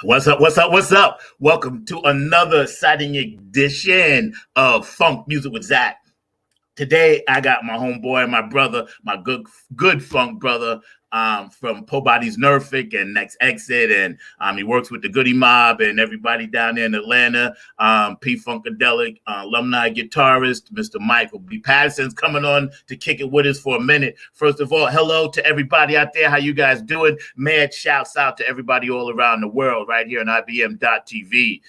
What's up? What's up? What's up? Welcome to another exciting edition of Funk Music with Zack. Today, I got my homeboy, my brother, my good funk brother from Po Body's Nerfic and Next Exit. And he works with the Goody Mob and everybody down there in Atlanta. P Funkadelic, alumni guitarist, Mr. Michael B. Patterson's coming on to kick it with us for a minute. First of all, hello to everybody out there. How you guys doing? Mad shouts out to everybody all around the world right here on IBM.TV,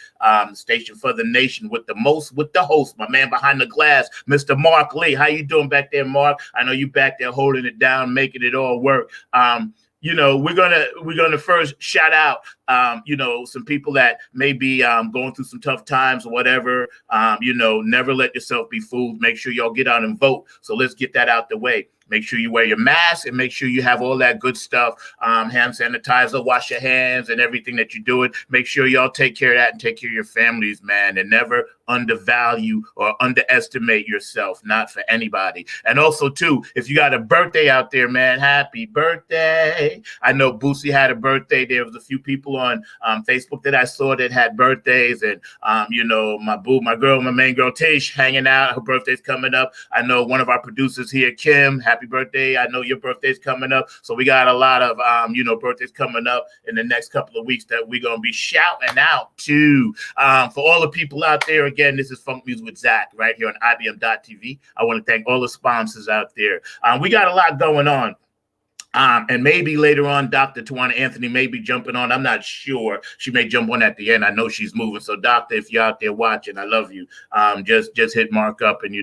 station for the nation with the host, my man behind the glass, Mr. Mark Lee. How you doing back there, Mark? I know you back there holding it down, making it all work. We're gonna first shout out some people that may be going through some tough times or whatever. Never let yourself be fooled. Make sure y'all get out and vote. So let's get that out the way. Make sure you wear your mask and make sure you have all that good stuff. Hand sanitizer, wash your hands and everything that you're doing. Make sure y'all take care of that and take care of your families, man. And never undervalue or underestimate yourself, not for anybody. And also, too, if you got a birthday out there, man, happy birthday. I know Boosie had a birthday. There was a few people on Facebook that I saw that had birthdays. And, my main girl, Tish, hanging out. Her birthday's coming up. I know one of our producers here, Kim, happy birthday. I know your birthday's coming up. So we got a lot of, birthdays coming up in the next couple of weeks that we're going to be shouting out to. For all the people out there, again, this is Funk Music with Zack right here on IBM.TV. I want to thank all the sponsors out there. We got a lot going on. And maybe later on, Dr. Tawana Anthony may be jumping on. I'm not sure. She may jump on at the end. I know she's moving. So, Doctor, if you're out there watching, I love you. Just hit Mark up, and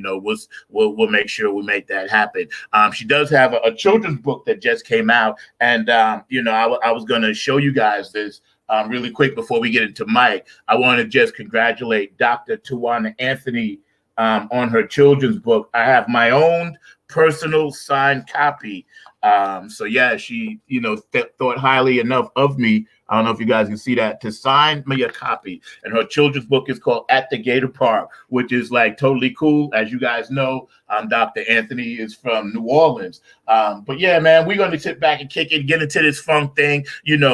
we'll make sure we make that happen. She does have a children's book that just came out, and I was going to show you guys this. Really quick before we get into Mike, I want to just congratulate Dr. Tawana Anthony on her children's book. I have my own personal signed copy. She, thought highly enough of me. I don't know if you guys can see that, to sign me a copy. And her children's book is called At the Gator Park, which is like totally cool. As you guys know, Dr. Anthony is from New Orleans. But yeah, man, we're going to sit back and kick it, get into this funk thing.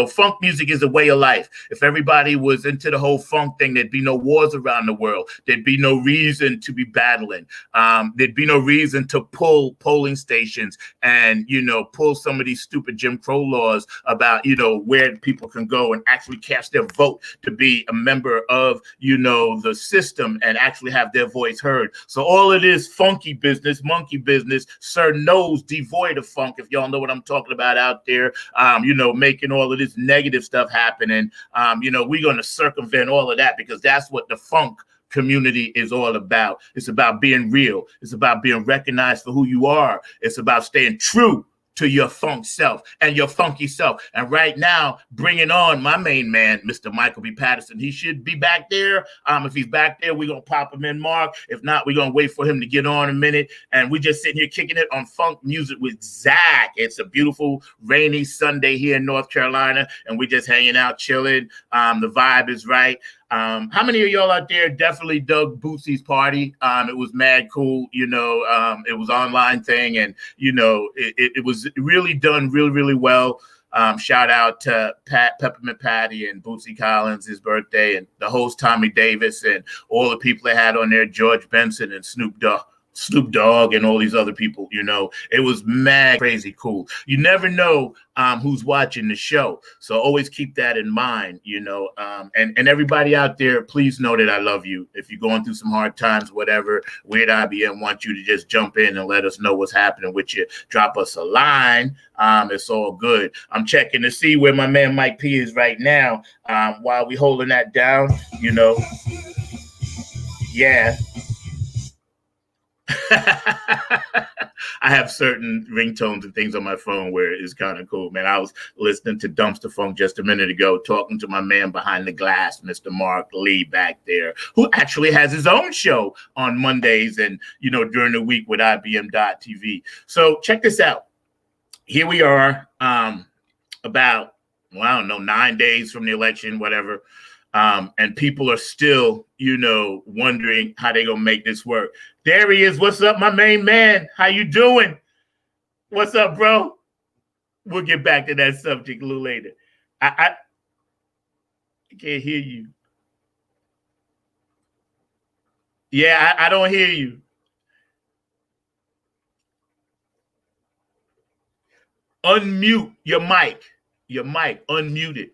Funk music is a way of life. If everybody was into the whole funk thing, there'd be no wars around the world. There'd be no reason to be battling. There'd be no reason to pull polling stations and, pull some of these stupid Jim Crow laws about, where people can go and actually cast their vote to be a member of, the system and actually have their voice heard. So all of this funky business, monkey business, Sir Nose, devoid of funk, if y'all know what I'm talking about out there, making all of this negative stuff happen. And, we're going to circumvent all of that because that's what the funk community is all about. It's about being real. It's about being recognized for who you are. It's about staying true to your funk self and your funky self. And right now, bringing on my main man, Mr. Michael B. Patterson. He should be back there. If he's back there, we're going to pop him in, Mark. If not, we're going to wait for him to get on a minute. And we're just sitting here kicking it on Funk Music with Zack. It's a beautiful, rainy Sunday here in North Carolina, and we're just hanging out, chilling. The vibe is right. How many of y'all out there definitely dug Boosie's party? It was mad cool, it was online thing, and it was really done really, really well. Shout out to Peppermint Patty and Boosie Collins, his birthday, and the host Tommy Davis, and all the people they had on there, George Benson and Snoop Dogg and all these other people. It was mad crazy cool. You never know who's watching the show, so always keep that in mind. And everybody out there, please know that I love you. If you're going through some hard times, whatever, Weird IBM wants you to just jump in and let us know what's happening with you. Drop us a line. It's all good. I'm checking to see where my man Mike P is right now. While we holding that down, yeah. I have certain ringtones and things on my phone where it's kind of cool, man. I was listening to Dumpster Funk just a minute ago, talking to my man behind the glass, Mr. Mark Lee back there, who actually has his own show on Mondays and, during the week with IBM.TV. So check this out. Here we are, about, 9 days from the election, whatever. And people are still, wondering how they gonna make this work. There he is. What's up, my main man? How you doing? What's up, bro? We'll get back to that subject a little later. I can't hear you. Yeah, I don't hear you. Unmute your mic. Your mic, unmute it.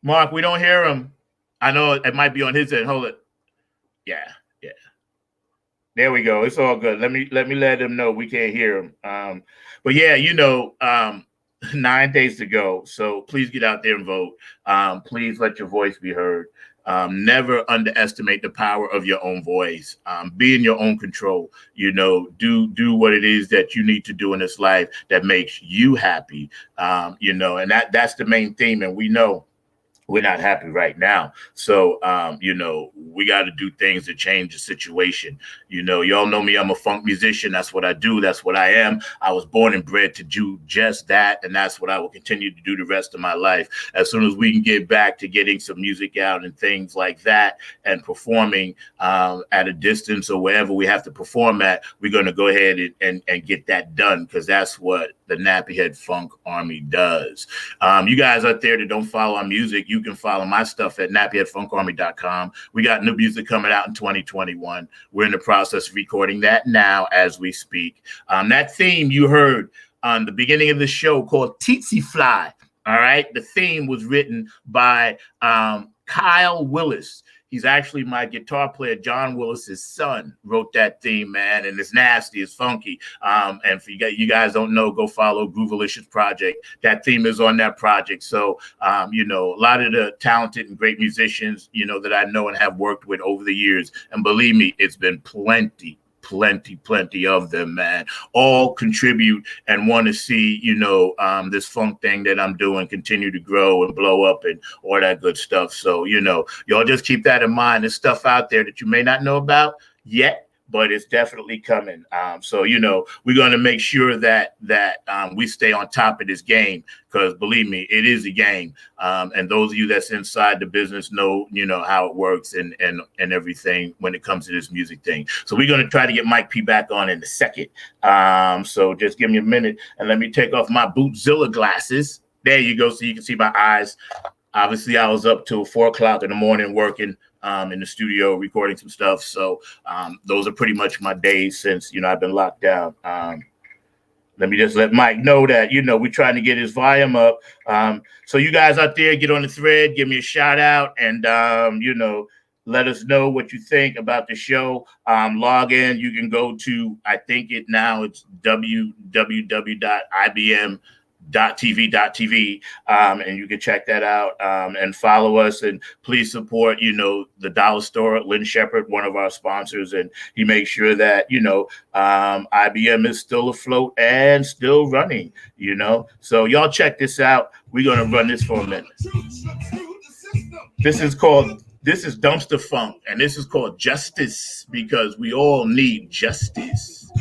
Mark, we don't hear him. I know it might be on his end. Hold it. Yeah, yeah. There we go. It's all good. Let him know we can't hear him. But yeah, 9 days to go. So please get out there and vote. Please let your voice be heard. Never underestimate the power of your own voice. Be in your own control. Do what it is that you need to do in this life that makes you happy. And that's the main theme. And we know we're not happy right now. So, we got to do things to change the situation. Y'all know me. I'm a funk musician. That's what I do. That's what I am. I was born and bred to do just that. And that's what I will continue to do the rest of my life. As soon as we can get back to getting some music out and things like that and performing at a distance or wherever we have to perform at, we're going to go ahead and get that done, because that's what the Nappy Head Funk Army does. You guys out there that don't follow our music, you can follow my stuff at nappyheadfunkarmy.com. We got new music coming out in 2021. We're in the process of recording that now as we speak. That theme you heard on the beginning of the show called Tsetse Fly. All right. The theme was written by Kyle Willis. He's actually my guitar player, John Willis's son, wrote that theme, man. And it's nasty, it's funky. And for you guys don't know, go follow Groovalicious Project. That theme is on that project. So, a lot of the talented and great musicians, that I know and have worked with over the years. And believe me, it's been plenty of them, man, all contribute and want to see, this funk thing that I'm doing continue to grow and blow up and all that good stuff. So, y'all just keep that in mind. There's stuff out there that you may not know about yet, but it's definitely coming. So, we're going to make sure that we stay on top of this game, because believe me, it is a game. And those of you that's inside the business know, how it works and everything when it comes to this music thing. So we're going to try to get Mike P back on in a second. So just give me a minute and let me take off my Bootzilla glasses. There you go. So you can see my eyes. Obviously, I was up till 4:00 in the morning working in the studio, recording some stuff. So those are pretty much my days since, I've been locked down. Let me just let Mike know that, we're trying to get his volume up. So you guys out there, get on the thread, give me a shout out, and, let us know what you think about the show. Log in. You can go to, I think it's www.ibm.tv, and you can check that out and follow us, and please support the Dollar Store, Lynn Shepard, one of our sponsors, and he makes sure that IBM is still afloat and still running. So y'all check this out. We're gonna run this for a minute. This is Dumpster Funk, and this is called Justice, because we all need justice.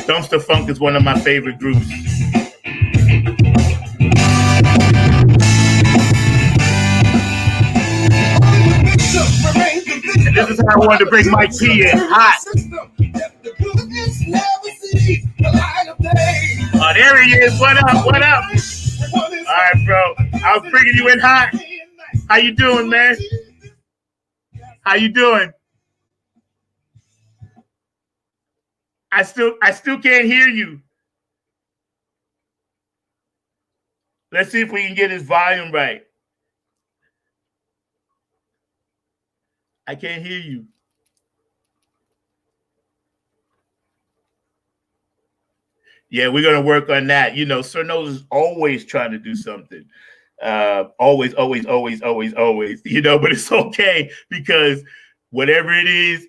Dumpster Funk is one of my favorite groups. And this is how I wanted to bring Mike P in hot. Oh, there he is. What up? What up? All right, bro. I was bringing you in hot. How you doing, man? How you doing? I still can't hear you. Let's see if we can get his volume right. I can't hear you. Yeah, we're gonna work on that. Sir Nose is always trying to do something. Always. But it's okay, because whatever it is.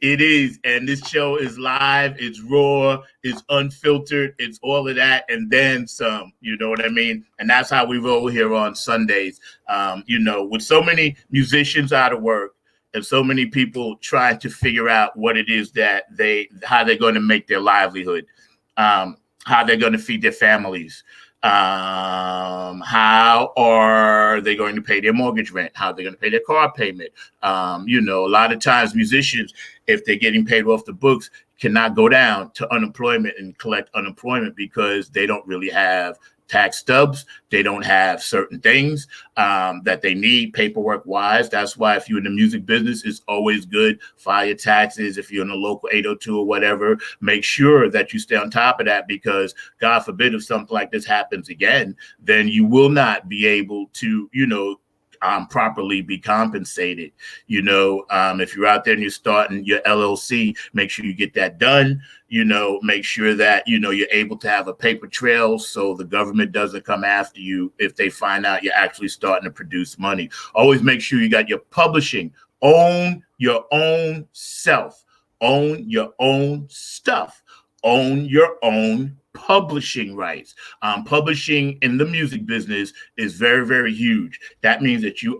And this show is live, it's raw, it's unfiltered, it's all of that, and then some, you know what I mean? And that's how we roll here on Sundays. With so many musicians out of work and so many people trying to figure out what it is that how they're going to make their livelihood, how they're going to feed their families. How are they going to pay their mortgage rent? How are they going to pay their car payment? A lot of times musicians, if they're getting paid off the books, cannot go down to unemployment and collect unemployment because they don't really have tax stubs. They don't have certain things that they need paperwork wise. That's why if you're in the music business, it's always good. File your taxes. If you're in a local 802 or whatever, make sure that you stay on top of that, because God forbid if something like this happens again, then you will not be able to, properly be compensated. If you're out there and you're starting your LLC, make sure you get that done. Make sure that, you're able to have a paper trail so the government doesn't come after you if they find out you're actually starting to produce money. Always make sure you got your publishing. Own your own self. Own your own stuff. Own your own publishing rights. Publishing in the music business is very, very huge. That means that you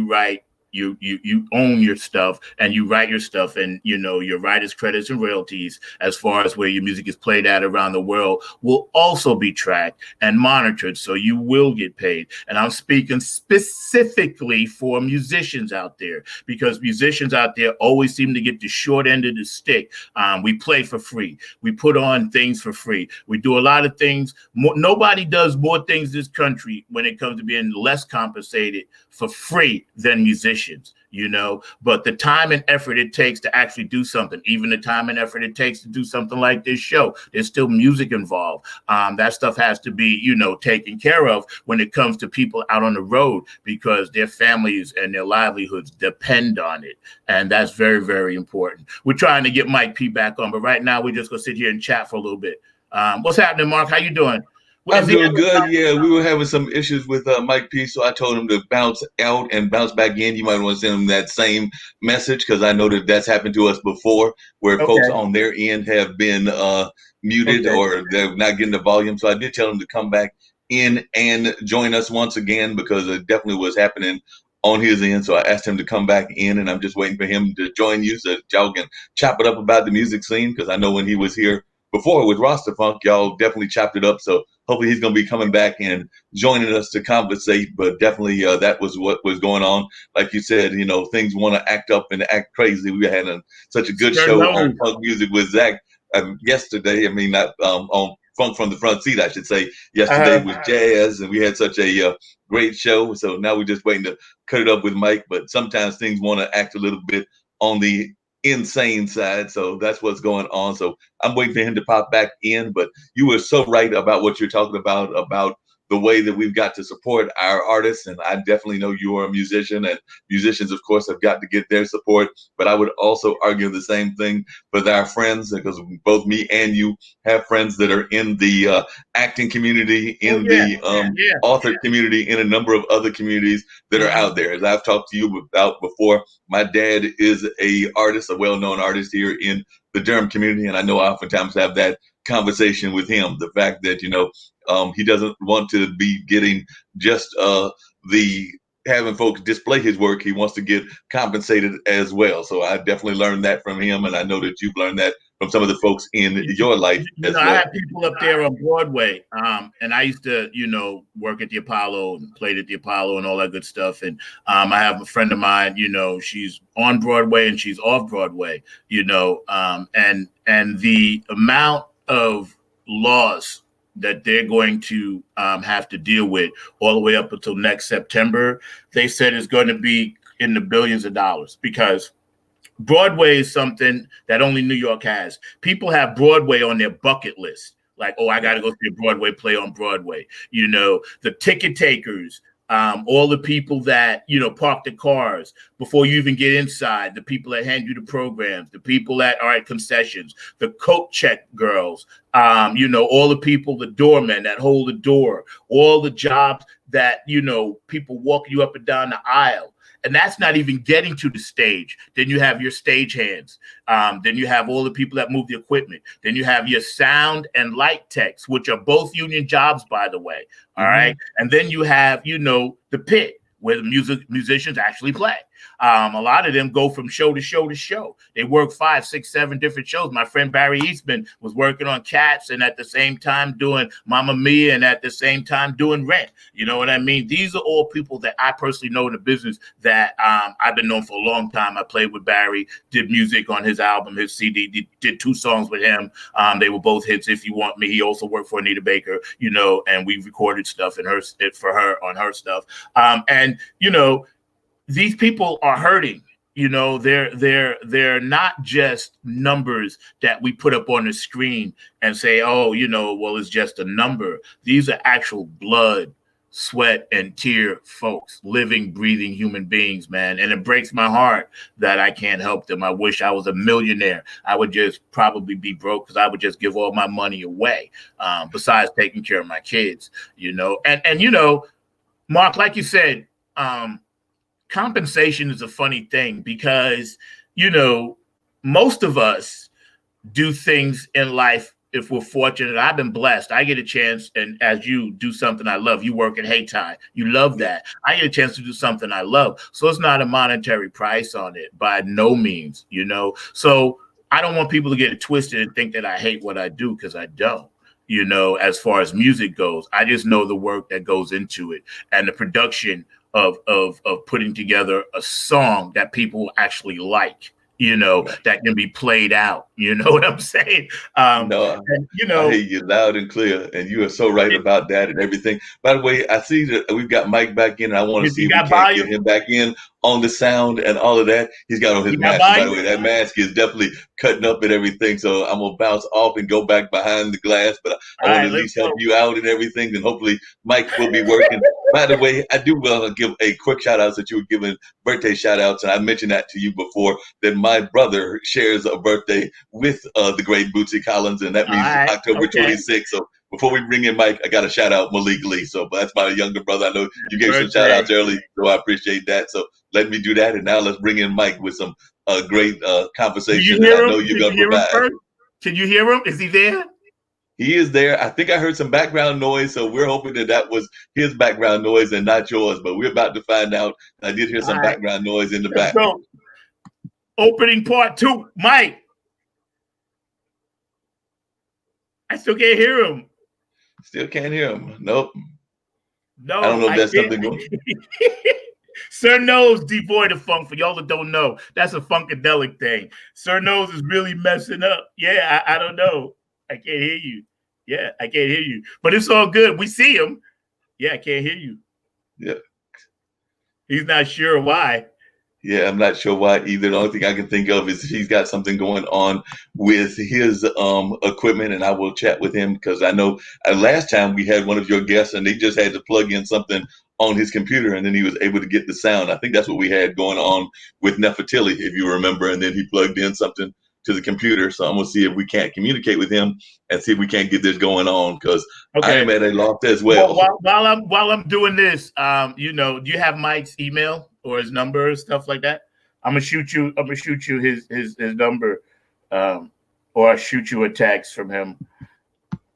write, you own your stuff, and you write your stuff, and your writers' credits and royalties, as far as where your music is played at around the world, will also be tracked and monitored, so you will get paid. And I'm speaking specifically for musicians out there, because musicians out there always seem to get the short end of the stick. We play for free. We put on things for free. We do a lot of things. Nobody does more things in this country when it comes to being less compensated for free than musicians. But the time and effort it takes to actually do something, even the time and effort it takes to do something like this show, there's still music involved. That stuff has to be, taken care of when it comes to people out on the road, because their families and their livelihoods depend on it. And that's very, very important. We're trying to get Mike P back on, but right now we're just going to sit here and chat for a little bit. What's happening, Mark? How you doing? I'm doing good. Yeah, we were having some issues with Mike P, so I told him to bounce out and bounce back in. You might want to send him that same message, because I know that that's happened to us before, where folks on their end have been muted or they're not getting the volume. So I did tell him to come back in and join us once again, because it definitely was happening on his end. So I asked him to come back in, and I'm just waiting for him to join you so that y'all can chop it up about the music scene, because I know when he was here before with Roster Funk, y'all definitely chopped it up. So hopefully he's going to be coming back and joining us to compensate. But definitely that was what was going on. Like you said, things want to act up and act crazy. We had such a good show on Funk Music with Zack yesterday. I mean, not on Funk from the Front Seat, I should say. Yesterday was jazz, and we had such a great show. So now we're just waiting to cut it up with Mike. But sometimes things want to act a little bit on the insane side, so that's what's going on. So I'm waiting for him to pop back in. But you were so right about what you're talking about the way that we've got to support our artists. And I definitely know you are a musician, and musicians, of course, have got to get their support. But I would also argue the same thing with our friends, because both me and you have friends that are in the acting community, in author community, in a number of other communities that are out there. As I've talked to you about before, my dad is a artist, a well-known artist here in the Durham community, and I know I oftentimes have that conversation with him. The fact that he doesn't want to be getting just the having folks display his work. He wants to get compensated as well. So I definitely learned that from him, and I know that you've learned that from some of the folks in your life as well. I had people up there on Broadway, and I used to, work at the Apollo and played at the Apollo and all that good stuff. And I have a friend of mine, she's on Broadway and she's off Broadway, and the amount of laws that they're going to have to deal with all the way up until next September, they said is going to be in the billions of dollars, because Broadway is something that only New York has. People have Broadway on their bucket list. Like, oh, I got to go see a Broadway play on Broadway. The ticket takers, all the people that, park the cars before you even get inside, the people that hand you the programs, the people that are at concessions, the coat check girls, all the people, the doormen that hold the door, all the jobs that, people walk you up and down the aisle. And that's not even getting to the stage. Then you have your stage hands. Then you have all the people that move the equipment. Then you have your sound and light techs, which are both union jobs, by the way. All right. And then you have, the pit where the musicians actually play. A lot of them go from show to show to show. They work 5, 6, 7 different shows. My friend Barry Eastman was working on Cats and at the same time doing Mamma Mia and at the same time doing Rent. You know what I mean? These are all people that I personally know in the business that I've been known for a long time. I played with Barry, did music on his album, his CD, did 2 songs with him. They were both hits. If You Want Me. He also worked for Anita Baker, you know, and we recorded stuff for her on her stuff. And you know, these people are hurting. You know, they're not just numbers that we put up on the screen and say, oh, you know, well, it's just a number. These are actual blood, sweat, and tear folks, living, breathing human beings, man. And it breaks my heart that I can't help them. I wish I was a millionaire. I would just probably be broke because I would just give all my money away, besides taking care of my kids, you know. And you know, Mark, like you said, compensation is a funny thing because, you know, most of us do things in life if we're fortunate. I've been blessed. I get a chance, and as you do something I love, you work at Haytime. You love that. I get a chance to do something I love. So it's not a monetary price on it by no means, you know. So I don't want people to get it twisted and think that I hate what I do, because I don't. You know, as far as music goes, I just know the work that goes into it and the production of putting together a song that people actually like, you know, that can be played out. You know what I'm saying? No, and, you know, I hear you loud and clear, and you are so right about that and everything. By the way, I see that we've got Mike back in, and I want to see you if we got can't get volume. him back in on the sound and all of that. He's got on his You got mask. By the volume. way, that mask is definitely cutting up and everything. So I'm gonna bounce off and go back behind the glass, but I All want to right, at let's least help go. you out and everything. And hopefully Mike will be working. By the way, I do want to give a quick shout out that you were giving birthday shout outs, and I mentioned that to you before, that my brother shares a birthday with the great Bootsy Collins, and that All means right, October okay. 26th. So before we bring in Mike, I got to shout out Malik Lee. So that's my younger brother. I know you gave some shout Birthday. outs early, so I appreciate that. So let me do that. And now let's bring in Mike with some great Do you conversation that hear I him? know you're Can going you to hear him provide. first? Can you hear him? Is he there? He is there. I think I heard some background noise, so we're hoping that that was his background noise and not yours. But we're about to find out. I did hear All some right, background noise in the let's back. go. Opening part 2. Mike. I still can't hear him. Still can't hear him. Nope. I don't No, know if I that's can't. something going. Sir Nose devoid of funk. For y'all that don't know, that's a funkadelic thing. Sir Nose is really messing up. Yeah, I don't know. I can't hear you. Yeah, I can't hear you. But it's all good. We see him. Yeah, I can't hear you. Yeah. He's not sure why. Yeah, I'm not sure why either. The only thing I can think of is he's got something going on with his equipment, and I will chat with him because I know last time we had one of your guests and they just had to plug in something on his computer and then he was able to get the sound. I think that's what we had going on with Nefertili, if you remember, and then he plugged in something to the computer. So I'm gonna see if we can't communicate with him and see if we can't get this going on because I am at a loft as well. While I'm doing this, you know, do you have Mike's email or his number or stuff like that? I'm gonna shoot you his number, or I'll shoot you a text from him.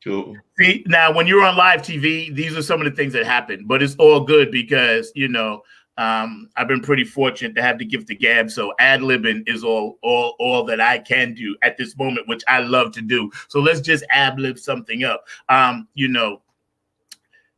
Cool. See, now when you're on live TV, these are some of the things that happen, but it's all good because, you know, I've been pretty fortunate to have the gift of gab. So ad-libbing is all that I can do at this moment, which I love to do. So let's just ad-lib something up. You know,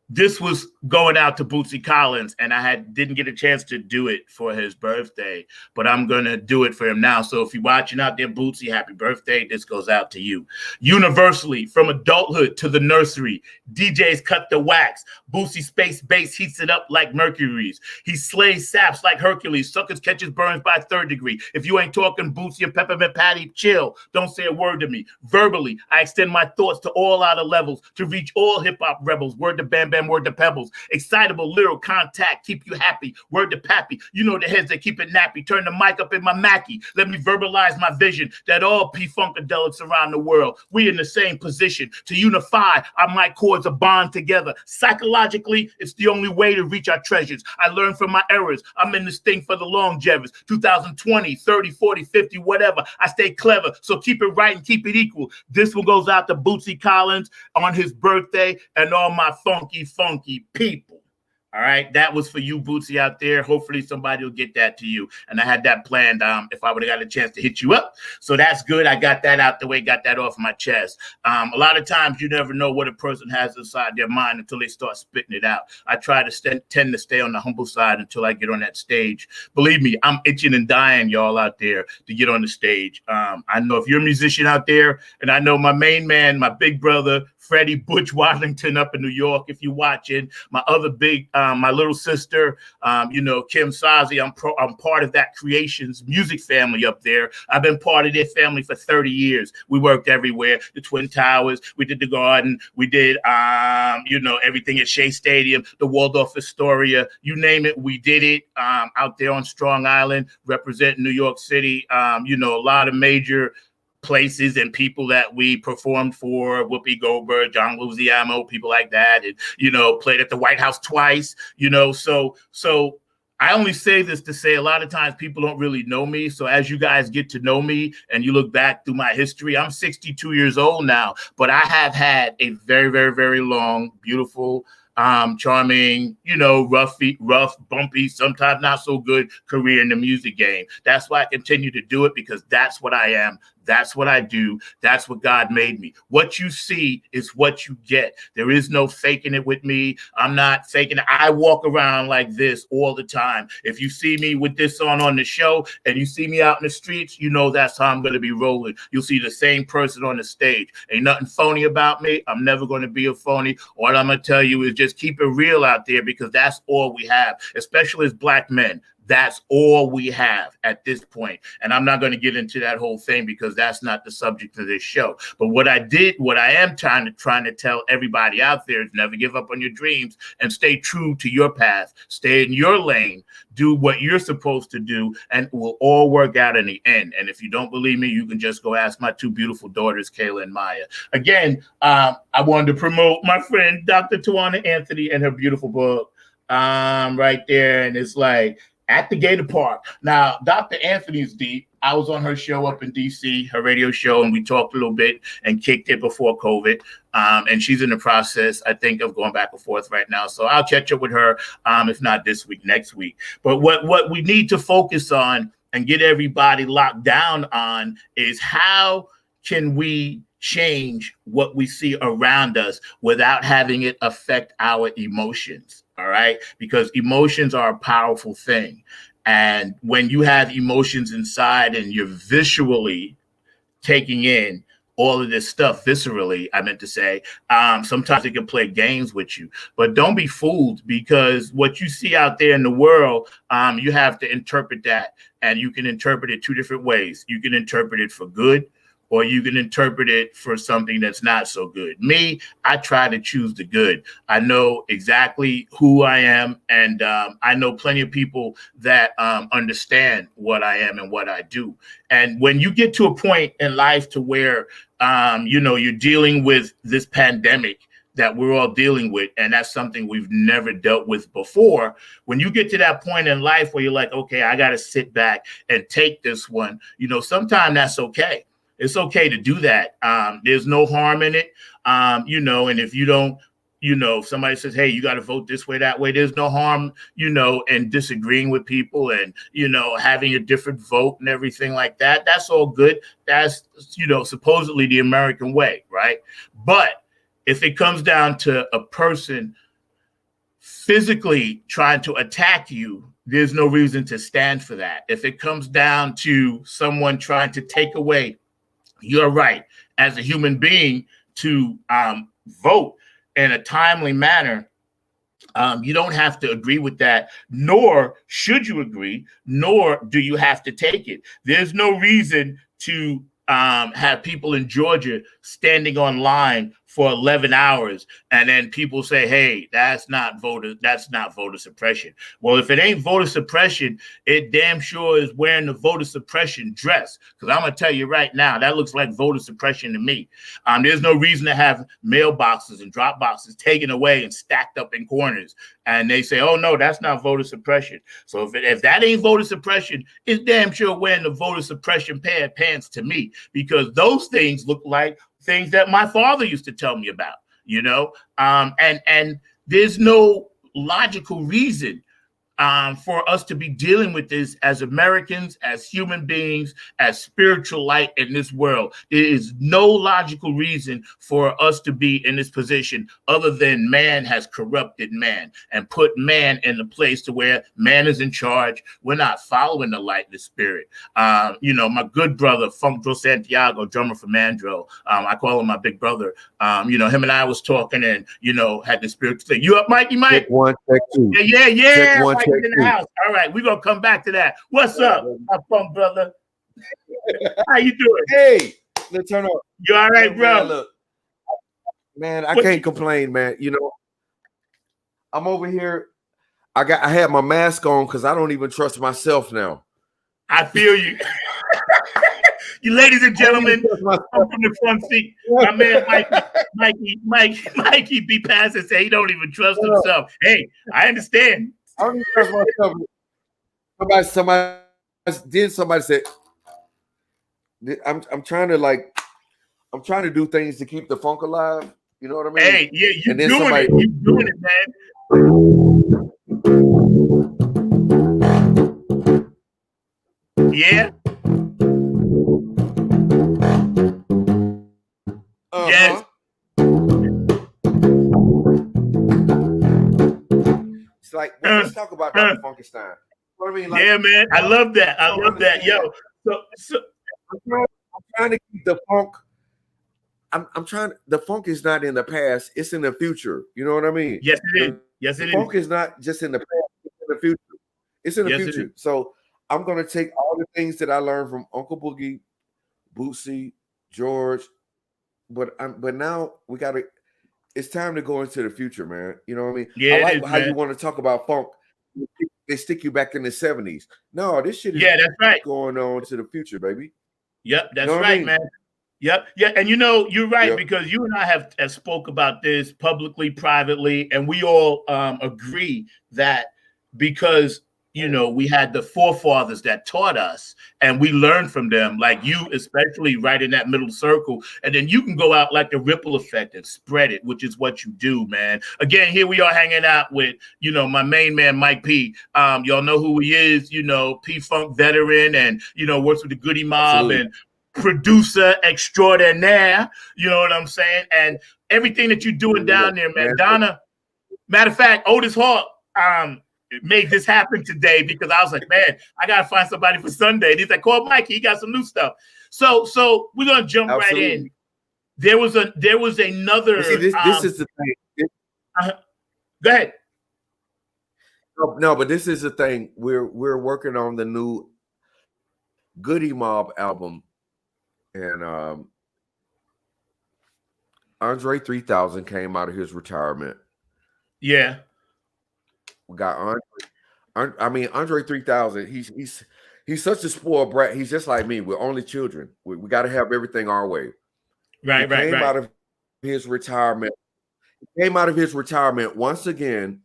this was going out to Bootsy Collins, and I didn't get a chance to do it for his birthday, but I'm going to do it for him now. So if you're watching out there, Bootsy, happy birthday. This goes out to you. Universally, from adulthood to the nursery, DJs cut the wax. Bootsy space bass heats it up like Mercury's. He slays saps like Hercules. Suckers catches burns by 3rd degree. If you ain't talking Bootsy and Peppermint Patty, chill. Don't say a word to me. Verbally, I extend my thoughts to all outer levels to reach all hip-hop rebels. Word to Bam Bam, word to Pebbles. Excitable, lyrical contact, keep you happy. Word to Pappy. You know the heads that keep it nappy. Turn the mic up in my Mackie. Let me verbalize my vision that all P-Funkadelics around the world, we in the same position. To unify, our mic chords are bond together. Psychologically, it's the only way to reach our treasures. I learned from my errors. I'm in this thing for the longevity. 2020, 30, 40, 50, whatever. I stay clever, so keep it right and keep it equal. This one goes out to Bootsy Collins on his birthday and all my funky people. All right, that was for you, Bootsy, out there. Hopefully, somebody will get that to you. And I had that planned. If I would have got a chance to hit you up, so that's good. I got that out the way, got that off my chest. A lot of times, you never know what a person has inside their mind until they start spitting it out. I try to tend to stay on the humble side until I get on that stage. Believe me, I'm itching and dying, y'all out there, to get on the stage. I know if you're a musician out there, and I know my main man, my big brother, Freddie Butch Washington up in New York, if you're watching, my other big, my little sister, Kim Sazi, I'm part of that Creations music family up there. I've been part of their family for 30 years. We worked everywhere, the Twin Towers, we did the Garden, we did, everything at Shea Stadium, the Waldorf Astoria, you name it, we did it out there on Strong Island, representing New York City, a lot of major places and people that we performed for, Whoopi Goldberg, John Luciano, people like that, and, played at the White House twice, so I only say this to say a lot of times people don't really know me. So as you guys get to know me and you look back through my history, I'm 62 years old now, but I have had a very, very, very long, beautiful, charming, rough, bumpy, sometimes not so good career in the music game. That's why I continue to do it, because that's what I am. That's what I do. That's what God made me. What you see is what you get. There is no faking it with me. I'm not faking it. I walk around like this all the time. If you see me with this on the show and you see me out in the streets, that's how I'm going to be rolling. You'll see the same person on the stage. Ain't nothing phony about me. I'm never going to be a phony. All I'm going to tell you is just keep it real out there, because that's all we have, especially as Black men. That's all we have at this point. And I'm not going to get into that whole thing because that's not the subject of this show. But what I am trying to tell everybody out there is never give up on your dreams and stay true to your path. Stay in your lane. Do what you're supposed to do, and it will all work out in the end. And if you don't believe me, you can just go ask my two beautiful daughters, Kayla and Maya. Again, I wanted to promote my friend, Dr. Tawana Anthony, and her beautiful book right there. And it's like, At the Gator Park. Now, Dr. Anthony's deep. I was on her show up in DC, her radio show, and we talked a little bit and kicked it before COVID. And she's in the process, I think, of going back and forth right now. So I'll catch up with her, if not this week, next week. But what we need to focus on and get everybody locked down on is how can we change what we see around us without having it affect our emotions. All right, because emotions are a powerful thing. And when you have emotions inside and you're visually taking in all of this stuff, viscerally, I meant to say, sometimes it can play games with you. But don't be fooled, because what you see out there in the world, you have to interpret that. And you can interpret it two different ways. You can interpret it for good, or you can interpret it for something that's not so good. Me, I try to choose the good. I know exactly who I am, and I know plenty of people that understand what I am and what I do. And when you get to a point in life to where, you're dealing with this pandemic that we're all dealing with, and that's something we've never dealt with before. When you get to that point in life where you're like, okay, I got to sit back and take this one, sometimes that's okay. It's okay to do that. There's no harm in it. And if you don't, if somebody says, hey, you got to vote this way, that way, there's no harm, in disagreeing with people and, having a different vote and everything like that. That's all good. That's, supposedly the American way, right? But if it comes down to a person physically trying to attack you, there's no reason to stand for that. If it comes down to someone trying to take away your right as a human being to vote in a timely manner, you don't have to agree with that, nor should you agree, nor do you have to take it. There's no reason to have people in Georgia standing online for 11 hours, and then people say, hey, that's not voter suppression. Well, if it ain't voter suppression, it damn sure is wearing the voter suppression dress. Because I'm going to tell you right now, that looks like voter suppression to me. There's no reason to have mailboxes and drop boxes taken away and stacked up in corners. And they say, oh, no, that's not voter suppression. So if that ain't voter suppression, it's damn sure wearing the voter suppression pair of pants to me, because those things look like things that my father used to tell me about, and there's no logical reason for us to be dealing with this as Americans, as human beings, as spiritual light in this world. There is no logical reason for us to be in this position other than man has corrupted man and put man in the place to where man is in charge. We're not following the light, the spirit. My good brother, Funk Joe Santiago, drummer for Mandro, I call him my big brother. Him and I was talking and, had the spirit to say, you up, Mikey, Mike? Check one, check two. Yeah. Check one, Mike in the house. All right, we're going to come back to that. What's up, my Funk brother? How you doing? Hey, let's turn up. You all right, bro? Man, look, man, I can't complain, man. I'm over here. I had my mask on because I don't even trust myself now. I feel you. You ladies and gentlemen, I'm from the front seat. My man Mikey be past and say he don't even trust himself. Hey, I understand. I don't even trust myself. Somebody said, I'm trying to do things to keep the funk alive. You know what I mean? Hey, yeah, you doing it, man. Yeah. Yes. It's like, let's talk about Dr. Funkenstein. You know what I mean? Like, yeah, man. I love that. Yo, so I'm trying to keep the funk. I'm trying. The funk is not in the past; it's in the future. You know what I mean? Yes, it is. Yes, it is. Funk is not just in the past; it's in the future. It's in the future. So I'm gonna take all the things that I learned from Uncle Boogie, Bootsy, George, but now we gotta. It's time to go into the future, man. You know what I mean? Yeah, I like how you want to talk about funk. They stick you back in the 70s. No, this shit is that's right. Going on to the future, baby. Yep, that's right, man. Yep, yeah, and you're right because you and I have spoke about this publicly, privately, and we all agree that because we had the forefathers that taught us and we learned from them, like you, especially right in that middle circle. And then you can go out like the ripple effect and spread it, which is what you do, man. Again, here we are hanging out with, my main man, Mike P. Y'all know who he is, P-Funk veteran and, works with the Goody Mob. Absolutely. And producer extraordinaire. You know what I'm saying? And everything that you're doing down there, man. Donna, matter of fact, Otis Hawk, made this happen today because I was like, man, I gotta find somebody for Sunday. And he's like, call Mikey, he got some new stuff. So we're gonna jump right in. There was another. See, this is the thing. Go ahead. No, but this is the thing. We're working on the new Goody Mob album, and Andre 3000 came out of his retirement. Yeah. We got Andre 3000. He's such a spoiled brat. He's just like me. We're only children. We got to have everything our way. Right. Came out of his retirement. He came out of his retirement once again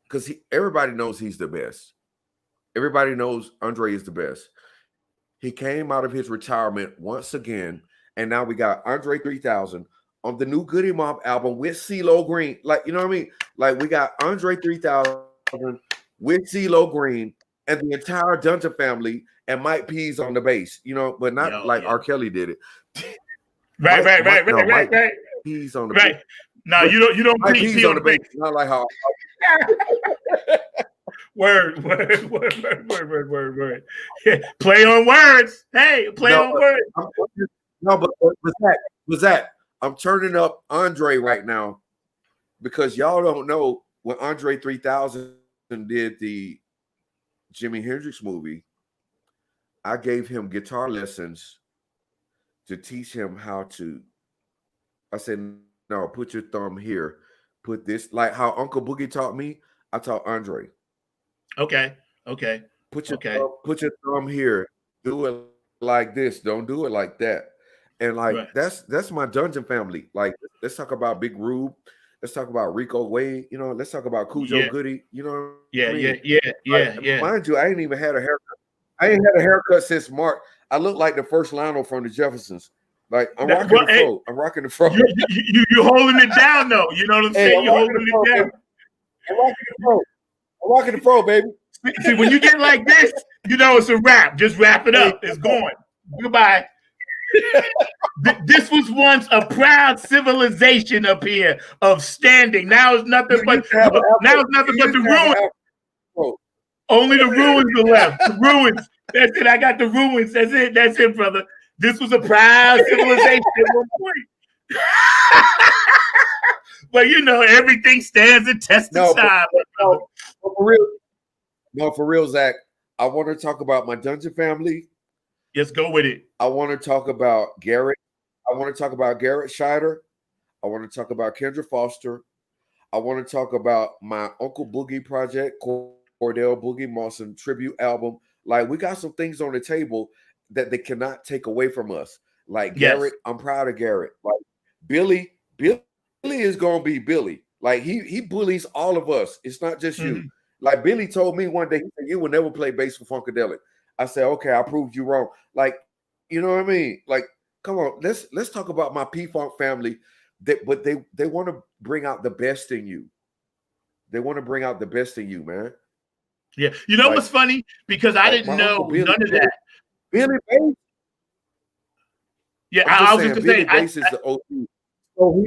because everybody knows he's the best. Everybody knows Andre is the best. He came out of his retirement once again, and now we got Andre 3000 on the new Goody Mob album with CeeLo Green. Like, you know what I mean? Like, we got Andre 3000 with CeeLo Green and the entire Dungeon family and Mike P's on the bass, but not R. Kelly did it. Right. P's on the bass. No, you don't Mike P's on the bass. Not like how Word. Yeah, play on words. Hey, on words. But Zach, I'm turning up Andre right now because y'all don't know when Andre 3000 did the Jimi Hendrix movie. I gave him guitar lessons to teach him how to. I said, no, put your thumb here. Put this, like how Uncle Boogie taught me. I taught Andre. Okay. Put your thumb here. Do it like this. Don't do it like that. And that's my Dungeon family. Like, let's talk about Big Rube. Let's talk about Rico Wade. Let's talk about Cujo Goody. Yeah. Mind you, I ain't even had a haircut. I ain't had a haircut since March. I look like the first Lionel from the Jeffersons. Like, I'm rocking the fro. I'm rocking the fro. You're holding it down, though. You know what I'm saying? You're holding it down. I'm rocking the fro, baby. See, when you get like this, you know it's a wrap. Just wrap it up. It's going. Goodbye. This was once a proud civilization up here of standing. Now it's nothing but the ruins. Only the ruins are left. The ruins. That's it. I got the ruins. That's it. That's it, brother. This was a proud civilization at one point. But you know, everything stands a test of time. For real, Zach. I want to talk about my Dungeon family. Let's go with it. I want to talk about Garrett. I want to talk about Garrett Scheider. I want to talk about Kendra Foster. I want to talk about my Uncle Boogie project, Cordell Boogie Mawson tribute album. Like, we got some things on the table that they cannot take away from us. Like Garrett, I'm proud of Garrett. Like Billy is gonna be Billy. Like he bullies all of us. It's not just you. Like Billy told me one day, he said, "You will never play bass for Funkadelic." I said, "Okay, I proved you wrong." Like, you know what I mean? Like, come on, let's talk about my P-Funk family. But they want to bring out the best in you. They want to bring out the best in you, man. Yeah, you know what's funny? Because I didn't know none of that. Billy Bass. Yeah, I was just gonna say, Bass is the OG. So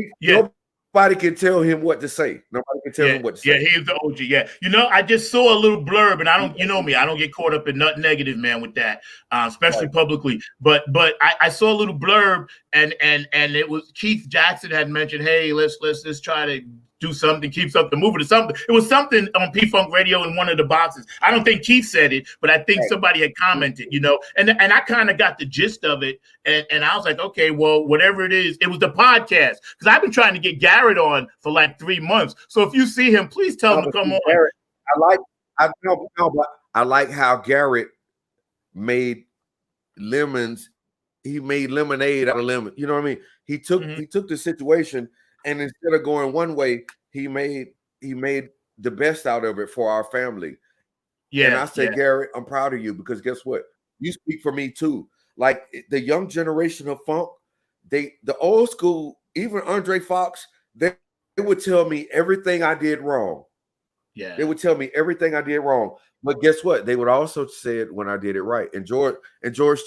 nobody can tell him what to say. Nobody can tell him what to say. Yeah, he's the OG. Yeah, you know, I just saw a little blurb, and I don't, you know me, I don't get caught up in nothing negative, man, with that, especially publicly. But I saw a little blurb, and it was Keith Jackson had mentioned, hey, let's try to do something, keep something moving or something. It was something on P-Funk Radio in one of the boxes. I don't think Keith said it, but I think somebody had commented, you know, and I kind of got the gist of it. And I was like, okay, well, whatever it is, it was the podcast. Because I've been trying to get Garrett on for like 3 months. So if you see him, please tell him to come on. Garrett, I like how Garrett made lemons. He made lemonade out of lemon. You know what I mean? He took the situation, and instead of going one way, he made the best out of it for our family. Yeah. And I said, Garrett, I'm proud of you, because guess what? You speak for me too. Like the young generation of funk, the old school, even Andre Fox, they would tell me everything I did wrong. Yeah. They would tell me everything I did wrong. But guess what? They would also say it when I did it right. And George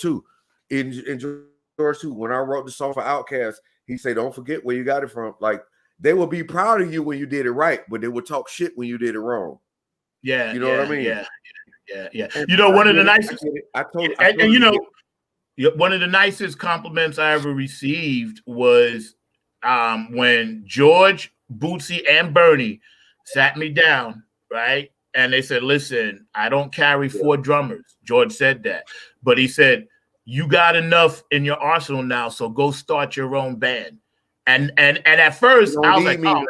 too. In George too. When I wrote the song for Outkast, he said, don't forget where you got it from. Like, they will be proud of you when you did it right, but they will talk shit when you did it wrong. Yeah. You know what I mean? Yeah. You know, one of the nicest, and you know, one of the nicest compliments I ever received was when George, Bootsy, and Bernie sat me down, right? And they said, listen, I don't carry 4 drummers. George said that. But he said, you got enough in your arsenal now, so go start your own band. And at first, I was like, oh, man.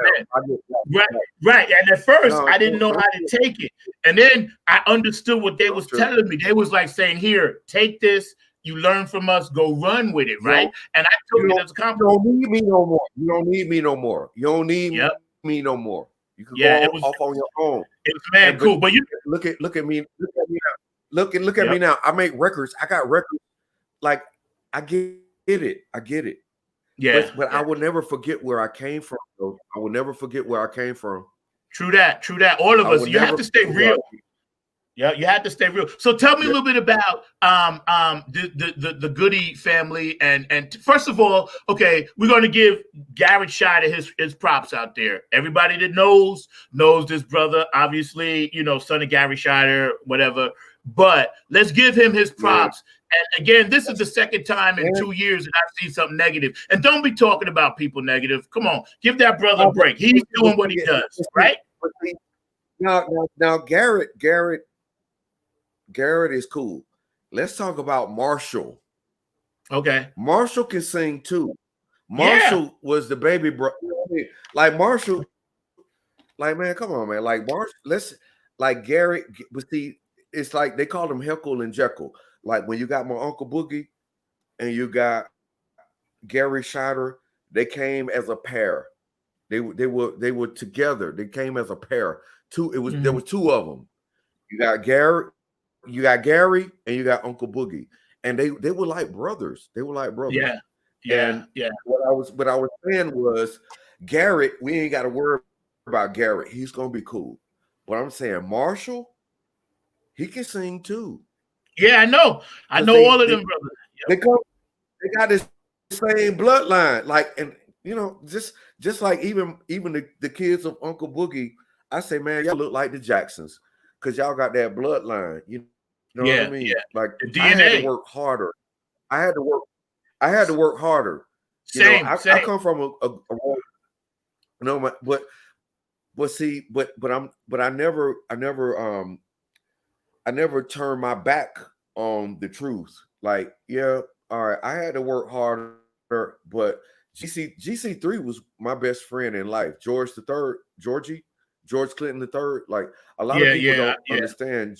Right. And at first, I didn't know how to take it. And then I understood what they was telling me. They was like saying, here, take this. You learn from us. Go run with it, right? And I took it as a compliment. You don't need me no more. You don't need me no more. You don't need me no more. You can go off on your own. It was mad cool. But you look at me. Look at me now. I make records. I got records. Like, I get it. I get it. Yeah. But I will never forget where I came from, though. I will never forget where I came from. True that. All of us. You have to stay real. Yeah, you had to stay real. So tell me a little bit about the Goody family, and first of all, okay, we're going to give Garrett Scheider his props out there. Everybody that knows this brother, obviously, you know, son of Gary Scheider, whatever. But let's give him his props. And again, this is the second time in 2 years that I've seen something negative. And don't be talking about people negative. Come on, give that brother a break. He's doing what he does, right? Now, Garrett is cool. Let's talk about Marshall. Okay. Marshall can sing too. Marshall was the baby bro. Like Marshall, like, man, come on, man. Like Marshall, like Garrett, but see, it's like they call them Heckle and Jekyll. Like when you got my Uncle Boogie and you got Gary Scheider, they came as a pair. They were together. They came as a pair. There was 2 of them. You got Gary, and you got Uncle Boogie, and they were like brothers. They were like brothers. Yeah. What I was saying was, Garrett, we ain't got to worry about Garrett. He's gonna be cool. But I'm saying Marshall, he can sing too. Yeah, I know all of them brothers. Yep. They got this same bloodline. Like, and you know, just like even the kids of Uncle Boogie, I say, man, y'all look like the Jacksons because y'all got that bloodline. You know what I mean? Yeah. Like the DNA. I had to work harder. I had to work harder. Same. I come from a no, but I never turned my back on the truth. Like, yeah, all right, I had to work harder, but GC3 was my best friend in life. George Clinton III. Like a lot of people don't understand.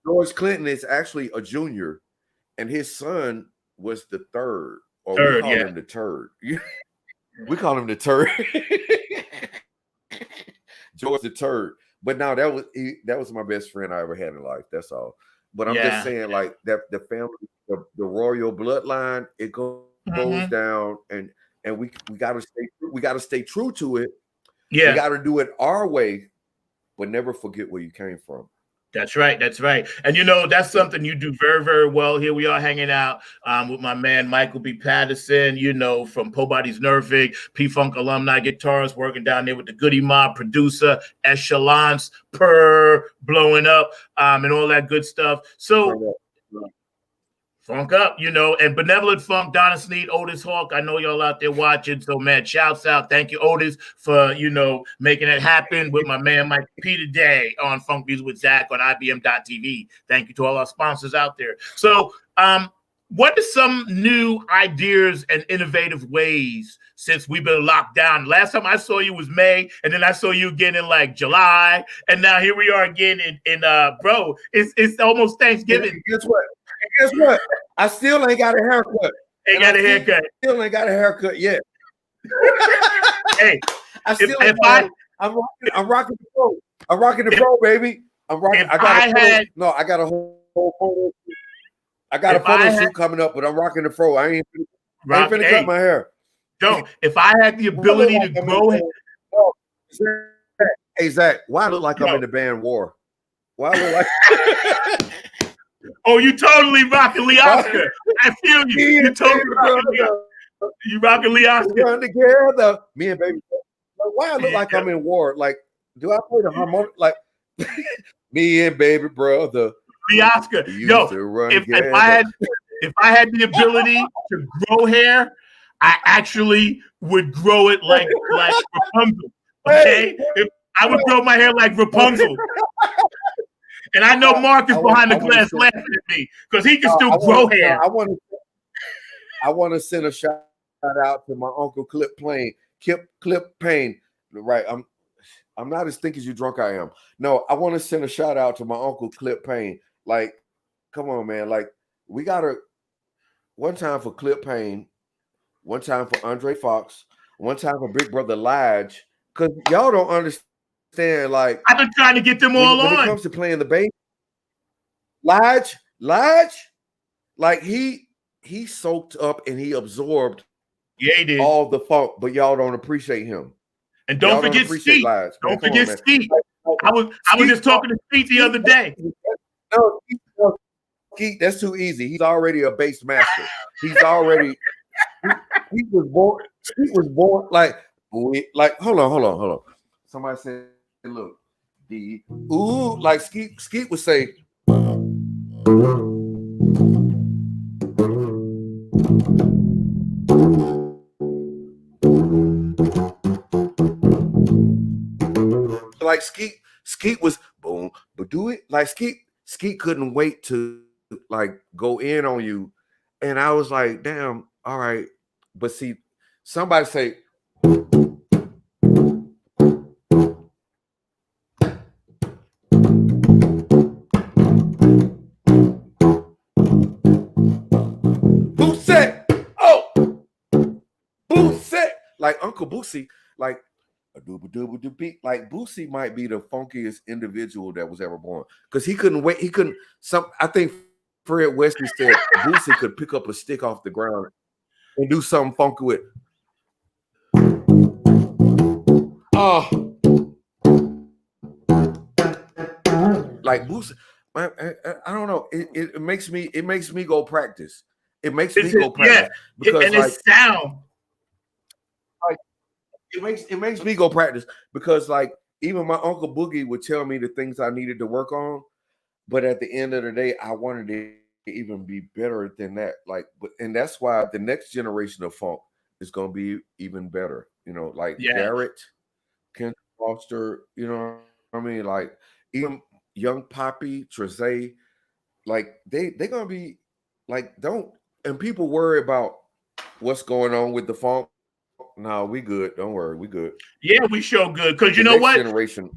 George Clinton is actually a junior, and his son was the third, or we call him the turd. We call him the turd. George the turd. But now that was my best friend I ever had in life. That's all. But I'm just saying, like that the family, the royal bloodline, it goes down, and we gotta stay true to it. Yeah, we gotta do it our way, but never forget where you came from. That's right. And that's something you do very, very well. Here we are hanging out with my man Michael B. Patterson, from Po Body's Nervig, P-Funk alumni guitarist, working down there with the Goody Mob, producer, Echelons, blowing up, and all that good stuff. So Funk up, and Benevolent Funk, Donna Sneed, Otis Hawk. I know y'all out there watching. So, man, shouts out. Thank you, Otis, for, making it happen with my man Mike P today on Funk Music with Zach on IBM.TV. Thank you to all our sponsors out there. So, what are some new ideas and innovative ways since we've been locked down? Last time I saw you was May, and then I saw you again in like July, and now here we are again in bro, it's almost Thanksgiving. Guess what? I still ain't got a haircut. Still ain't got a haircut yet. Hey, I'm rocking the pro. I'm rocking the pro, baby. I'm rocking. I got a whole photo. I got a photo shoot coming up, but I'm rocking the pro. I ain't finna cut my hair. If I had the ability to grow hair. Hey, Zach, why I look like I'm in the band War? Why I look like... Oh, you totally rocking Lee Oscar. I feel you. You totally rocking Lee Oscar. Run together. Me and baby. Why I look like I'm in War? Like, do I play the harmonic? Like, me and baby brother. Lee Oscar. If I had the ability to grow hair, I actually would grow it like Rapunzel. Okay? I would grow my hair like Rapunzel. And I know Mark is behind the glass laughing at me because he can still grow hair. I want to send a shout out to my uncle Clip Payne. Right, I'm not as thick as you drunk I am. No, I want to send a shout out to my uncle Clip Payne. Like, come on, man. Like, we gotta one time for Clip Payne, one time for Andre Fox, one time for Big Brother Lige, because y'all don't understand. Like, I've been trying to get them all on. When it comes to playing the bass, Lige, like he soaked up and he absorbed he did. all the funk, but y'all don't appreciate him. And don't forget Skeet. Don't forget Skeet. I was just talking to Skeet the other day. No, Skeet, that's too easy. He's already a bass master. He's already he was born like hold on. Somebody said, look, like Skeet would say, like Skeet was boom, but do it like Skeet couldn't wait to like go in on you, and I was like, damn, all right, but see, somebody say. Like Uncle Boosie, like a dooba beat. Like Boosie might be the funkiest individual that was ever born because he couldn't wait. I think Fred Wesley said Boosie could pick up a stick off the ground and do something funky with. like Boosie. I don't know. It makes me go practice. It makes me go practice because and like it's sound. Like it makes me go practice because like even my Uncle Boogie would tell me the things I needed to work on, but at the end of the day, I wanted to even be better than that. Like, and that's why the next generation of funk is going to be even better. You know, like Garrett, Ken Foster. You know what I mean? Like even Young Poppy, Trezay, like they're gonna be like and people worry about what's going on with the funk. No, we good. Don't worry, we good. Yeah, we show good because you The know next what? generation,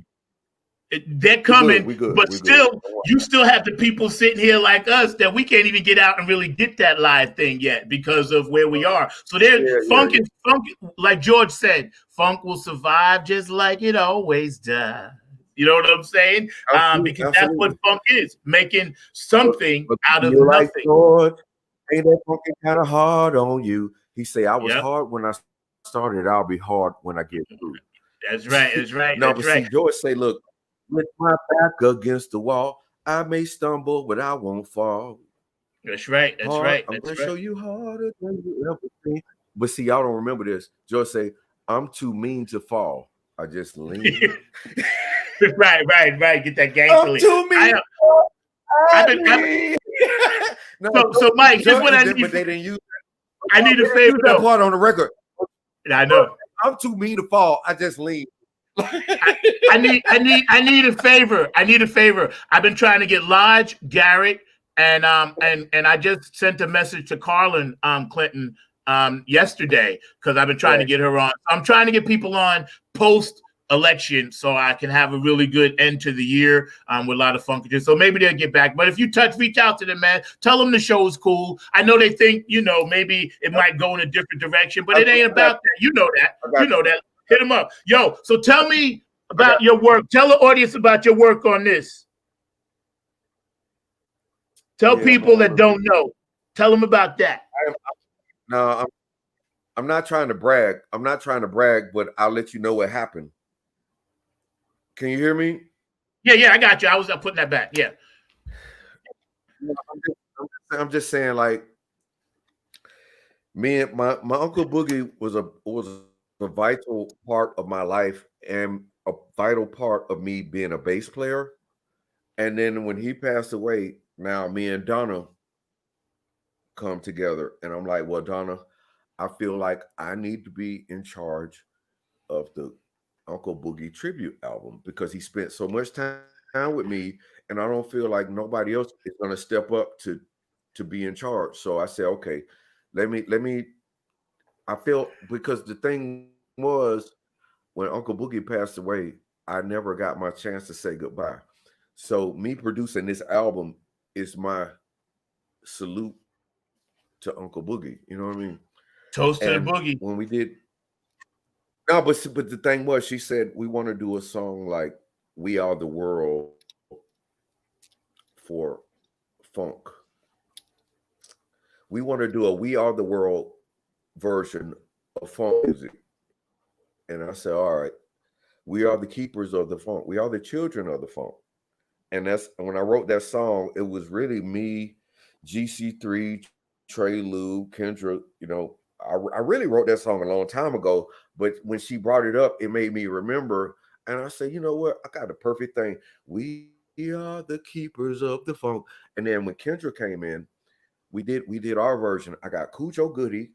They're coming, we good. but still, you still have the people sitting here like us that we can't even get out and really get that live thing yet because of where we are. So funk, like George said, funk will survive just like it always does. You know what I'm saying? Because that's what funk is, making something out of nothing. Like George, ain't that funky kind of hard on you? He say, I was hard when I started. I'll be hard when I get through. That's right. That's right. No, that's but right. see, George say, look, with my back against the wall, I may stumble, but I won't fall. That's right. That's hard, right. I'm going to show you harder than you ever seen. But see, y'all don't remember this. George say, I'm too mean to fall. I just lean. right. Get that gangster. I'm too mean. So Mike, here's what I need. But they didn't use. I need a favor. That part on the record. I know. I'm too mean to fall. I just lean. I need a favor. I need a favor. I've been trying to get Lodge, Garrett, and I just sent a message to Carlin Clinton yesterday because I've been trying to get her on. I'm trying to get people on post election so I can have a really good end to the year with a lot of funkages. So maybe they'll get back. But if you reach out to them, man, tell them the show is cool. I know they think, maybe it might go in a different direction, but it ain't about that. You know that. Hit them up. Yo, so tell me about your work. Tell the audience about your work on this. Tell people that don't know. Tell them about that. No, I'm not trying to brag. But I'll let you know what happened. Can you hear me? Yeah, I got you. I was putting that back. Yeah. I'm just saying, like, me and my Uncle Boogie was a vital part of my life and a vital part of me being a bass player. And then when he passed away, now me and Donna come together, and I'm like, well, Donna, I feel like I need to be in charge of the Uncle Boogie tribute album because he spent so much time with me, and I don't feel like nobody else is going to step up to be in charge. So I said, okay, let me. I feel because the thing was when Uncle Boogie passed away, I never got my chance to say goodbye. So me producing this album is my salute to Uncle Boogie. You know what I mean? Toast to the Boogie. When we did. No, but the thing was, she said we want to do a song like "We Are the World" for funk. We want to do a "We Are the World" version of funk music. And I said, all right, we are the keepers of the funk. We are the children of the funk. And that's when I wrote that song, it was really me, GC3, Trey Lou, Kendra, I really wrote that song a long time ago, but when she brought it up, it made me remember. And I said, you know what? I got the perfect thing. We are the keepers of the funk. And then when Kendra came in, we did our version. I got Cujo Goody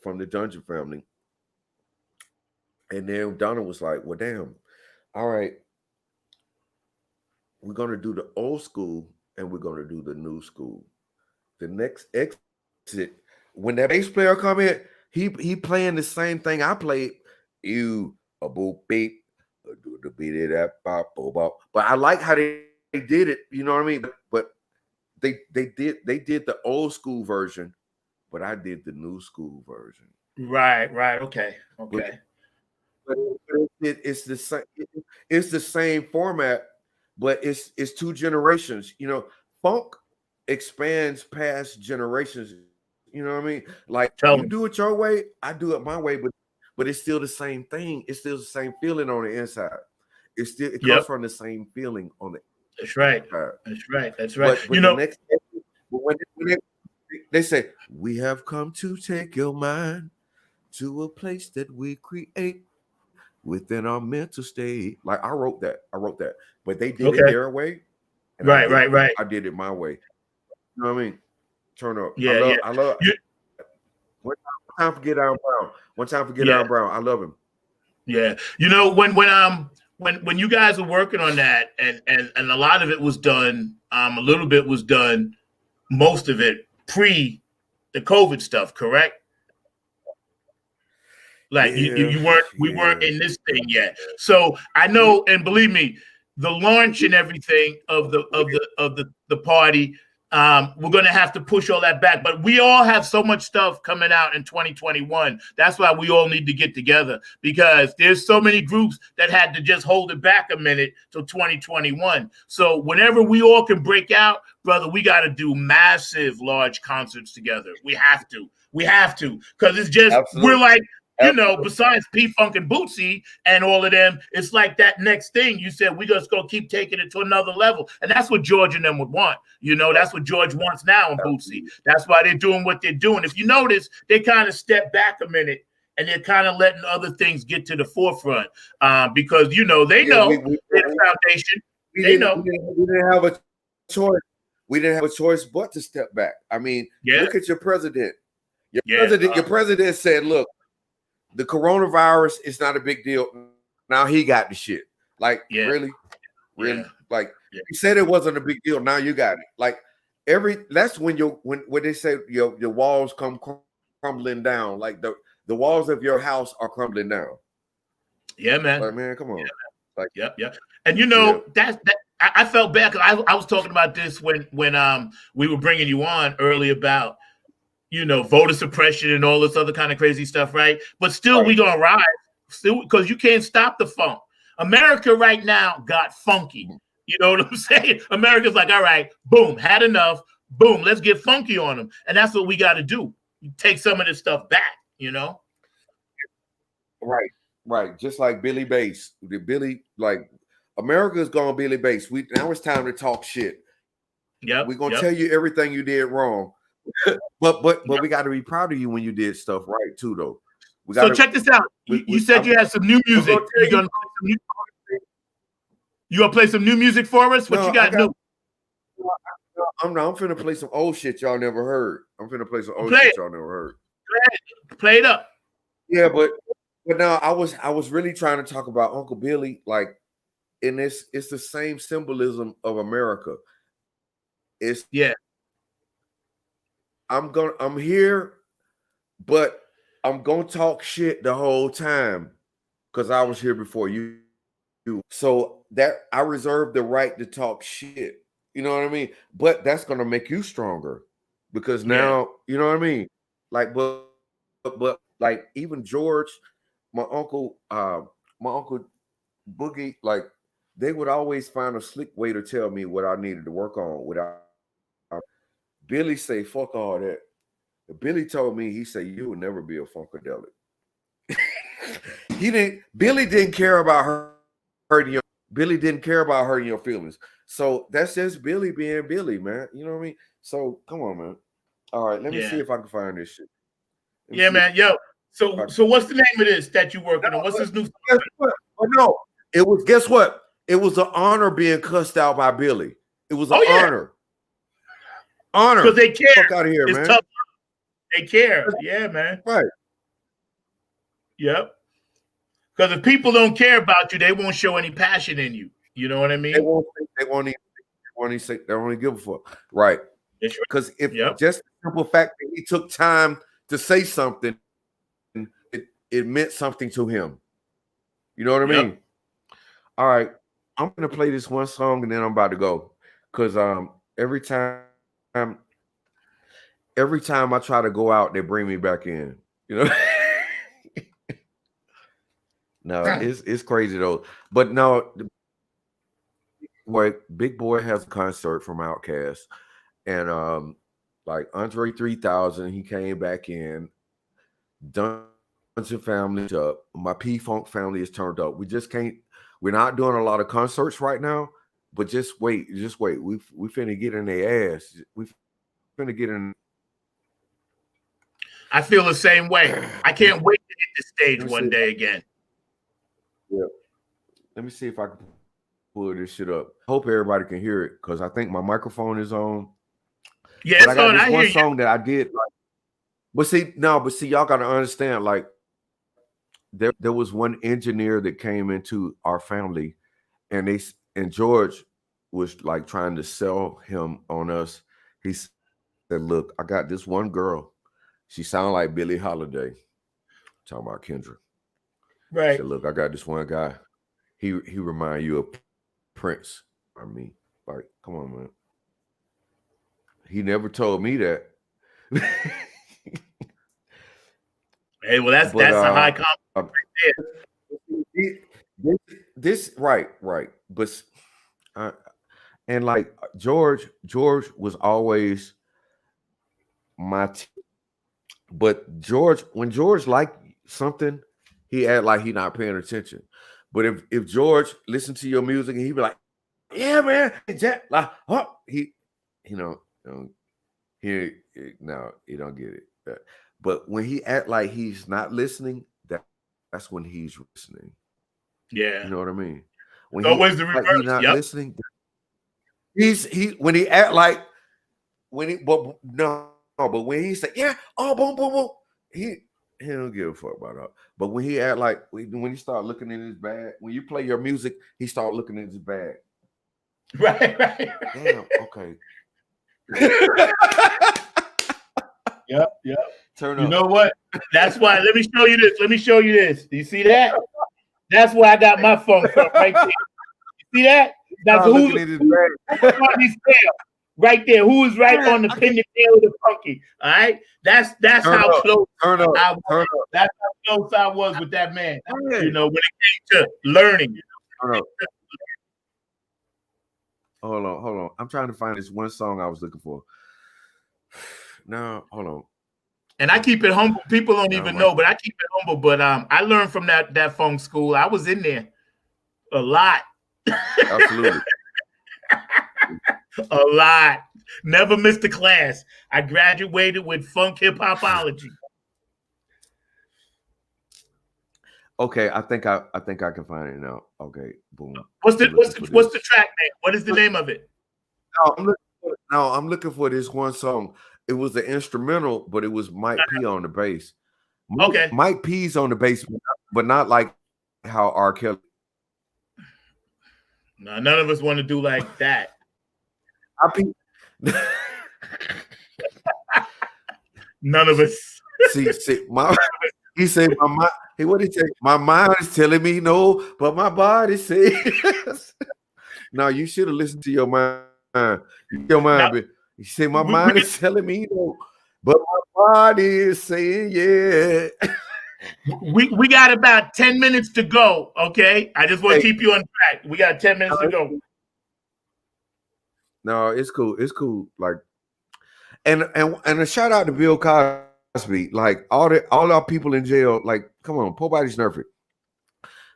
from the Dungeon Family. And then Donna was like, well, damn, all right, we're going to do the old school and we're going to do the new school. The next exit, when that bass player come in, he playing the same thing I played. You a boop beat, do the beat it up, bop, bop. But I like how they did it. You know what I mean? But they did the old school version, but I did the new school version. Right. Okay. But it's the same. It's the same format, but it's two generations. Funk expands past generations. You know what I mean? Like you do it your way, I do it my way, but it's still the same thing. It's still the same feeling on the inside. It comes from the same feeling on the That's right. That's right. That's right. But the next when they say, we have come to take your mind to a place that we create within our mental state. Like I wrote that. But they did it their way. And Right. I did it my way. You know what I mean? Turn up. Yeah, I love one time for Get Down Brown. One time for Get Down Brown. I love him. Yeah. You know, when you guys were working on that and a lot of it was done, a little bit was done, most of it pre the COVID stuff, correct? Like we weren't in this thing yet. So I know, and believe me, the launch and everything of the party, we're going to have to push all that back. But we all have so much stuff coming out in 2021. That's why we all need to get together, because there's so many groups that had to just hold it back a minute till 2021. So whenever we all can break out, brother, we got to do massive, large concerts together. We have to, because it's just, we're like, you know, besides P-Funk and Bootsy and all of them, it's like that next thing you said, we just gonna keep taking it to another level. And that's what George and them would want. You know, that's what George wants now in Bootsy. That's why they're doing what they're doing. If you notice, they kind of step back a minute and they're kind of letting other things get to the forefront, because, you know, they know they're the foundation. They know. We didn't have a choice. We didn't have a choice but to step back. I mean, look at your president. Your president said, look, the coronavirus is not a big deal. Now he got the shit. Like, really? Like, you said it wasn't a big deal. Now you got it. Like, that's when when they say your walls come crumbling down. Like the walls of your house are crumbling down. Yeah, man. Like, man, come on. Like, yeah. And you know, that I felt bad because I was talking about this when we were bringing you on early about, you know, voter suppression and all this other kind of crazy stuff, right? But still, we gonna rise, still, because you can't stop the funk. America right now got funky. You know what I'm saying? America's like, all right, boom, had enough, boom, let's get funky on them, and that's what we got to do. Take some of this stuff back, you know? Right. Just like Billy Bass, America's gone Billy Bass. Now it's time to talk shit. Yeah, we're gonna tell you everything you did wrong. but we got to be proud of you when you did stuff right too, though. So check this out. You said you had some new music. You gonna play some new music for us? What you got new? I'm finna play some old shit y'all never heard. I'm finna play some old shit y'all never heard. Play it up. Yeah, but now I was really trying to talk about Uncle Billy, like, and it's the same symbolism of America. It's I'm here, but I'm gonna talk shit the whole time because I was here before you. So that I reserve the right to talk shit. You know what I mean? But that's gonna make you stronger because now you know what I mean. Like, but like even George, my uncle Boogie, like they would always find a slick way to tell me what I needed to work on without. Billy say, fuck all that. Billy told me, he said, you will never be a funkadelic. Billy didn't care about hurting your feelings. So that's just Billy being Billy, man. You know what I mean? So come on, man. All right, let me see if I can find this shit. Man. Yo, so what's the name of this that you're working on? What's this new? No, guess what? It was an honor being cussed out by Billy. It was an honor. Because they care. Fuck out of here, man. Tough. They care. Yeah, man. Right. Yep. Because if people don't care about you, they won't show any passion in you. You know what I mean? They won't even give a fuck. Right. Because if just the simple fact that he took time to say something, it meant something to him. You know what I mean? All right. I'm gonna play this one song and then I'm about to go. Because every time I try to go out, they bring me back in. You know? No, it's crazy though. But no, Big Boy has a concert from Outkast, and like Andre 3000, he came back in. Dungeon family up. My P-Funk family is turned up. We're not doing a lot of concerts right now But just wait. We finna get in their ass. We finna get in. I feel the same way. I can't wait to hit the stage one day again. Yeah. Let me see if I can pull this shit up. Hope everybody can hear it because I think my microphone is on. Yeah, but I got this one song that I did. But see, y'all got to understand. Like, there was one engineer that came into our family, and George was like trying to sell him on us. He said, "Look, I got this one girl. She sound like Billie Holiday." Talking about Kendra. Right. He said, "Look, I got this one guy. He remind you of Prince." I mean, like, come on, man. He never told me that. Hey, well, that's a high compliment there. This right, but and like George was always my but when George liked something, he act like he not paying attention. But if George listened to your music and he be like, "Yeah, man," like, oh, he no, he don't get it. But when he act like he's not listening, that's when he's listening. Yeah, you know what I mean. When always the reverse. Like he's not listening. When he act like but when he say, "Yeah, oh, boom, boom, boom," he don't give a fuck about that. But when he act like when he start looking in his bag, when you play your music, he start looking in his bag. Right. Damn. Okay. Yep. Turn up. You know what? That's why. Let me show you this. Do you see that? That's where I got my funk from, right there. You see that? That's who's on his tail. Right there. Who is right on the pin the tail of the funky? All right. That's how close I was. That's how close I was with that man. You know, when it came to learning. Hold on. I'm trying to find this one song I was looking for. No, hold on. And I keep it humble. People don't even know, but I keep it humble. But I learned from that funk school. I was in there a lot. Absolutely. A lot. Never missed a class. I graduated with funk hip hopology. Okay, I think I can find it now. Okay, boom. What's the track name? What is the name of it? I'm looking for this one song. It was an instrumental, but it was Mike P on the bass. Mike P's on the bass, but not like how R. Kelly. No, none of us want to do like that. None of us. See, he said my mind. Hey, what did he say? My mind is telling me no, but my body says. No, you should have listened to your mind. Your mind. You say my mind is telling me no, but my body is saying yeah. We got about 10 minutes to go. Okay, I just want to keep you on track. We got 10 minutes to go. No, it's cool. It's cool. Like, and a shout out to Bill Cosby. Like all our people in jail. Like, come on, poor body's nerfed.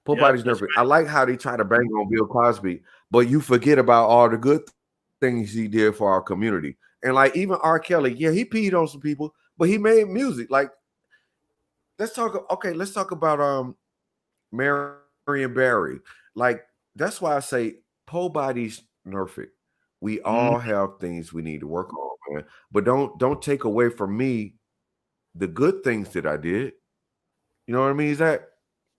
Poor body's nerfed. Right. I like how they try to bang on Bill Cosby, but you forget about all the good things he did for our community. And like even R. Kelly, yeah, he peed on some people, but he made music. Like, let's talk about Marion Barry. Like, that's why I say poor body's nerfed. We all have things we need to work on, man. But don't take away from me the good things that I did. You know what I mean, Zach?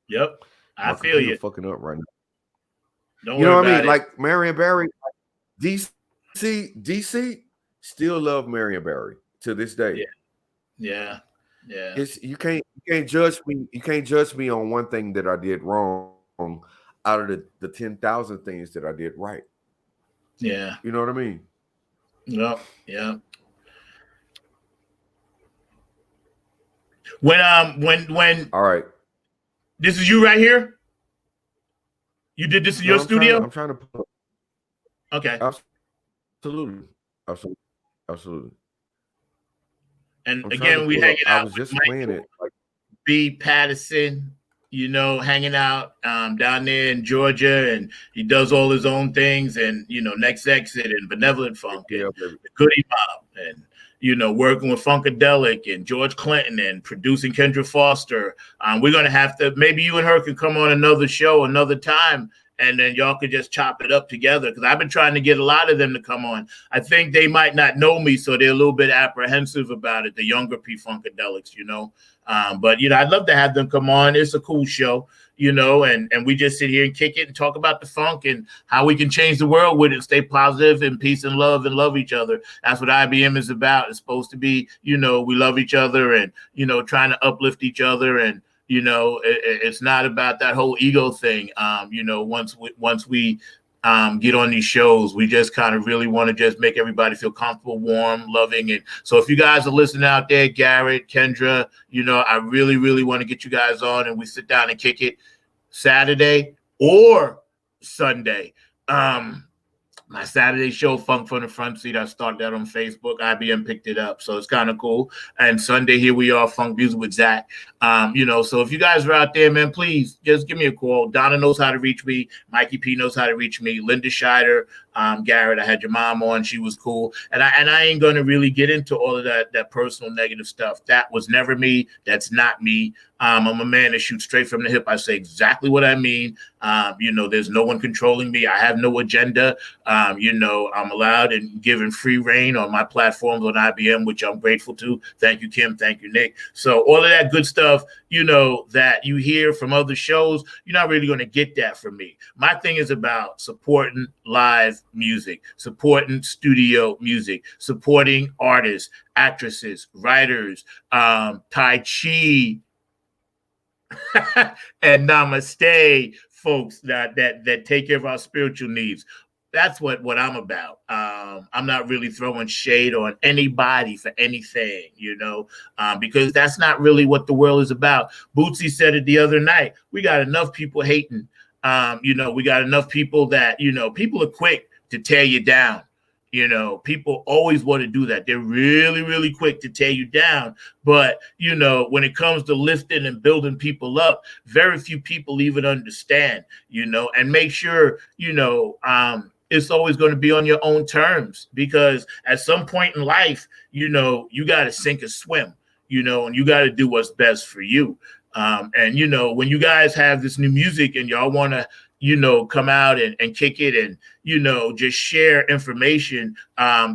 Yep. I feel you. Fucking up right now. Don't worry about it. Like Marion Barry, DC still love Marion Barry to this day. Yeah. You can't judge me. You can't judge me on one thing that I did wrong out of the 10,000 things that I did right. Yeah. You know what I mean? Yep. Yeah. When all right. This is you right here? You did this in your studio? I'm trying to put up. Okay. Absolutely. And again, we hanging out. I was just playing it. Like, B. Patterson, hanging out down there in Georgia, and he does all his own things, and Next Exit and Benevolent Funk and the Goody Mob, and working with Funkadelic and George Clinton and producing Kendra Foster. We're gonna have to, maybe you and her can come on another show another time, and then y'all could just chop it up together, because I've been trying to get a lot of them to come on. I think they might not know me, so they're a little bit apprehensive about it, the younger P-Funkadelics, but I'd love to have them come on. It's a cool show, and we just sit here and kick it and talk about the funk and how we can change the world with it, stay positive and peace and love each other. That's what IBM is about. It's supposed to be, we love each other and, trying to uplift each other. And, it's not about that whole ego thing. Once we get on these shows, we just kind of really want to just make everybody feel comfortable, warm, loving. And so if you guys are listening out there, Garrett, Kendra, I really, really want to get you guys on, and we sit down and kick it Saturday or Sunday. My Saturday show, Funk from the Front Seat, I started that on Facebook. IBM picked it up, so it's kind of cool. And Sunday, here we are, Funk Music with Zach. So if you guys are out there, man, please just give me a call. Donna knows how to reach me. Mikey P knows how to reach me. Linda Scheider, Garrett, I had your mom on. She was cool. And I ain't going to really get into all of that personal negative stuff. That was never me. That's not me. I'm a man that shoots straight from the hip. I say exactly what I mean. There's no one controlling me. I have no agenda. I'm allowed and given free reign on my platforms on IBM, which I'm grateful to. Thank you, Kim. Thank you, Nick. So all of that good stuff, that you hear from other shows, you're not really going to get that from me. My thing is about supporting live music, supporting studio music, supporting artists, actresses, writers, Tai Chi, and namaste folks that take care of our spiritual needs. That's what I'm about. I'm not really throwing shade on anybody for anything, because that's not really what the world is about. Bootsy said it the other night. We got enough people hating. We got enough people that, people are quick to tear you down. People always want to do that. They're really, really quick to tear you down. But, when it comes to lifting and building people up, very few people even understand, and make sure, it's always going to be on your own terms, because at some point in life, you got to sink or swim, and you got to do what's best for you. And, when you guys have this new music and y'all want to, come out and kick it and, just share information,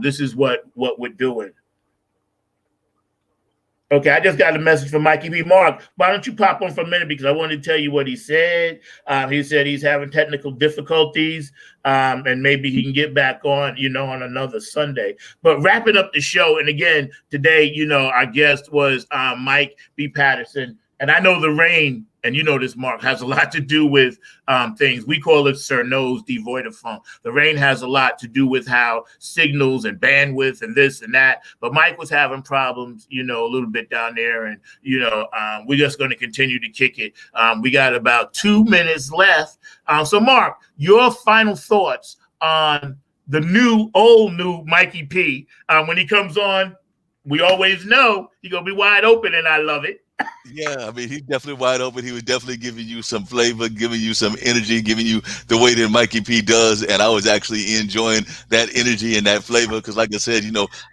this is what we're doing. Okay, I just got a message from Mikey B. Mark. Why don't you pop on for a minute, because I wanted to tell you what he said. He said he's having technical difficulties, and maybe he can get back on, on another Sunday. But wrapping up the show, and again, today, our guest was Mike B. Patterson. And I know the rain, and this, Mark, has a lot to do with things. We call it Sir Nose devoid of funk. The rain has a lot to do with how signals and bandwidth and this and that. But Mike was having problems, a little bit down there. And, we're just going to continue to kick it. We got about 2 minutes left. So, Mark, your final thoughts on the old new Mikey P. When he comes on, we always know he's going to be wide open, and I love it. Yeah, I mean, he's definitely wide open. He was definitely giving you some flavor, giving you some energy, giving you the way that Mikey P does. And I was actually enjoying that energy and that flavor because, like I said,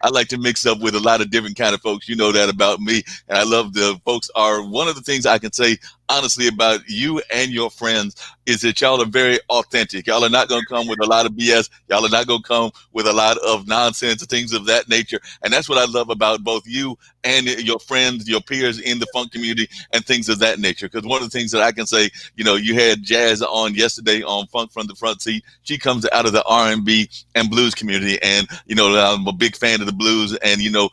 I like to mix up with a lot of different kind of folks. You know that about me. And I love the folks are one of the things I can say honestly about you and your friends is that y'all are very authentic. Y'all are not going to come with a lot of BS. Y'all are not going to come with a lot of nonsense and things of that nature. And that's what I love about both you and your friends, your peers in the funk community and things of that nature. Because one of the things that I can say, you had Jazz on yesterday on Funk from the Front Seat. She comes out of the R&B and blues community. And, I'm a big fan of the blues. And, I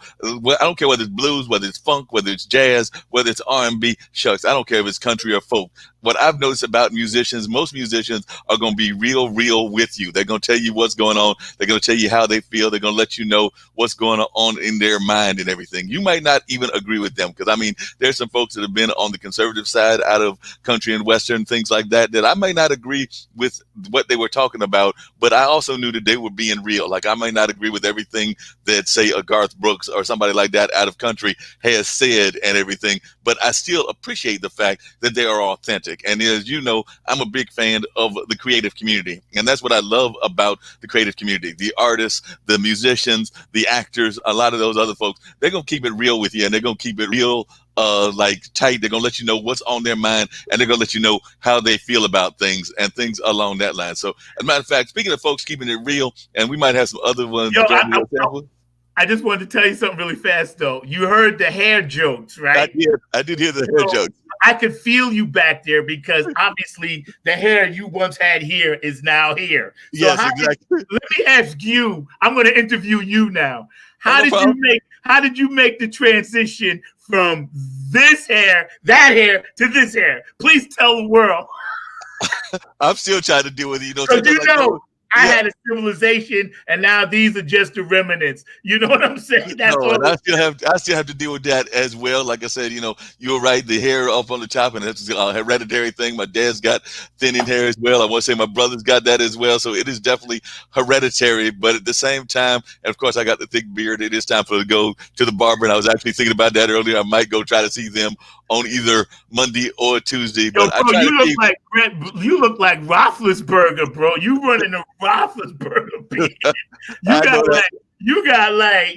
don't care whether it's blues, whether it's funk, whether it's jazz, whether it's R&B, shucks. I don't care if it's country or folk. what I've noticed about musicians, most musicians are going to be real with you. They're going to tell you what's going on. They're going to tell you how they feel. They're going to let you know what's going on in their mind and everything. You might not even agree with them, because I mean, there's some folks that have been on the conservative side out of country and Western, things like that, that I may not agree with what they were talking about, but I also knew that they were being real. Like, I might not agree with everything that, say, a Garth Brooks or somebody like that out of country has said and everything, but I still appreciate the fact that they are authentic. And as you know, I'm a big fan of the creative community, and that's what I love about the creative community. The artists, the musicians, the actors, a lot of those other folks, they're going to keep it real with you, and they're going to keep it real like tight. They're going to let you know what's on their mind, and they're going to let you know how they feel about things and things along that line. So, as a matter of fact, speaking of folks keeping it real, and we might have some other ones. I just wanted to tell you something really fast, though. You heard the hair jokes, right? I did hear the hair jokes. I could feel you back there, because obviously the hair you once had here is now here. So yes, exactly. Let me ask you. I'm going to interview you now. How did you make the transition from this hair, that hair, to this hair? Please tell the world. I'm still trying to deal with it. I had a civilization, and now these are just the remnants. You know what I'm saying? That's I still have to deal with that as well. Like I said, you were right. The hair up on the top, and it's a hereditary thing. My dad's got thinning hair as well. I want to say my brother's got that as well. So it is definitely hereditary. But at the same time, and of course, I got the thick beard. It is time for to go to the barber, and I was actually thinking about that earlier. I might go try to see them on either Monday or Tuesday. But bro, you look like Roethlisberger, bro. You running a Roethlisberger beard.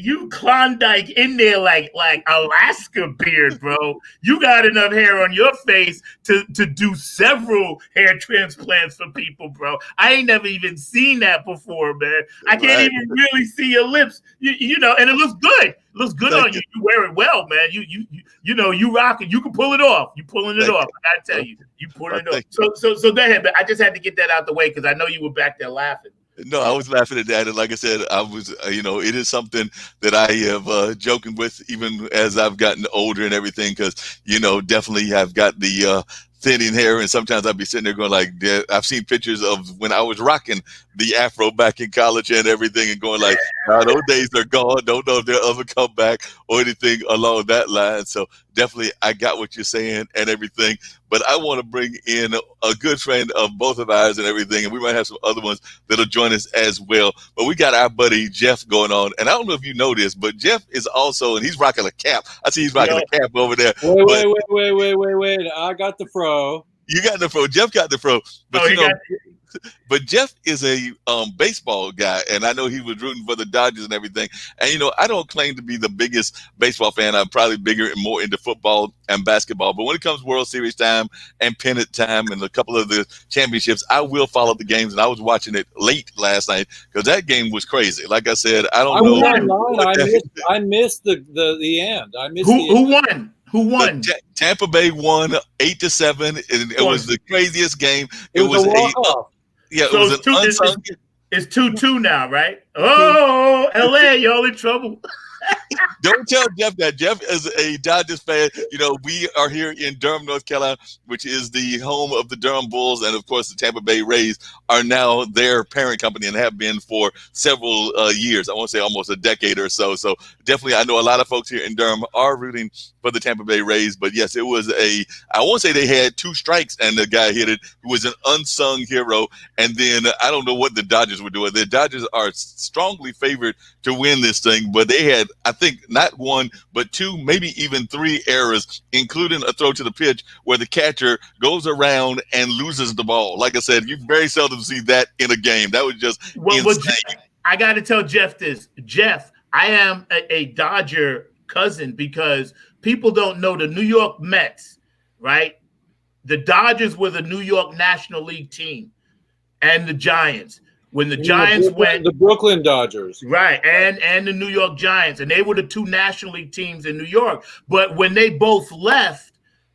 You Klondike in there like Alaska beard, bro. You got enough hair on your face to do several hair transplants for people, bro. I ain't never even seen that before, man. I can't even really see your lips. You know, and it looks good. It looks good on you. You wear it well, man. You rock it. You can pull it off. You pulling it off. I gotta tell you, you pulling it off. So go ahead, but I just had to get that out the way, because I know you were back there laughing. No, I was laughing at that. And like I said, I was, it is something that I have joking with even as I've gotten older and everything, because, definitely have got the thinning hair. And sometimes I'd be sitting there going like, I've seen pictures of when I was rocking the afro back in college and everything, and going like, nah, those days are gone. Don't know if they'll ever come back or anything along that line. So definitely I got what you're saying and everything. But I want to bring in a good friend of both of ours and everything, and we might have some other ones that'll join us as well. But we got our buddy Jeff going on, and I don't know if you know this, but Jeff is also, and he's rocking a cap. I see he's rocking a cap over there. Wait! I got the fro. You got the fro. Jeff got the fro. But but Jeff is a baseball guy, and I know he was rooting for the Dodgers and everything. And, I don't claim to be the biggest baseball fan. I'm probably bigger and more into football and basketball. But when it comes to World Series time and pennant time and a couple of the championships, I will follow the games. And I was watching it late last night because that game was crazy. Like I said, I missed the end. I missed who won? Who won? Tampa Bay won 8-7. It was the craziest game. It was a walk-off. Yeah, so it was an unsung. It's 2-2 now, right? Oh, LA, y'all in trouble. Don't tell Jeff that. Jeff is a Dodgers fan. We are here in Durham, North Carolina, which is the home of the Durham Bulls, and of course the Tampa Bay Rays are now their parent company and have been for several years. I want to say almost a decade or so. So definitely, I know a lot of folks here in Durham are rooting for the Tampa Bay Rays. But yes, it was I won't say they had two strikes and the guy hit it, who was an unsung hero. And then I don't know what the Dodgers were doing. The Dodgers are strongly favored to win this thing, but they had, I think, not one, but two, maybe even three errors, including a throw to the pitch where the catcher goes around and loses the ball. Like I said, you very seldom see that in a game. That was just insane. I got to tell Jeff this. Jeff, I am a Dodger cousin, because people don't know the New York Mets, right? The Dodgers were the New York National League team, and the Giants. When the Giants went, the Brooklyn Dodgers, right, and the New York Giants, and they were the two National League teams in New York. But when they both left,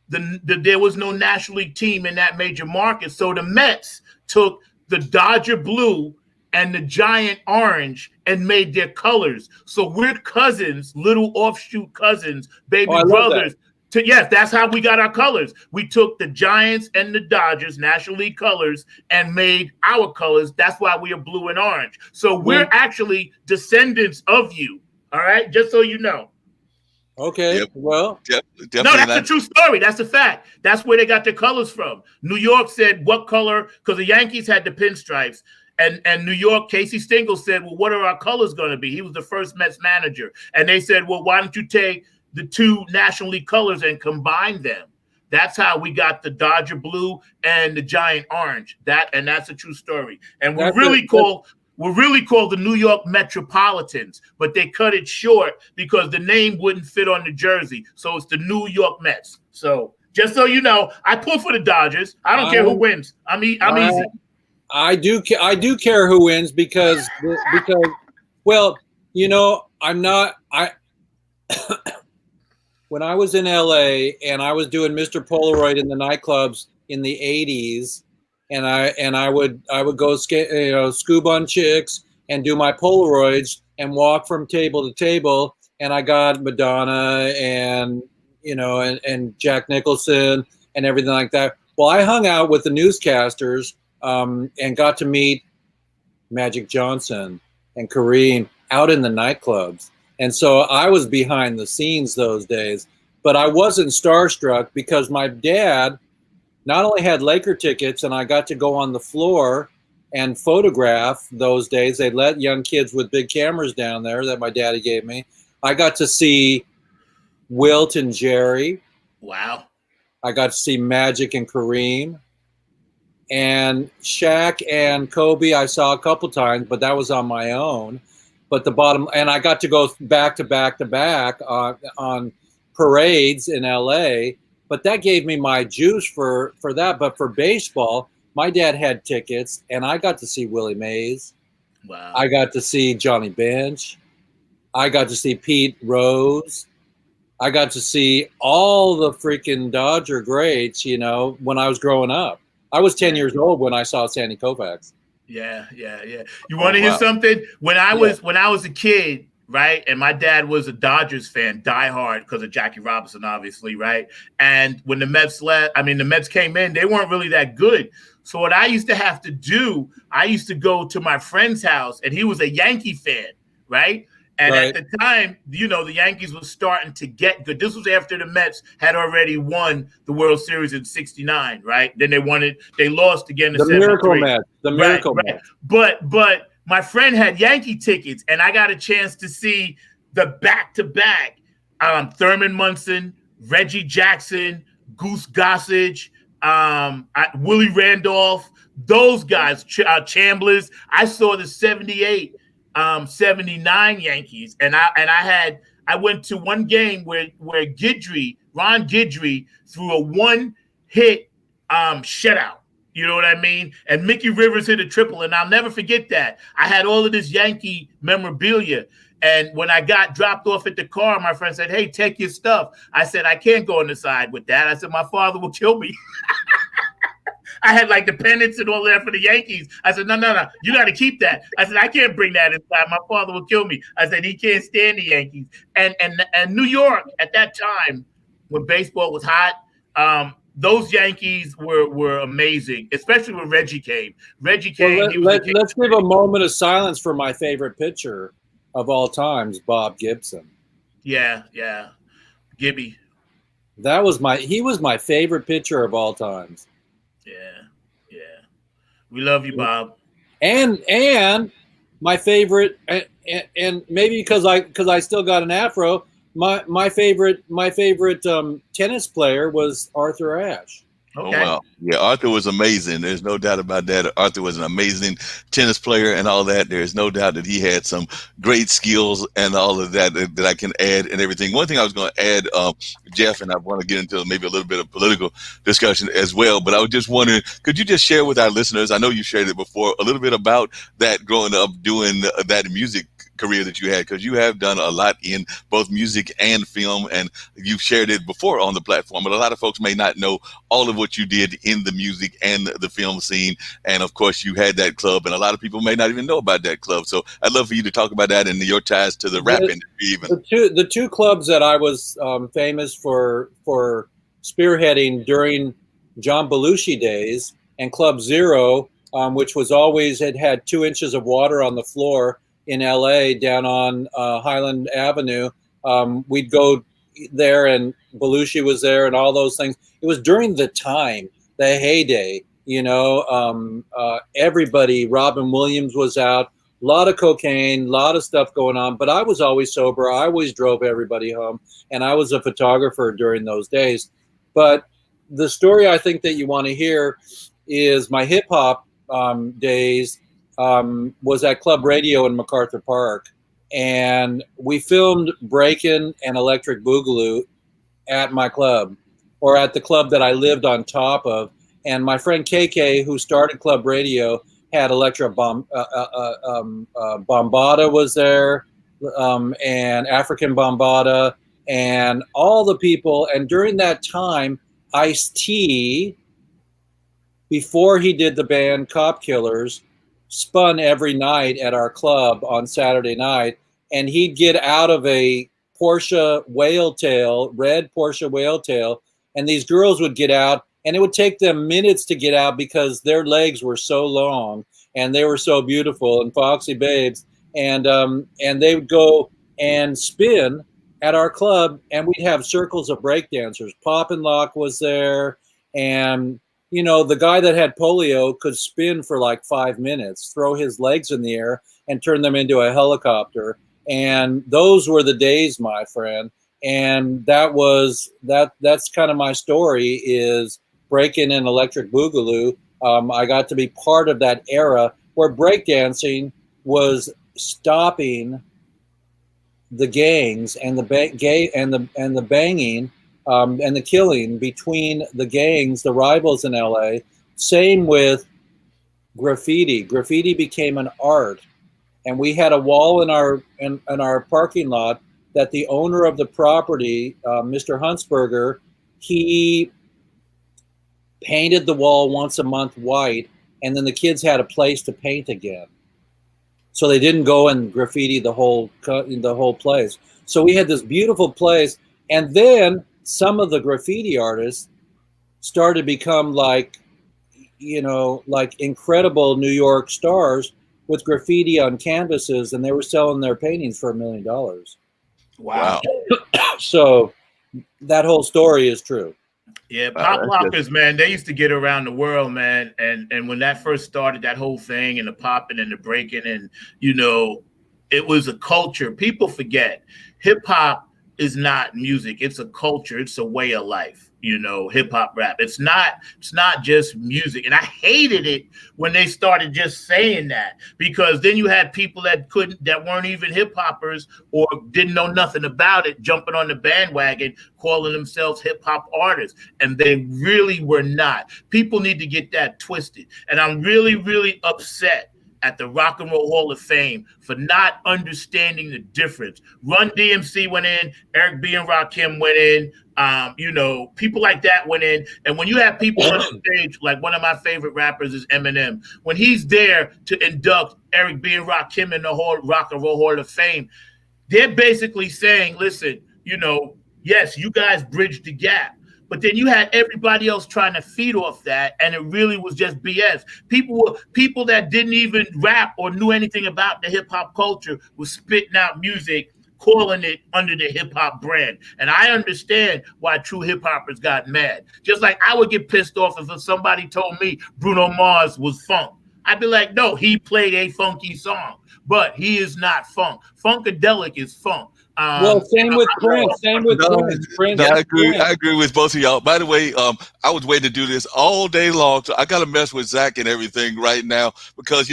there was no National League team in that major market. So the Mets took the Dodger blue and the Giant orange and made their colors. So we're cousins, little offshoot cousins, baby brothers Yes, that's how we got our colors. We took the Giants and the Dodgers National League colors and made our colors. That's why we are blue and orange. So we're actually descendants of you. All right, just so you know. Okay. Yep. Well, definitely. No, that's a true story. That's a fact. That's where they got their colors from. New York said, what color? Because the Yankees had the pinstripes. And New York, Casey Stengel said, well, what are our colors going to be? He was the first Mets manager. And they said, well, why don't you take the two National League colors and combine them? That's how we got the Dodger blue and the Giant orange. That's a true story. And we're really called the New York Metropolitans, but they cut it short because the name wouldn't fit on the jersey. So it's the New York Mets. So just so you know, I pull for the Dodgers. I don't care who wins. I'm easy. I do care who wins because well, you know, when I was in LA and I was doing Mr. Polaroid in the nightclubs in the 80s, and I would go scuba on chicks and do my Polaroids and walk from table to table, and I got Madonna and and Jack Nicholson and everything like that. Well, I hung out with the newscasters and got to meet Magic Johnson and Kareem out in the nightclubs. And so I was behind the scenes those days, but I wasn't starstruck because my dad not only had Laker tickets and I got to go on the floor and photograph those days. They let young kids with big cameras down there that my daddy gave me. I got to see Wilt and Jerry. Wow. I got to see Magic and Kareem. And Shaq and Kobe I saw a couple times, but that was on my own. But and I got to go back to back to back on parades in LA. But that gave me my juice for that. But for baseball, my dad had tickets, and I got to see Willie Mays. Wow. I got to see Johnny Bench. I got to see Pete Rose. I got to see all the freaking Dodger greats, when I was growing up. I was 10 years old when I saw Sandy Koufax. Yeah. You want to hear something? When I was a kid, right, and my dad was a Dodgers fan, diehard, because of Jackie Robinson, obviously, right? And when the Mets came in, they weren't really that good. So what I used to have to do, I used to go to my friend's house, and he was a Yankee fan, right? And at the time, the Yankees was starting to get good. This was after the Mets had already won the World Series in '69, right? Then they lost again in '73. The miracle match. But my friend had Yankee tickets, and I got a chance to see the back-to-back Thurman Munson, Reggie Jackson, Goose Gossage, Willie Randolph, those guys, Chambliss. I saw the 78 '79 Yankees, and I went to one game where Ron Guidry threw a one-hit shutout. You know what I mean? And Mickey Rivers hit a triple, and I'll never forget that. I had all of this Yankee memorabilia, and when I got dropped off at the car, my friend said, "Hey, take your stuff." I said, "I can't go on the side with that." I said, "My father will kill me." I had like the pennants and all that for the Yankees. I said, no, you got to keep that. I said, I can't bring that inside. My father will kill me. I said, he can't stand the Yankees. And New York at that time, when baseball was hot, those Yankees were amazing, especially when Reggie came. Reggie came. Well, let's give a moment of silence for my favorite pitcher of all times, Bob Gibson. Yeah, Gibby. He was my favorite pitcher of all times. Yeah. We love you, Bob. And my favorite, and maybe because I still got an afro, my favorite tennis player was Arthur Ashe. Okay. Oh, wow. Yeah, Arthur was amazing. There's no doubt about that. Arthur was an amazing tennis player and all that. There's no doubt that he had some great skills and all of that I can add and everything. One thing I was going to add, Jeff, and I want to get into maybe a little bit of political discussion as well, but I was just wondering, could you just share with our listeners, I know you shared it before, a little bit about that growing up doing that music career that you had, because you have done a lot in both music and film, and you've shared it before on the platform. But a lot of folks may not know all of what you did in the music and the film scene. And of course, you had that club, and a lot of people may not even know about that club. So I'd love for you to talk about that and your ties to the rap industry. Even the two clubs that I was famous for spearheading during John Belushi days, and Club Zero, which was always had 2 inches of water on the floor in LA down on Highland Avenue. We'd go there, and Belushi was there, and all those things. It was during the time, the heyday, everybody. Robin Williams was out, a lot of cocaine, a lot of stuff going on, but I was always sober. I always drove everybody home, and I was a photographer during those days. But the story I think that you want to hear is my hip hop days. Was at Club Radio in MacArthur Park, and we filmed Breakin' and Electric Boogaloo at my club, or at the club that I lived on top of. And my friend KK, who started Club Radio, had Electra Bombada was there, and African Bombada, and all the people. And during that time, Ice-T, before he did the band Cop Killers, spun every night at our club on Saturday night, and he'd get out of a Porsche Whaletail, red Porsche Whaletail, and these girls would get out, and it would take them minutes to get out because their legs were so long and they were so beautiful and foxy babes, and they would go and spin at our club, and we'd have circles of breakdancers. Pop and Lock was there, and the guy that had polio could spin for like 5 minutes, throw his legs in the air, and turn them into a helicopter. And those were the days, my friend. And that's kind of my story, is Breakin' and Electric Boogaloo. I got to be part of that era where breakdancing was stopping the gangs and the the banging. And the killing between the gangs, the rivals in LA. Same with graffiti. Graffiti became an art, and we had a wall in our parking lot that the owner of the property, Mr. Huntsberger, he painted the wall once a month white, and then the kids had a place to paint again, so they didn't go and graffiti the whole place. So we had this beautiful place, and then some of the graffiti artists started to become like incredible New York stars with graffiti on canvases, and they were selling their paintings for $1 million. Wow. So that whole story is true. Yeah, pop lockers, man, they used to get around the world, man. And when that first started, that whole thing, and the popping and the breaking, and it was a culture. People forget hip hop is not music. It's a culture. It's a way of life. Hip hop rap. It's not just music. And I hated it when they started just saying that, because then you had people that weren't even hip hoppers or didn't know nothing about it, jumping on the bandwagon, calling themselves hip hop artists. And they really were not. People need to get that twisted. And I'm really, really upset at the Rock and Roll Hall of Fame for not understanding the difference. Run DMC went in, Eric B. and Rakim went in, people like that went in. And when you have people on the stage, like one of my favorite rappers is Eminem, when he's there to induct Eric B. and Rakim in the whole Rock and Roll Hall of Fame, they're basically saying, listen, yes, you guys bridged the gap. But then you had everybody else trying to feed off that, and it really was just BS. People that didn't even rap or knew anything about the hip hop culture was spitting out music, calling it under the hip hop brand. And I understand why true hip hoppers got mad. Just like I would get pissed off if somebody told me Bruno Mars was funk. I'd be like, no, he played a funky song, but he is not funk. Funkadelic is funk. Well, same with Prince. Same with Prince. Prince. No, Prince. I agree with both of y'all. By the way, I was waiting to do this all day long, so I got to mess with Zach and everything right now because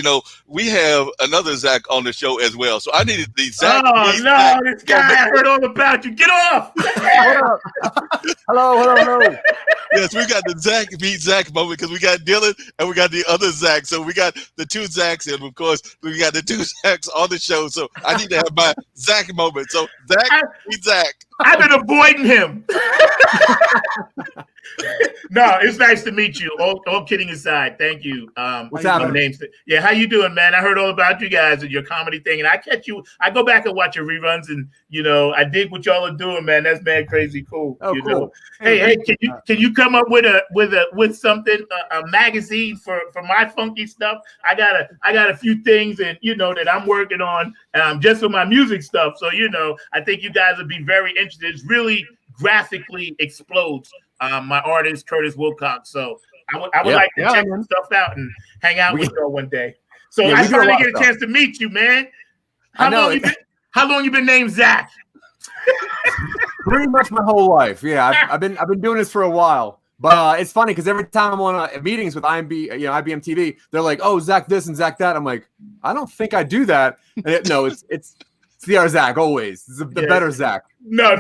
we have another Zach on the show as well. So I needed the Zach. Oh no, Zach. this guy! I heard all about you. Get off! Hello. Yes, we got the Zach beat Zach moment because we got Dylan and we got the other Zach. So we got the two Zachs, and of course we got the two Zachs on the show. So I need to have my Zach moment. So Zach beat Zach. I've been avoiding him. No, it's nice to meet you. All kidding aside, thank you. What's happening? Yeah, how you doing, man? I heard all about you guys and your comedy thing, and I catch you. I go back and watch your reruns, and I dig what y'all are doing, man. That's mad crazy cool. Oh, cool. Know? Hey, can you come up with something, a magazine for my funky stuff? I got a few things, and that I'm working on, just for my music stuff. So I think you guys would be very interested. It really graphically explodes. My artist Curtis Wilcox. So I would like to check some stuff out and hang out with y'all one day. So I finally get a chance to meet you, man. How long you been named Zach? Pretty much my whole life. Yeah, I've been doing this for a while. But it's funny because every time I'm on meetings with IBM TV, they're like, "Oh, Zach this and Zach that." I'm like, I don't think I do that. And no, it's the other Zach always. It's the better Zach. No.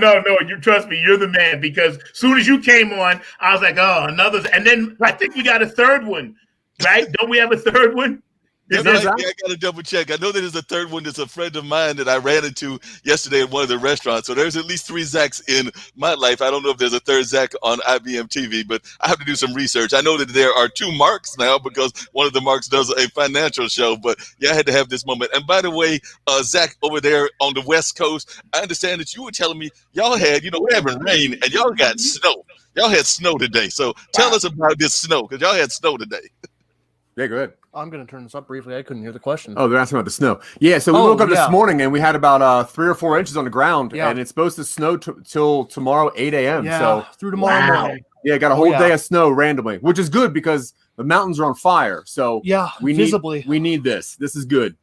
You trust me. You're the man because as soon as you came on, I was like, oh, another. And then I think we got a third one, right? Don't we have a third one? Yeah, I got to double check. I know there's a third one that's a friend of mine that I ran into yesterday at one of the restaurants. So there's at least 3 Zachs in my life. I don't know if there's a third Zach on IBM TV, but I have to do some research. I know that there are 2 Marks now because one of the Marks does a financial show. But yeah, I had to have this moment. And by the way, Zach over there on the West Coast, I understand that you were telling me y'all had, we're having rain and y'all got snow. Y'all had snow today. So tell us about this snow because y'all had snow today. Yeah, go ahead. I'm going to turn this up briefly. I couldn't hear the question. Oh, they're asking about the snow. Yeah, so we woke up this morning and we had about 3 or 4 inches on the ground, and it's supposed to snow till tomorrow 8 a.m. Yeah, so through tomorrow morning. Yeah, got a whole day of snow randomly, which is good because the mountains are on fire. So we need this. This is good.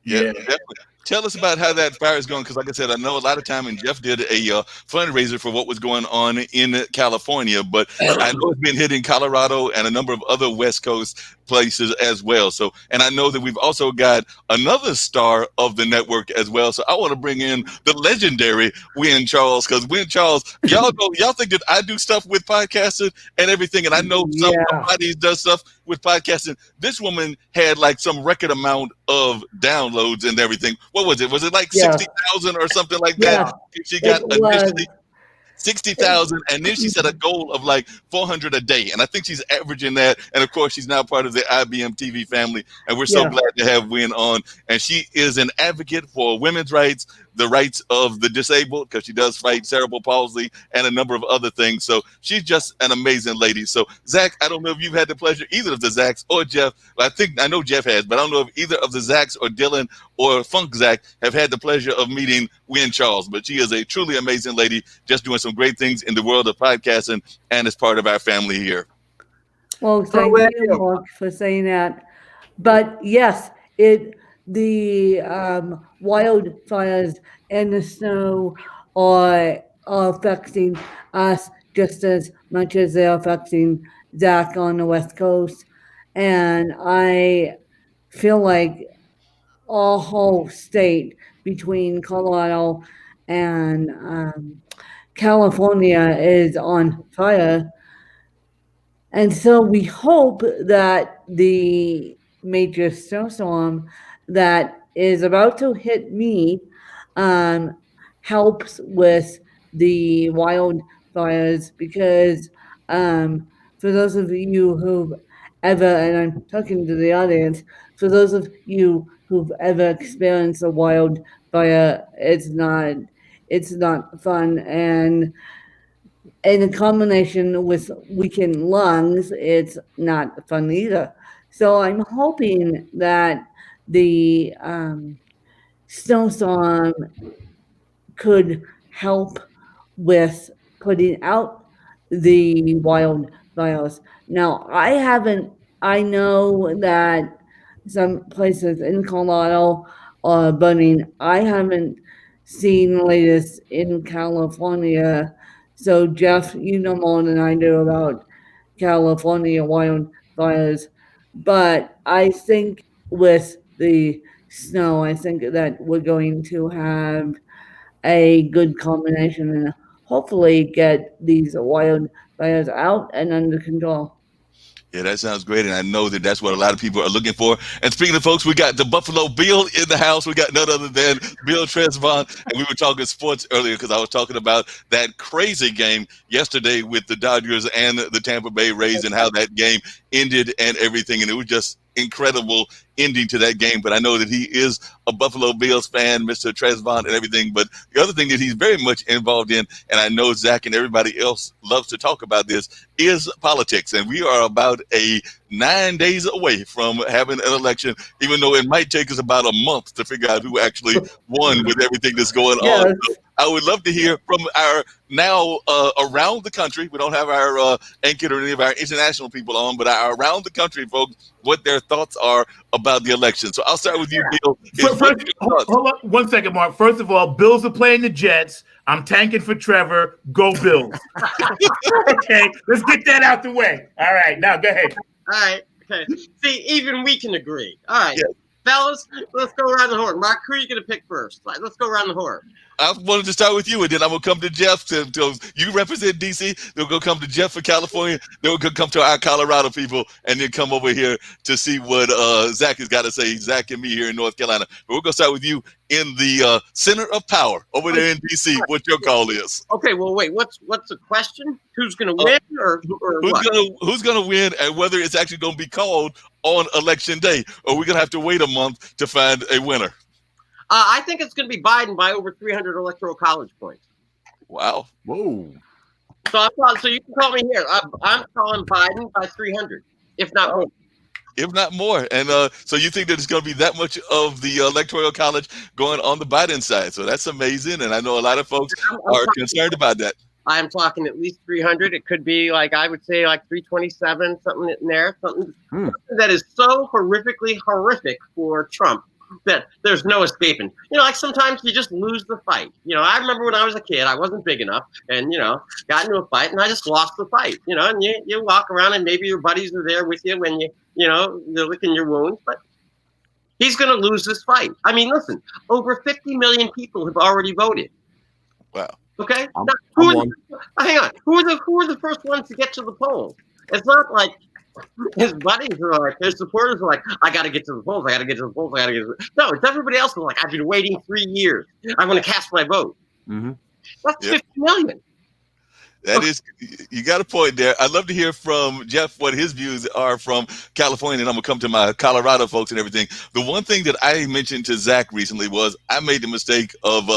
Yeah. Definitely. Tell us about how that fire is going, because like I said, I know a lot of time, and Jeff did a fundraiser for what was going on in California, but I know it's been hitting Colorado and a number of other West Coast places as well. So, and I know that we've also got another star of the network as well. So I want to bring in the legendary Wynn Charles, because Wynn Charles, y'all think that I do stuff with podcasting and everything, and I know somebody does stuff with podcasting. This woman had like some record amount of downloads and everything. What was it? Was it like 60,000 or something like that? She got initially 60,000, and then she set a goal of like 400 a day, and I think she's averaging that. And of course, she's now part of the IBM TV family, and we're so glad to have Wynn on. And she is an advocate for women's rights, the rights of the disabled, because she does fight cerebral palsy and a number of other things. So she's just an amazing lady. So Zach, I don't know if you've had the pleasure, either of the Zachs or Jeff. I know Jeff has, but I don't know if either of the Zachs or Dylan or Funk Zach have had the pleasure of meeting Wynn Charles. But she is a truly amazing lady, just doing some great things in the world of podcasting, and is part of our family here. Well, thank you, Mark, for saying that. But yes, the wildfires and the snow are affecting us just as much as they're affecting Zach on the West Coast. And I feel like our whole state between Colorado and California is on fire. And so we hope that the major snowstorm that is about to hit me helps with the wildfires, because for those of you who've ever, and I'm talking to the audience, for those of you who've ever experienced a wildfire, it's not fun, and in combination with weakened lungs, it's not fun either. So I'm hoping that the snowstorm could help with putting out the wildfires. Now, I know that some places in Colorado are burning. I haven't seeing the latest in California. So, Jeff, you know more than I do about California wildfires. But I think with the snow, I think that we're going to have a good combination and hopefully get these wildfires out and under control. Yeah, that sounds great, and I know that that's what a lot of people are looking for. And speaking of folks, we got the Buffalo Bill in the house. We got none other than Bill Tresvant, and we were talking sports earlier because I was talking about that crazy game yesterday with the Dodgers and the Tampa Bay Rays and how that game ended and everything, and it was just incredible ending to that game. But I know that he is a Buffalo Bills fan, Mr. Tresvant, and everything. But the other thing that he's very much involved in, and I know Zach and everybody else loves to talk about this, is politics. And we are about 9 days away from having an election, even though it might take us about a month to figure out who actually won with everything that's going on. So I would love to hear from our now around the country. We don't have our Ankit or any of our international people on, but our around the country folks, what their thoughts are about the election. So I'll start with you, Bill. Hold on 1 second, Mark. First of all, Bills are playing the Jets. I'm tanking for Trevor. Go Bills. Okay, let's get that out the way. All right, now go ahead. All right. Okay. See, even we can agree. All right. Yeah. Fellas, let's go around the horn. Mark, who are you going to pick first? Let's go around the horn. I wanted to start with you, and then I'm going to come to Jeff. You represent D.C. Then we're going to come to Jeff for California. Then we're going to come to our Colorado people, and then come over here to see what Zach has got to say. Zach and me here in North Carolina. But we're going to start with you in the center of power over there in D.C. What your call is? Okay, well, wait. What's the question? Who's going to win, or who's going to win, and whether it's actually going to be called on election day, or we're going to have to wait a month to find a winner? I think it's going to be Biden by over 300 electoral college points. Wow. Whoa. So you can call me here. I'm calling Biden by 300, if not more. If not more. And so you think that it's going to be that much of the electoral college going on the Biden side. So that's amazing. And I know a lot of folks are concerned about that. I'm talking at least 300. It could be I would say 327, something in there. Something that is so horrifically horrific for Trump that there's no escaping. Sometimes you just lose the fight. I remember when I was a kid, I wasn't big enough and, got into a fight and I just lost the fight, and you walk around and maybe your buddies are there with you when you're licking your wounds, but he's going to lose this fight. I mean, listen, over 50 million people have already voted. Wow. Okay. Hang on. Who are the first ones to get to the polls? It's not like his buddies are his supporters are I got to get to the polls. I got to get to the polls. No, it's everybody else who's I've been waiting 3 years. I'm going to cast my vote. Mm-hmm. That's 50 million. That is, you got a point there. I'd love to hear from Jeff what his views are from California, and I'm going to come to my Colorado folks and everything. The one thing that I mentioned to Zach recently was I made the mistake of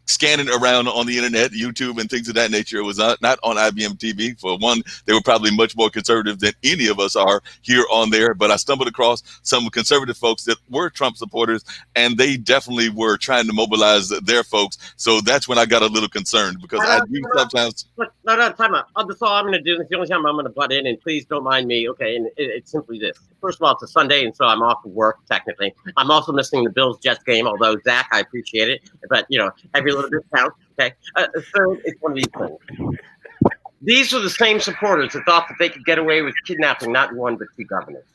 scanning around on the internet, YouTube, and things of that nature. It was not on IBM TV. For one, they were probably much more conservative than any of us are here on there, but I stumbled across some conservative folks that were Trump supporters, and they definitely were trying to mobilize their folks. So that's when I got a little concerned because I do sometimes... No, time out. That's all I'm going to do. It's the only time I'm going to butt in, and please don't mind me. Okay, and it's simply this. First of all, it's a Sunday, and so I'm off of work, technically. I'm also missing the Bills-Jets game, although, Zach, I appreciate it. But, every little bit counts, okay? Third, it's one of these things. These are the same supporters that thought that they could get away with kidnapping not one but two governors.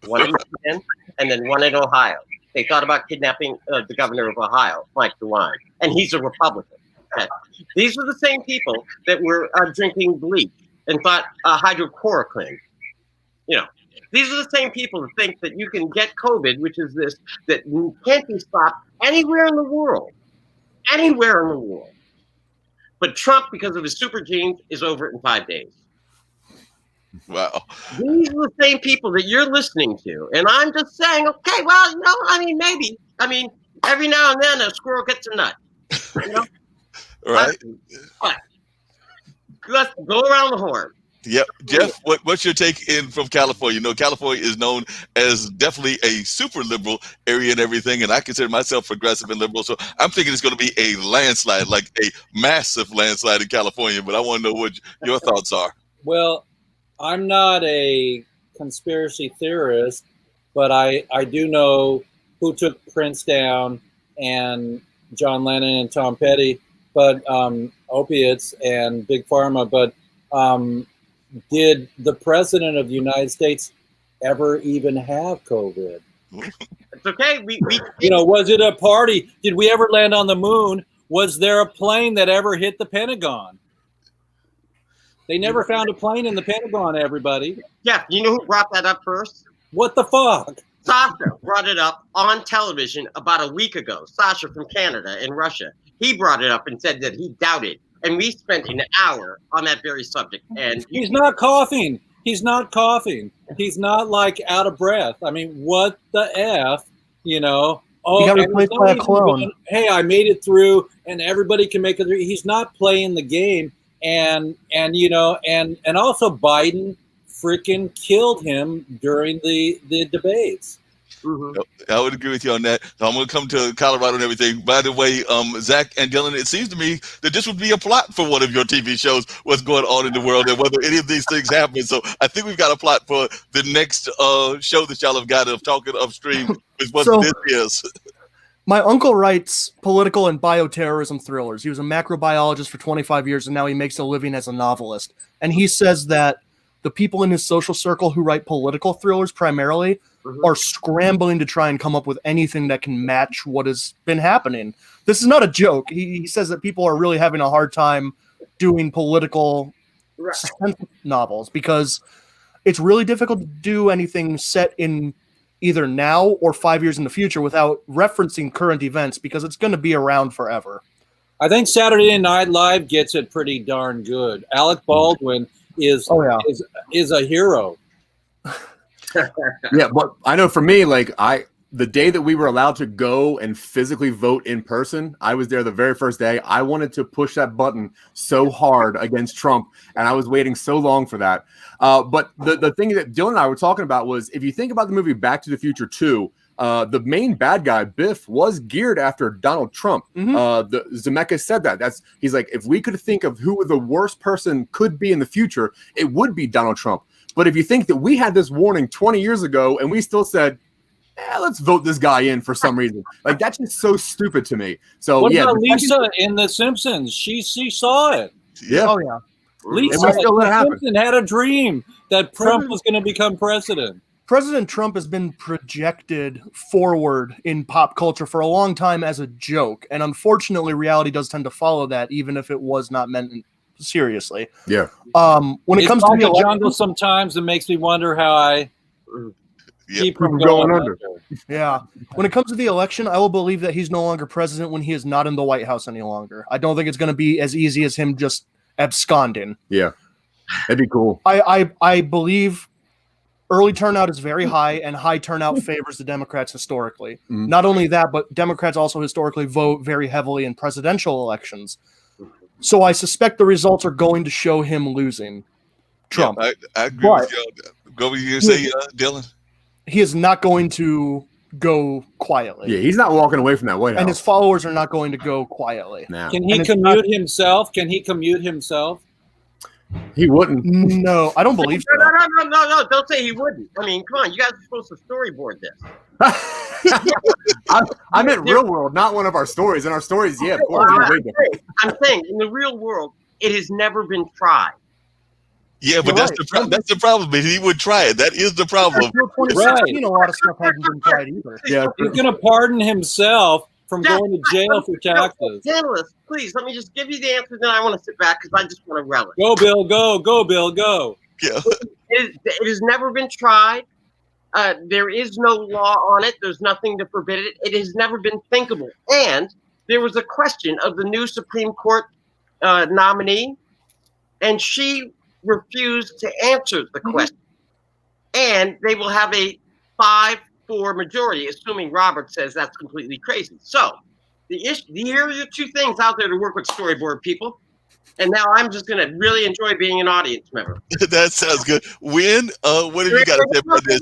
One in Michigan and then one in Ohio. They thought about kidnapping the governor of Ohio, Mike DeWine, and he's a Republican. Okay. These are the same people that were drinking bleach and thought hydrochloroquine. These are the same people that think that you can get COVID, which is this that can't be stopped anywhere in the world. Anywhere in the world. But Trump, because of his super genes, is over it in 5 days. Wow. These are the same people that you're listening to. And I'm just saying, okay, well, maybe. Every now and then a squirrel gets a nut. Right. Let's go around the horn. Yep. Jeff, what's your take in from California? California is known as definitely a super liberal area and everything, and I consider myself progressive and liberal. So I'm thinking it's going to be a landslide, like a massive landslide in California, but I want to know what your thoughts are. Well, I'm not a conspiracy theorist, but I do know who took Prince down and John Lennon and Tom Petty, but opiates and Big Pharma. But did the president of the United States ever even have COVID? It's okay. We was it a party? Did we ever land on the moon? Was there a plane that ever hit the Pentagon? They never found a plane in the Pentagon, everybody. Yeah, you know who brought that up first? What the fuck? Sasha brought it up on television about a week ago. Sasha from Canada and Russia. He brought it up and said that he doubted. And we spent an hour on that very subject. And he's not coughing. He's not coughing. He's not like out of breath. I mean, what the F, you know? Oh, he got replaced by a clone. Hey, I made it through, and everybody can make it through. He's not playing the game. And you know, and also Biden freaking killed him during the debates. Mm-hmm. I would agree with you on that. I'm going to come to Colorado and everything. By the way, Zach and Dylan, it seems to me that this would be a plot for one of your TV shows, what's going on in the world and whether any of these things happen. So I think we've got a plot for the next show that y'all have got of talking upstream with what this is. My uncle writes political and bioterrorism thrillers. He was a macrobiologist for 25 years, and now he makes a living as a novelist. And he says that the people in his social circle who write political thrillers primarily are scrambling to try and come up with anything that can match what has been happening. This is not a joke. He says that people are really having a hard time doing political novels because it's really difficult to do anything set in either now or 5 years in the future without referencing current events because it's going to be around forever. I think Saturday Night Live gets it pretty darn good. Alec Baldwin is a hero. Yeah, but I know for me, like the day that we were allowed to go and physically vote in person, I was there the very first day. I wanted to push that button so hard against Trump, and I was waiting so long for that. But the thing that Dylan and I were talking about was, if you think about the movie Back to the Future 2, the main bad guy, Biff, was geared after Donald Trump. Zemeckis said that. He's like, if we could think of who the worst person could be in the future, it would be Donald Trump. But if you think that we had this warning 20 years ago and we still said, let's vote this guy in for some reason, like that's just so stupid to me. So what about Lisa in The Simpsons? She saw it. Yeah. Oh yeah. Lisa Simpson had a dream that Trump was going to become president. President Trump has been projected forward in pop culture for a long time as a joke, and unfortunately, reality does tend to follow that, even if it was not meant seriously. Yeah. When it comes to the jungle, sometimes it makes me wonder how I keep from going under. Yeah. When it comes to the election, I will believe that he's no longer president when he is not in the White House any longer. I don't think it's going to be as easy as him just absconding. Yeah. That'd be cool. I believe early turnout is very high, and high turnout favors the Democrats historically. Not only that, but Democrats also historically vote very heavily in presidential elections. So I suspect the results are going to show him losing Trump. Yeah, I agree with you. Go with you say, Dylan. He is not going to go quietly. Yeah, he's not walking away from that White House. And his followers are not going to go quietly. No. Can he commute himself? Can he commute himself? He wouldn't. No, I don't believe so. No, don't say he wouldn't. I mean, come on, you guys are supposed to storyboard this. I meant real world, not one of our stories. In our stories, yeah, of course. I'm saying, in the real world, it has never been tried. Yeah, but that's the problem. But he would try it. That is the problem. Until 2016, a lot of stuff hasn't been tried either. Yeah, he's going to pardon himself from going to jail for taxes. Panelists, please, let me just give you the answer. Then I want to sit back because I just want to relish. Go, Bill. Go, Bill. Go. Yeah. It has never been tried. There is no law on it. There's nothing to forbid it. It has never been thinkable. And there was a question of the new Supreme Court nominee, and she refused to answer the question. And they will have a 5-4 majority, assuming Robert says that's completely crazy. So here are the two things out there to work with storyboard people. And now I'm just going to really enjoy being an audience member. That sounds good. When, what have you got to say about this?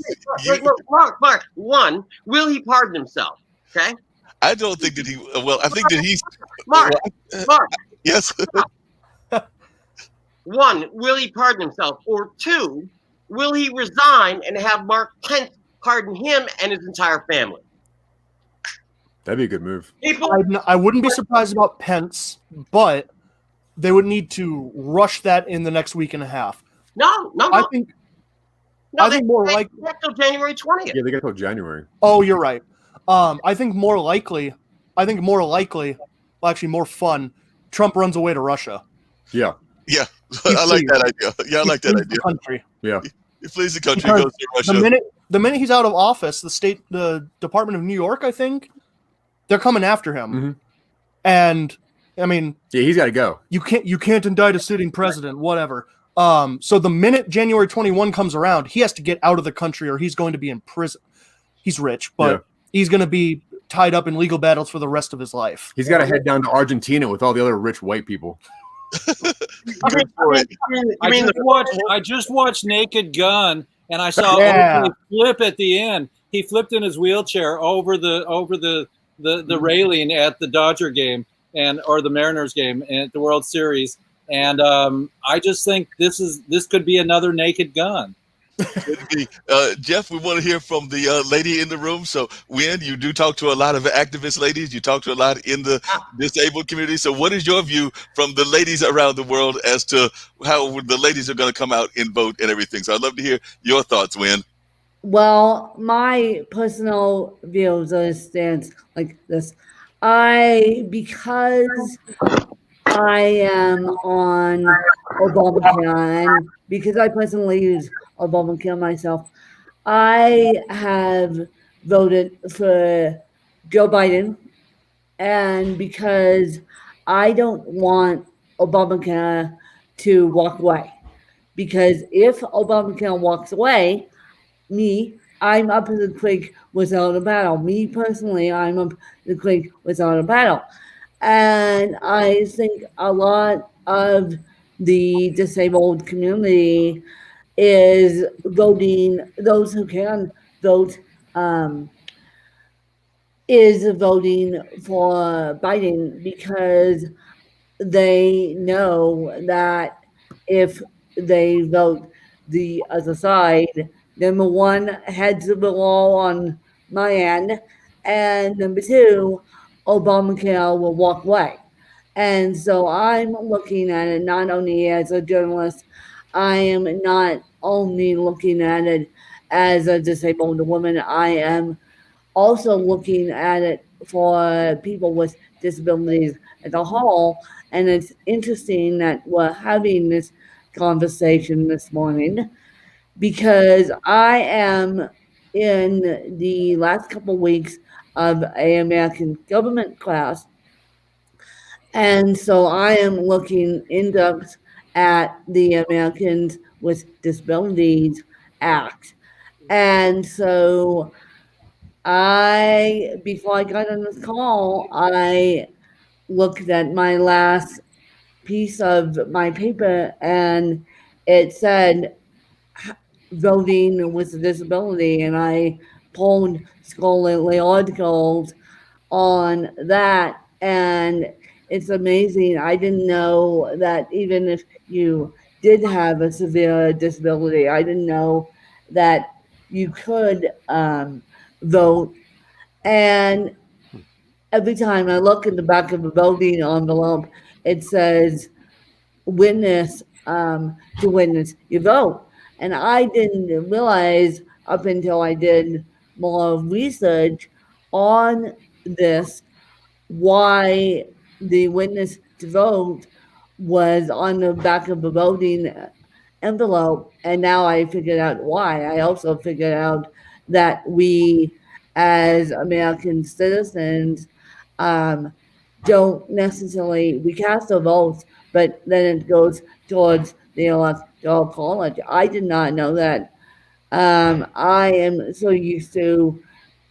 Mark, one, will he pardon himself? Okay. I don't think that he, I think that he's. Mark. Yes. One, will he pardon himself? Or two, will he resign and have Mark Kent pardon him and his entire family? That'd be a good move. I wouldn't be surprised about Pence, but they would need to rush that in the next week and a half. No. I think more like till January 20th. Yeah, they got till January. Oh, you're right. I think more likely, well, actually more fun, Trump runs away to Russia. Yeah. Yeah. I like that idea. Yeah, I like that idea. Country. Yeah. He flees the country, goes to Russia. The minute he's out of office, the Department of New York, I think, they're coming after him. Mm-hmm. And I mean, yeah, he's got to go. You can't indict a sitting president, whatever. So the minute January 21 comes around, he has to get out of the country or he's going to be in prison. He's rich, but he's going to be tied up in legal battles for the rest of his life. He's got to head down to Argentina with all the other rich white people. I just watched Naked Gun, and I saw OJ flip at the end. He flipped in his wheelchair over the railing at the Dodger game or the Mariners game at the World Series. And I just think this could be another Naked Gun. Jeff, we want to hear from the lady in the room. So, Wynn, you do talk to a lot of activist ladies. You talk to a lot in the disabled community. So what is your view from the ladies around the world as to how the ladies are going to come out and vote and everything? So I'd love to hear your thoughts, Wynn. Well, my personal views stands like this. Because I am on Obamacare, and because I personally use Obamacare myself, I have voted for Joe Biden, and because I don't want Obamacare to walk away, because if Obamacare walks away, I'm up in the creek without a paddle. Me personally, I'm up the creek without a paddle. And I think a lot of the disabled community is voting, those who can vote, is voting for Biden because they know that if they vote the other side, number one, heads of the law on my end, and number two, Obamacare will walk away. And so I'm looking at it not only as a journalist, I am not only looking at it as a disabled woman, I am also looking at it for people with disabilities as a whole. And it's interesting that we're having this conversation this morning because I am in the last couple of weeks of an American government class. And so I am looking in depth at the Americans with Disabilities Act. And so before I got on this call, I looked at my last piece of my paper and it said voting with a disability, and I pulled scholarly articles on that, and it's amazing. I didn't know that even if you did have a severe disability, I didn't know that you could vote. And every time I look in the back of a voting envelope, it says witness to witness your vote. And I didn't realize up until I did more research on this why the witness to vote was on the back of the voting envelope. And now I figured out why. I also figured out that we as American citizens don't necessarily, we cast our votes, but then it goes towards the electoral college. I did not know that. I am so used to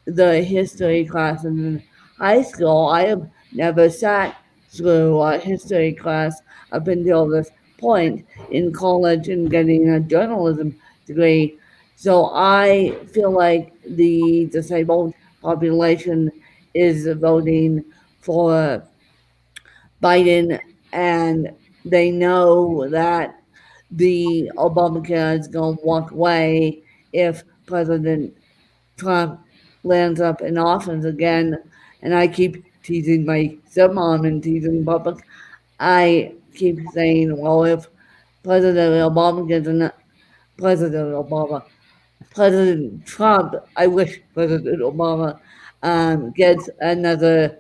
the history class in high school. I have never sat through a history class up until this point in college and getting a journalism degree. So I feel like the disabled population is voting for Biden, and they know that the Obamacare is going to walk away if President Trump lands up in office again. and I keep teasing my stepmom and teasing public. I keep saying, well, if President Obama gets President Trump, I wish President Obama gets another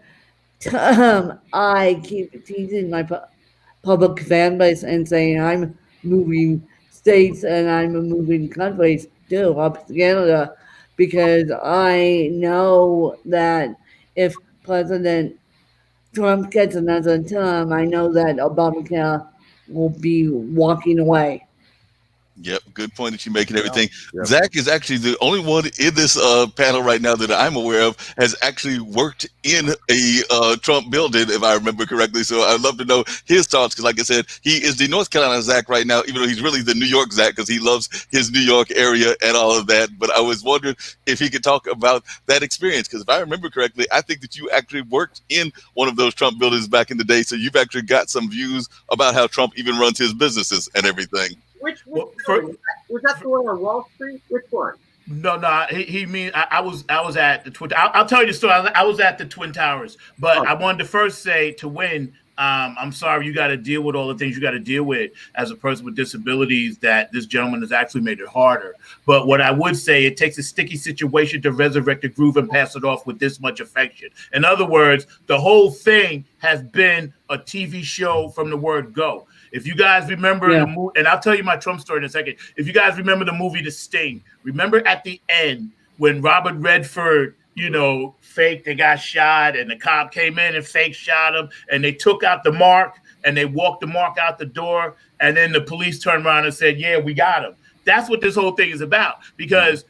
term. I keep teasing my public fan base and saying I'm moving states and I'm moving countries too, up to Canada, because I know that if President Trump gets another term, I know that Obamacare will be walking away. Yep, good point that you make and everything. Yep. Zach is actually the only one in this panel right now that I'm aware of has actually worked in a Trump building, if I remember correctly. So I'd love to know his thoughts because, like I said, he is the North Carolina Zach right now, even though he's really the New York Zach because he loves his New York area and all of that. But I was wondering if he could talk about that experience because if I remember correctly, I think that you actually worked in one of those Trump buildings back in the day. So you've actually got some views about how Trump even runs his businesses and everything. Which was that the one on Wall Street? Which one? No. He mean I was at the Twin. I'll tell you the story. I was at the Twin Towers, but I wanted to first say to win. I'm sorry you got to deal with all the things you got to deal with as a person with disabilities. That this gentleman has actually made it harder. But what I would say, it takes a sticky situation to resurrect a groove and pass it off with this much affection. In other words, the whole thing has been a TV show from the word go. If you guys remember the movie, and I'll tell you my Trump story in a second. If you guys remember the movie The Sting, remember at the end when Robert Redford, faked, they got shot, and the cop came in and fake shot him, and they took out the mark and they walked the mark out the door, and then the police turned around and said, "Yeah, we got him." That's what this whole thing is about because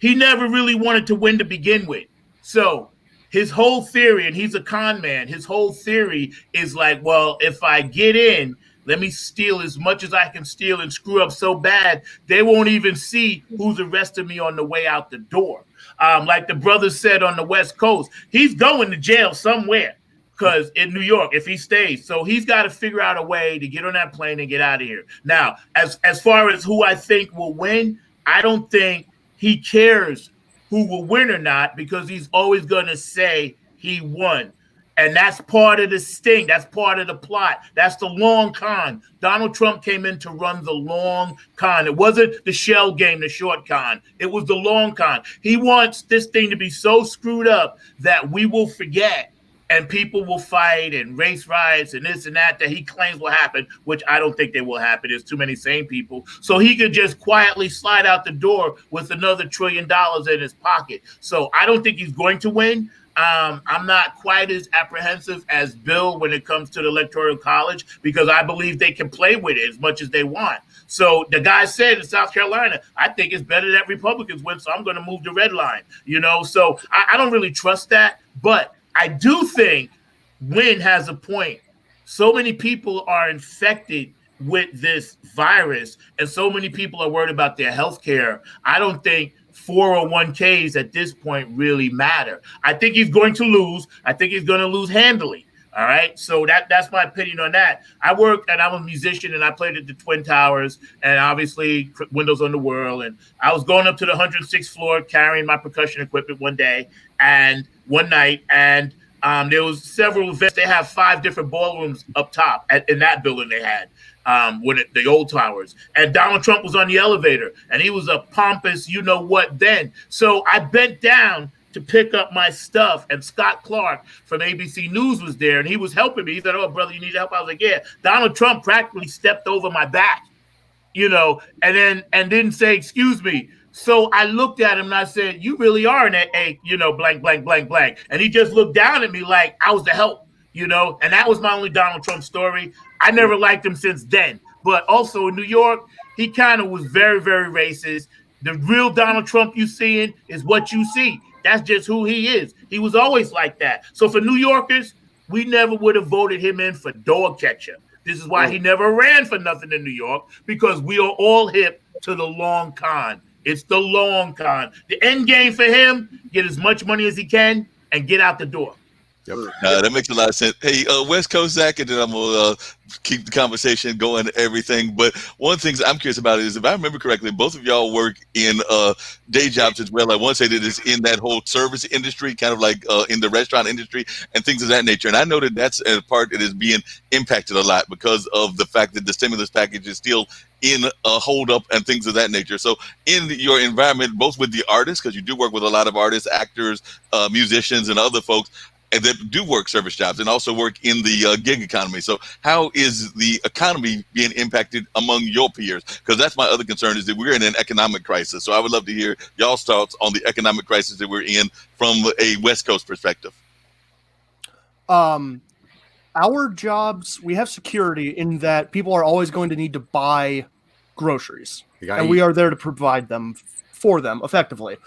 he never really wanted to win to begin with. So his whole theory, and he's a con man, his whole theory is like, well, if I get in, let me steal as much as I can steal and screw up so bad, they won't even see who's arresting me on the way out the door. Like the brother said on the West Coast, he's going to jail somewhere because in New York, if he stays. So he's got to figure out a way to get on that plane and get out of here. Now, as far as who I think will win, I don't think he cares who will win or not because he's always going to say he won. And that's part of the sting. That's part of the plot. That's the long con. Donald Trump came in to run the long con. It wasn't the shell game, the short con. It was the long con. He wants this thing to be so screwed up that we will forget and people will fight and race riots and this and that he claims will happen, which I don't think they will happen. There's too many sane people. So he could just quietly slide out the door with another $1 trillion in his pocket. So I don't think he's going to win. I'm not quite as apprehensive as Bill when it comes to the Electoral College because I believe they can play with it as much as they want. So the guy said in South Carolina, I think it's better that Republicans win, so I'm going to move the red line. So I don't really trust that. But I do think Wynn has a point. So many people are infected with this virus, and so many people are worried about their health care. I don't think 401ks at this point really matter. I think he's going to lose. I think he's going to lose handily. All right. So that's my opinion on that. I work and I'm a musician and I played at the Twin Towers and obviously Windows on the World. And I was going up to the 106th floor carrying my percussion equipment one night and there was several events. They have 5 different ballrooms up top in that building they had. The old towers, and Donald Trump was on the elevator, and he was a pompous, you-know-what then. So I bent down to pick up my stuff, and Scott Clark from ABC News was there, and he was helping me. He said, "Oh, brother, you need help?" I was like, "Yeah." Donald Trump practically stepped over my back, and didn't say, "Excuse me." So I looked at him and I said, "You really are an A, blank, blank, blank, blank." And he just looked down at me like I was the help. And that was my only Donald Trump story. I never liked him since then. But also in New York, he kind of was very, very racist. The real Donald Trump you seeing is what you see. That's just who he is. He was always like that. So for New Yorkers, we never would have voted him in for dog catcher. This is why he never ran for nothing in New York, because we are all hip to the long con. It's the long con. The end game for him, get as much money as he can and get out the door. Yep. That makes a lot of sense. Hey, West Coast Zach, and then I'm gonna keep the conversation going and everything. But one of the things I'm curious about is, if I remember correctly, both of y'all work in day jobs as well. I want to say that it's in that whole service industry, kind of like in the restaurant industry and things of that nature. And I know that that's a part that is being impacted a lot because of the fact that the stimulus package is still in a hold up and things of that nature. So in your environment, both with the artists, because you do work with a lot of artists, actors, musicians, and other folks, and that do work service jobs and also work in the gig economy. So how is the economy being impacted among your peers? Because that's my other concern, is that we're in an economic crisis. So I would love to hear y'all's thoughts on the economic crisis that we're in from a West Coast perspective. Our jobs, we have security in that people are always going to need to buy groceries, and we are there to provide them for them effectively.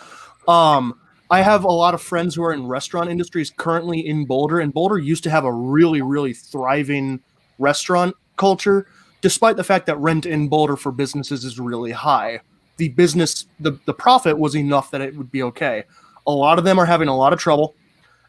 I have a lot of friends who are in restaurant industries currently in Boulder, and Boulder used to have a really, really thriving restaurant culture, despite the fact that rent in Boulder for businesses is really high. The profit was enough that it would be okay. A lot of them are having a lot of trouble,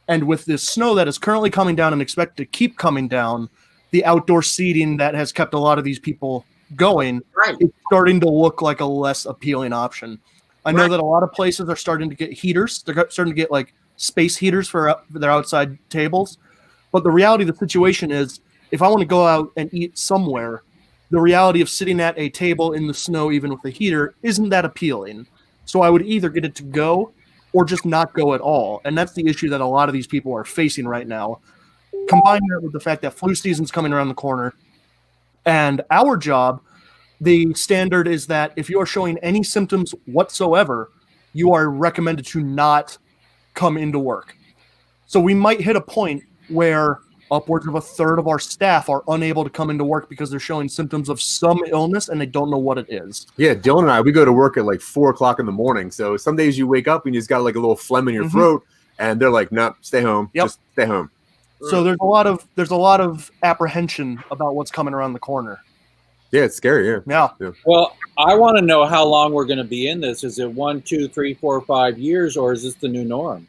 and with this snow that is currently coming down and expected to keep coming down, the outdoor seating that has kept a lot of these people going is starting to look like a less appealing option. I know that a lot of places are starting to get heaters. They're starting to get like space heaters for their outside tables. But the reality of the situation is, if I want to go out and eat somewhere, the reality of sitting at a table in the snow, even with a heater, isn't that appealing. So I would either get it to go or just not go at all. And that's the issue that a lot of these people are facing right now. Combine that with the fact that flu season's coming around the corner. And our job, the standard is that if you are showing any symptoms whatsoever, you are recommended to not come into work. So we might hit a point where upwards of a third of our staff are unable to come into work because they're showing symptoms of some illness and they don't know what it is. Yeah, Dylan and I, we go to work at like 4 o'clock in the morning. So some days you wake up and you just got like a little phlegm in your throat, and they're like, "No, stay home. Just stay home." So there's a lot of apprehension about what's coming around the corner. Yeah, it's scary. Yeah. Well, I want to know how long we're going to be in this. Is it 1, 2, 3, 4, 5 years, or is this the new norm?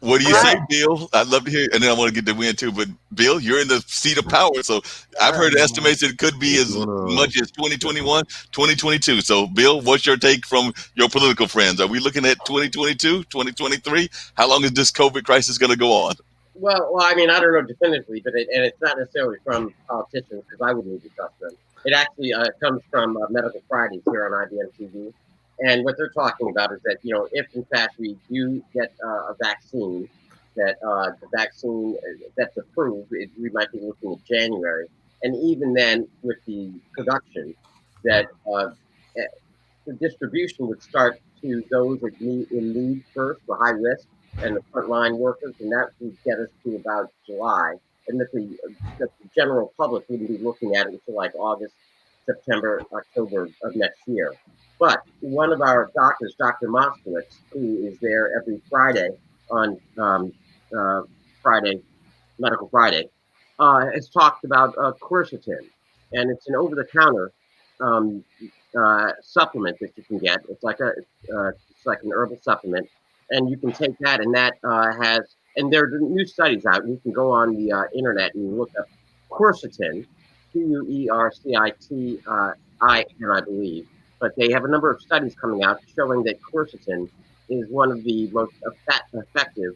What do you say, Bill? I'd love to hear, and then I want to get the win too. But Bill, you're in the seat of power, so I've heard estimates that it could be as much as 2021, 2022. So, Bill, what's your take from your political friends? Are we looking at 2022, 2023? How long is this COVID crisis going to go on? Well, I mean, I don't know definitively, but it's not necessarily from politicians, because I wouldn't even trust them. It actually comes from Medical Fridays here on IBM TV. And what they're talking about is that, if in fact we do get a vaccine, that the vaccine that's approved, we might be looking at January. And even then, with the production, that the distribution would start to those that in need first, the high risk, and the frontline workers, and that would get us to about July. And that the general public wouldn't be looking at it until like August, September, October of next year. But one of our doctors, Dr. Moskowitz, who is there every Friday on Medical Friday, has talked about quercetin, and it's an over-the-counter supplement that you can get. It's like an herbal supplement, and you can take that, and that has. And there are new studies out. You can go on the internet and look up quercetin, Quercitin, I believe. But they have a number of studies coming out showing that quercetin is one of the most effective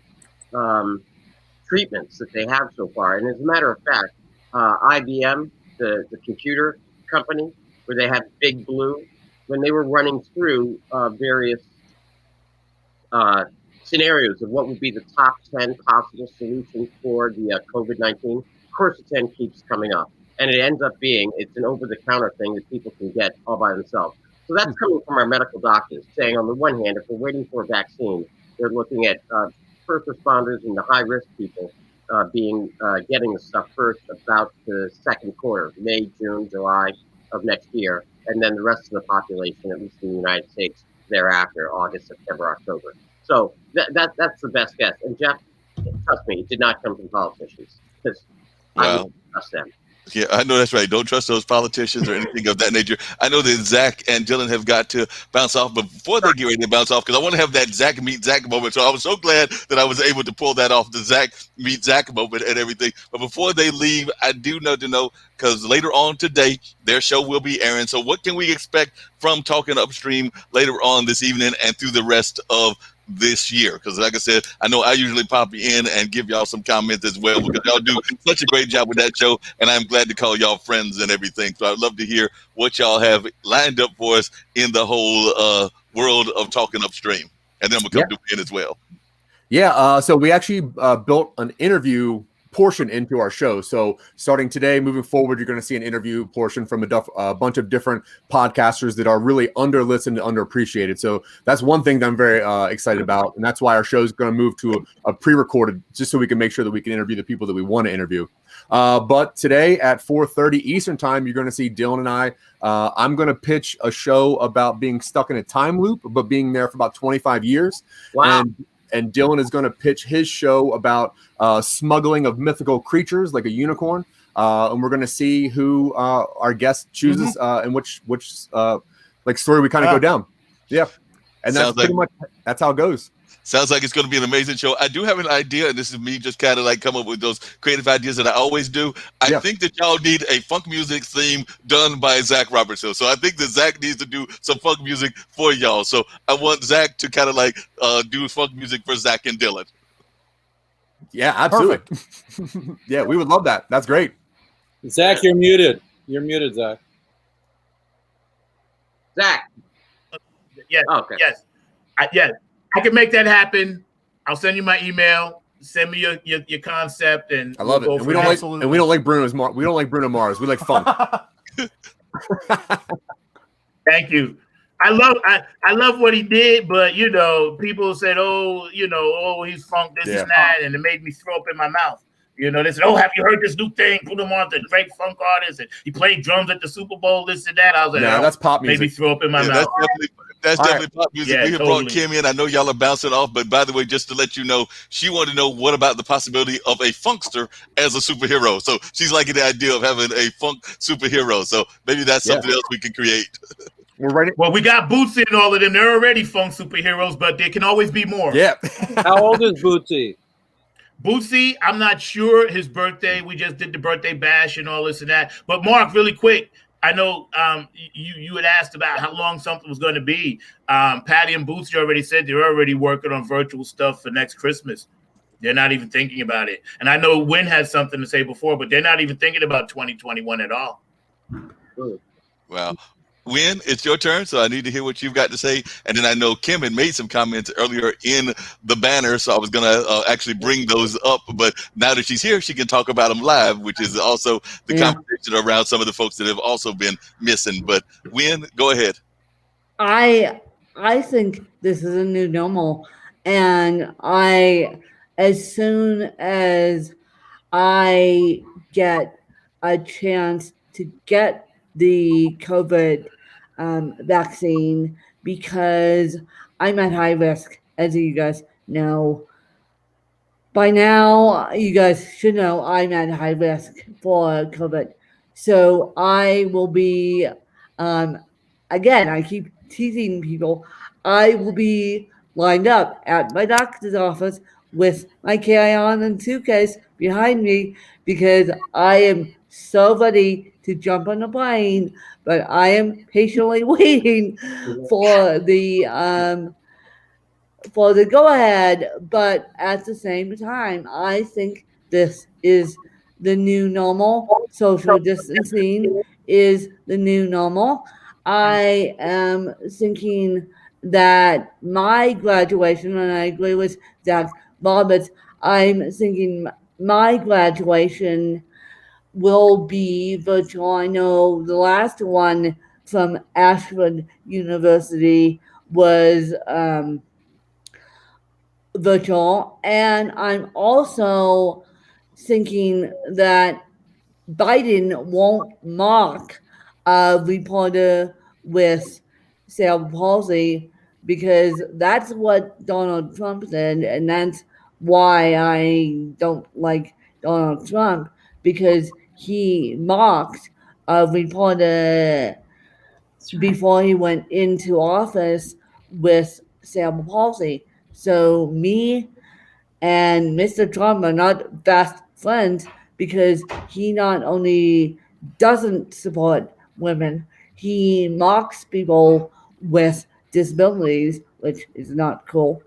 treatments that they have so far. And as a matter of fact, IBM, the computer company, where they have Big Blue, when they were running through various scenarios of what would be the top 10 possible solutions for the COVID-19, quercetin keeps coming up. And it ends up being, it's an over-the-counter thing that people can get all by themselves. So that's coming from our medical doctors, saying on the one hand, if we're waiting for a vaccine, they're looking at first responders and the high-risk people getting the stuff first about the second quarter, May, June, July of next year, and then the rest of the population, at least in the United States, thereafter, August, September, October. So that's the best guess. And Jeff, trust me, it did not come from politicians, because I wouldn't trust them. Yeah, I know that's right. Don't trust those politicians or anything of that nature. I know that Zach and Dylan have got to bounce off, but before they get ready to bounce off, because I want to have that Zach meet Zach moment. So I was so glad that I was able to pull that off, the Zach meet Zach moment and everything. But before they leave, I do know to know, because later on today, their show will be airing. So what can we expect from Talking Upstream later on this evening and through the rest of this year? Because like I said, I know I usually pop in and give y'all some comments as well, because y'all do such a great job with that show, and I'm glad to call y'all friends and everything. So I'd love to hear what y'all have lined up for us in the whole world of Talking Upstream, and then we'll come to Win as well. Yeah, so we actually built an interview portion into our show. So starting today, moving forward, you're going to see an interview portion from a bunch of different podcasters that are really under-listened and underappreciated. So that's one thing that I'm very excited about, and that's why our show is going to move to a pre-recorded, just so we can make sure that we can interview the people that we want to interview. But today at 4:30 Eastern time, you're going to see Dylan and I. I'm going to pitch a show about being stuck in a time loop, but being there for about 25 years. Wow. And Dylan is going to pitch his show about smuggling of mythical creatures like a unicorn. And we're going to see who our guest chooses and which like story we kind of go down. Yeah. And that's pretty much, that's how it goes. Sounds like it's going to be an amazing show. I do have an idea, and this is me just kind of like come up with those creative ideas that I always do. I think that y'all need a funk music theme done by Zack Roberson. So I think that Zach needs to do some funk music for y'all. So I want Zach to kind of like do funk music for Zach and Dylan. Yeah, absolutely. Yeah, we would love that. That's great. Zach, you're muted. You're muted, Zach. Zach. Yes. Oh, okay. Yes. Yes. I can make that happen. I'll send you my email. Send me your concept, and I love it. And we don't like Bruno Mars. We don't like Bruno Mars. We like funk. Thank you. I love what he did, but people said, he's funk this and that, and it made me throw up in my mouth. They said, have you heard this new thing? Put him on the great funk artist, and he played drums at the Super Bowl, this and that. I was like, that's pop music. Made me throw up in my mouth. That's definitely pop music. We have brought Kim in. I know y'all are bouncing off, but by the way, just to let you know, she wanted to know what about the possibility of a funkster as a superhero. So she's liking the idea of having a funk superhero. So maybe that's something else we can create. We're ready. Well, we got Bootsy and all of them. They're already funk superheroes, but there can always be more. Yeah. How old is Bootsy? Bootsy, I'm not sure his birthday. We just did the birthday bash and all this and that. But Mark, really quick, I know you had asked about how long something was going to be. Patty and Bootsy already said they're already working on virtual stuff for next Christmas. They're not even thinking about it. And I know Win had something to say before, but they're not even thinking about 2021 at all. Wow. Win, it's your turn, so I need to hear what you've got to say. And then I know Kim had made some comments earlier in the banner, so I was going to actually bring those up. But now that she's here, she can talk about them live, which is also the conversation around some of the folks that have also been missing. But Win, go ahead. I think this is a new normal, and as soon as I get a chance to get the COVID vaccine, because I'm at high risk, as you guys know. By now, you guys should know I'm at high risk for COVID. So I will be, again, I keep teasing people, I will be lined up at my doctor's office with my carry-on and suitcase behind me, because I am so ready to jump on a plane, but I am patiently waiting for the go-ahead. But at the same time, I think this is the new normal. Social distancing is the new normal. I am thinking that my graduation, and I agree with Zack Roberts, I'm thinking my graduation will be virtual. I know the last one from Ashford University was virtual. And I'm also thinking that Biden won't mock a reporter with cerebral palsy, because that's what Donald Trump did, and that's why I don't like Donald Trump, because he mocked a reporter before he went into office with cerebral palsy. So me and Mr. Trump are not best friends because he not only doesn't support women, he mocks people with disabilities, which is not cool.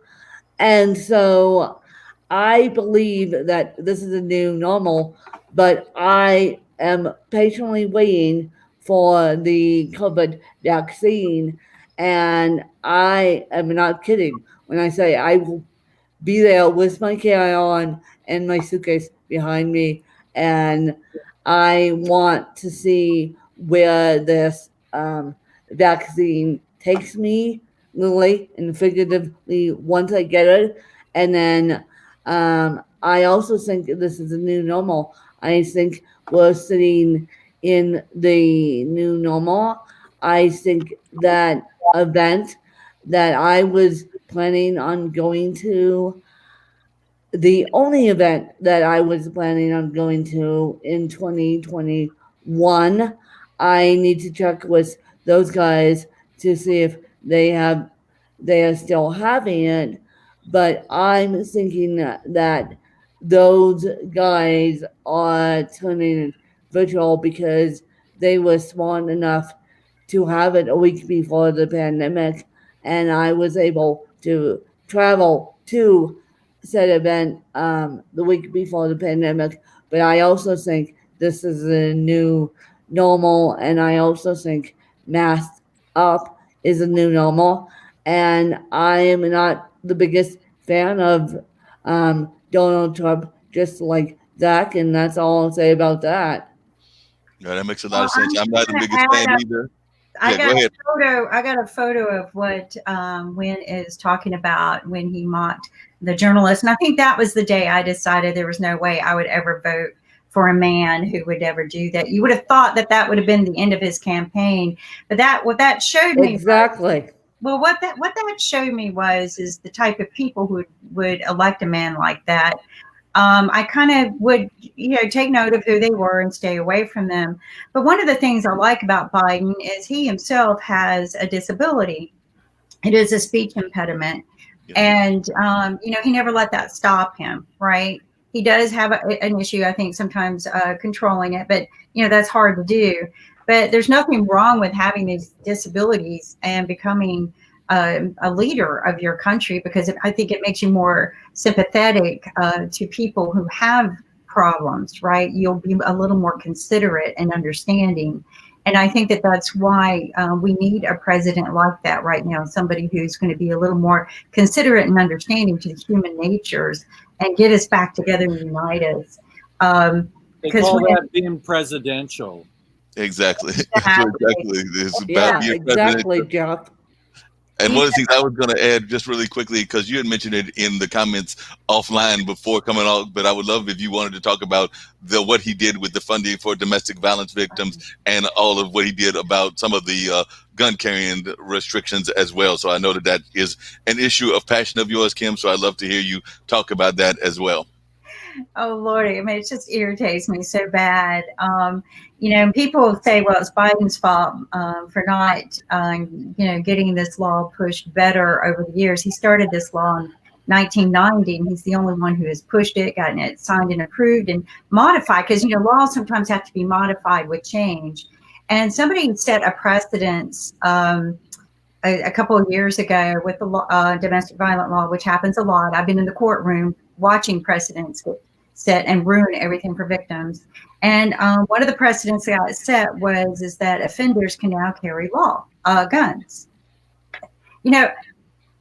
And so I believe that this is a new normal, but I am patiently waiting for the COVID vaccine. And I am not kidding when I say I will be there with my carry-on and my suitcase behind me. And I want to see where this vaccine takes me, literally and figuratively, once I get it. And then I also think this is a new normal. I think we're sitting in the new normal. I think that event that I was planning on going to, the only event that I was planning on going to in 2021, I need to check with those guys to see if they are still having it. But I'm thinking that those guys are turning virtual because they were smart enough to have it a week before the pandemic, and I was able to travel to said event the week before the pandemic. But I also think this is a new normal, and I also think mask up is a new normal. And I am not the biggest fan of Donald Trump, just like Zach, and that's all I'll say about that. Yeah, that makes a lot of sense. I'm not the biggest fan either. I got a photo of what Wynn is talking about when he mocked the journalist. And I think that was the day I decided there was no way I would ever vote for a man who would ever do that. You would have thought that that would have been the end of his campaign. But what that showed me. Exactly. What that showed me is the type of people who would elect a man like that. I kind of would, take note of who they were and stay away from them. But one of the things I like about Biden is he himself has a disability. It is a speech impediment. And, he never let that stop him, right? He does have an issue, I think, sometimes controlling it, but, that's hard to do. But there's nothing wrong with having these disabilities and becoming a leader of your country, because I think it makes you more sympathetic to people who have problems, right? You'll be a little more considerate and understanding. And I think that that's why we need a president like that right now, somebody who's going to be a little more considerate and understanding to the human natures and get us back together and unite us. They call that being presidential. Exactly. It's about being exactly, Jeff. And one of the things I was going to add just really quickly, because you had mentioned it in the comments offline before coming out, but I would love if you wanted to talk about what he did with the funding for domestic violence victims and all of what he did about some of the gun carrying restrictions as well. So I know that is an issue of passion of yours, Kim. So I'd love to hear you talk about that as well. Oh, Lordy. I mean, it just irritates me so bad. People say, well, it's Biden's fault for not, getting this law pushed better over the years. He started this law in 1990, and he's the only one who has pushed it, gotten it signed and approved and modified, because, laws sometimes have to be modified with change. And somebody set a precedence a couple of years ago with the domestic violence law, which happens a lot. I've been in the courtroom watching precedents get set and ruin everything for victims. And one of the precedents that got set is that offenders can now carry guns.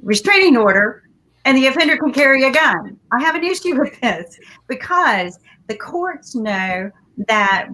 Restraining order, and the offender can carry a gun. I have an issue with this because the courts know that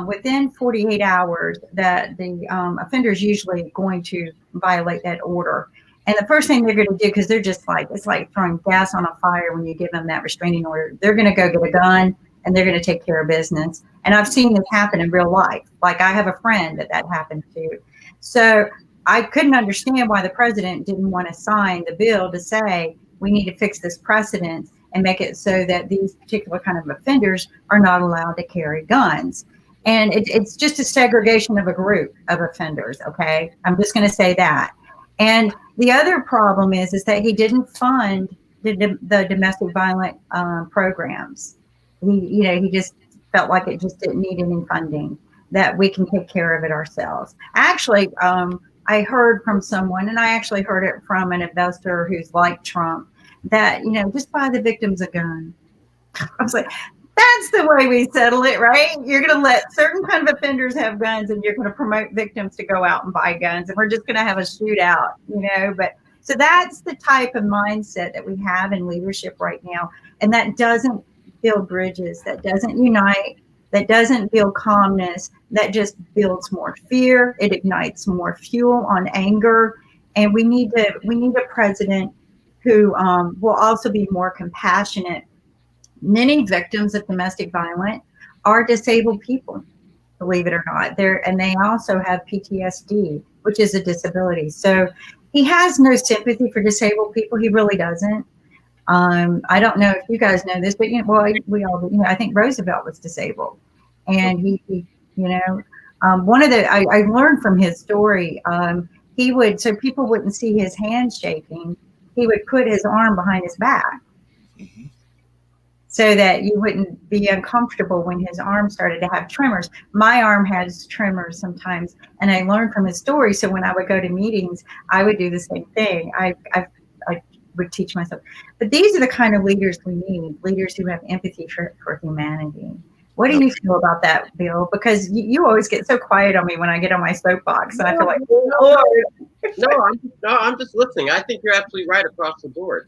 within 48 hours that the offender is usually going to violate that order. And the first thing they're going to do, because they're just it's like throwing gas on a fire when you give them that restraining order, they're going to go get a gun and they're going to take care of business. And I've seen this happen in real life. Like, I have a friend that happened to. So I couldn't understand why the president didn't want to sign the bill to say we need to fix this precedent and make it so that these particular kind of offenders are not allowed to carry guns. And it's just a segregation of a group of offenders. Okay, I'm just going to say that. And the other problem is that he didn't fund the domestic violent programs. He just felt like it just didn't need any funding, that we can take care of it ourselves. Actually, I heard from someone, and I actually heard it from an investor who's like Trump, that, just buy the victims a gun. I was like, that's the way we settle it, right? You're going to let certain kind of offenders have guns, and you're going to promote victims to go out and buy guns, and we're just going to have a shootout, But so that's the type of mindset that we have in leadership right now, and that doesn't build bridges, that doesn't unite, that doesn't build calmness, that just builds more fear. It ignites more fuel on anger, and we need a president who will also be more compassionate. Many victims of domestic violence are disabled people, believe it or not. They also have PTSD, which is a disability. So he has no sympathy for disabled people. He really doesn't. I don't know if you guys know this, but we all, I think Roosevelt was disabled, and he one of the I learned from his story. He would, so people wouldn't see his hand shaking, he would put his arm behind his back. Mm-hmm. So that you wouldn't be uncomfortable when his arm started to have tremors. My arm has tremors sometimes, and I learned from his story. So when I would go to meetings, I would do the same thing. I would teach myself. But these are the kind of leaders we need, leaders who have empathy for humanity. What do you feel about that, Bill? Because you always get so quiet on me when I get on my soapbox, and I feel like, oh, Lord. I'm just listening. I think you're absolutely right across the board.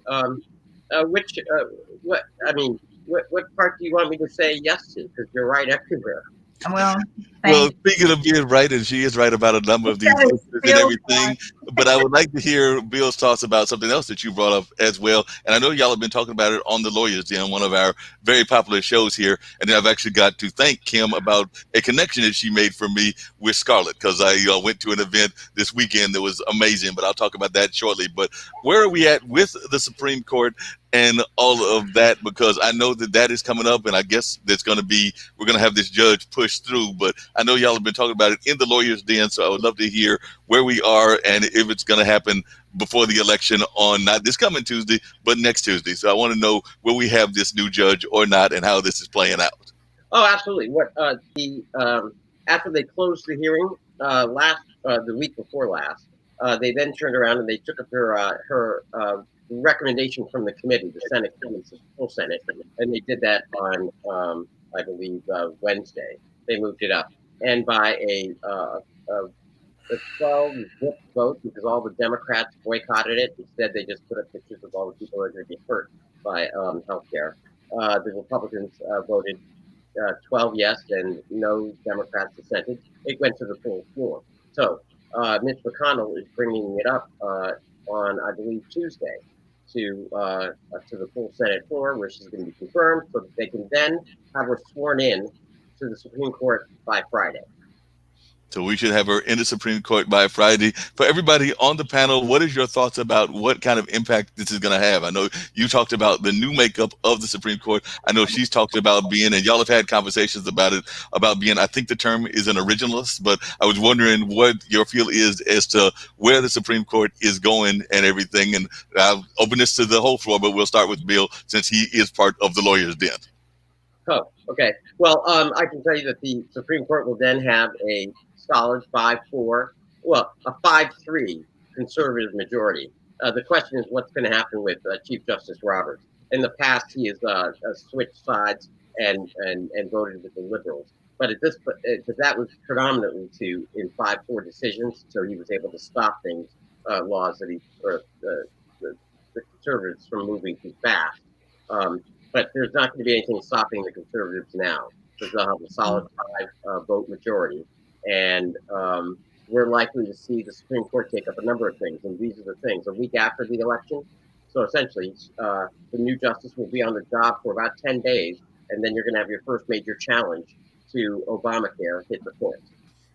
What part do you want me to say yes to? Because you're right everywhere. Well, speaking of being right, and she is right about a number of these issues and everything, but I would like to hear Bill's thoughts about something else that you brought up as well. And I know y'all have been talking about it on The Lawyers Den, one of our very popular shows here. And then I've actually got to thank Kim about a connection that she made for me with Scarlett, because I went to an event this weekend that was amazing, but I'll talk about that shortly. But where are we at with the Supreme Court and all of that? Because I know that is coming up, and I guess we're going to have this judge push through, but I know y'all have been talking about it in The Lawyers Den, so I would love to hear where we are and if it's going to happen before the election on not this coming Tuesday, but next Tuesday. So I want to know where we have this new judge or not, and how this is playing out. Oh, absolutely. After they closed the hearing the week before last, they then turned around and they took up her recommendation from the committee, the Senate committee, the full Senate, and they did that on I believe Wednesday. They moved it up, and by a 12-zip vote, because all the Democrats boycotted it. Instead, they just put up pictures of all the people that are going to be hurt by healthcare. The Republicans voted 12 yes, and no Democrats dissented. It went to the full floor. So Mitch McConnell is bringing it up on, I believe, Tuesday to the full Senate floor, where she's going to be confirmed, so that they can then have her sworn in to the Supreme Court by Friday. So we should have her in the Supreme Court by Friday. For everybody on the panel, what is your thoughts about what kind of impact this is going to have? I know you talked about the new makeup of the Supreme Court. I know she's talked about being, and y'all have had conversations about it, about being, I think the term is an originalist, but I was wondering what your feel is as to where the Supreme Court is going and everything. And I'll open this to the whole floor, but we'll start with Bill, since he is part of the Lawyers Den. Oh, okay. Well, I can tell you that the Supreme Court will then have a solid 5-4, a 5-3 conservative majority. The question is what's going to happen with Chief Justice Roberts. In the past, he has switched sides and voted with the liberals. But because that was predominantly in 5-4 decisions, so he was able to stop things, laws that the conservatives from moving too fast. But there's not going to be anything stopping the conservatives now, because they'll have a solid 5 vote majority. And we're likely to see the Supreme Court take up a number of things. And these are the things. A week after the election, so essentially the new justice will be on the job for about 10 days. And then you're going to have your first major challenge to Obamacare hit the courts.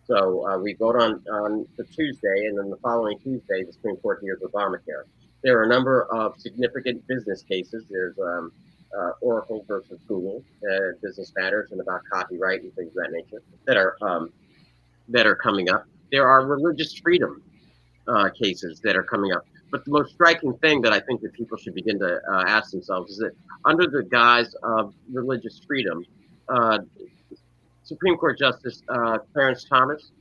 So we vote on the Tuesday, and then the following Tuesday, the Supreme Court hears Obamacare. There are a number of significant business cases. There's Oracle versus Google, Business Matters, and about copyright and things of that nature that are coming up. There are religious freedom cases that are coming up. But the most striking thing that I think that people should begin to ask themselves is that under the guise of religious freedom, Supreme Court Justice Clarence Thomas,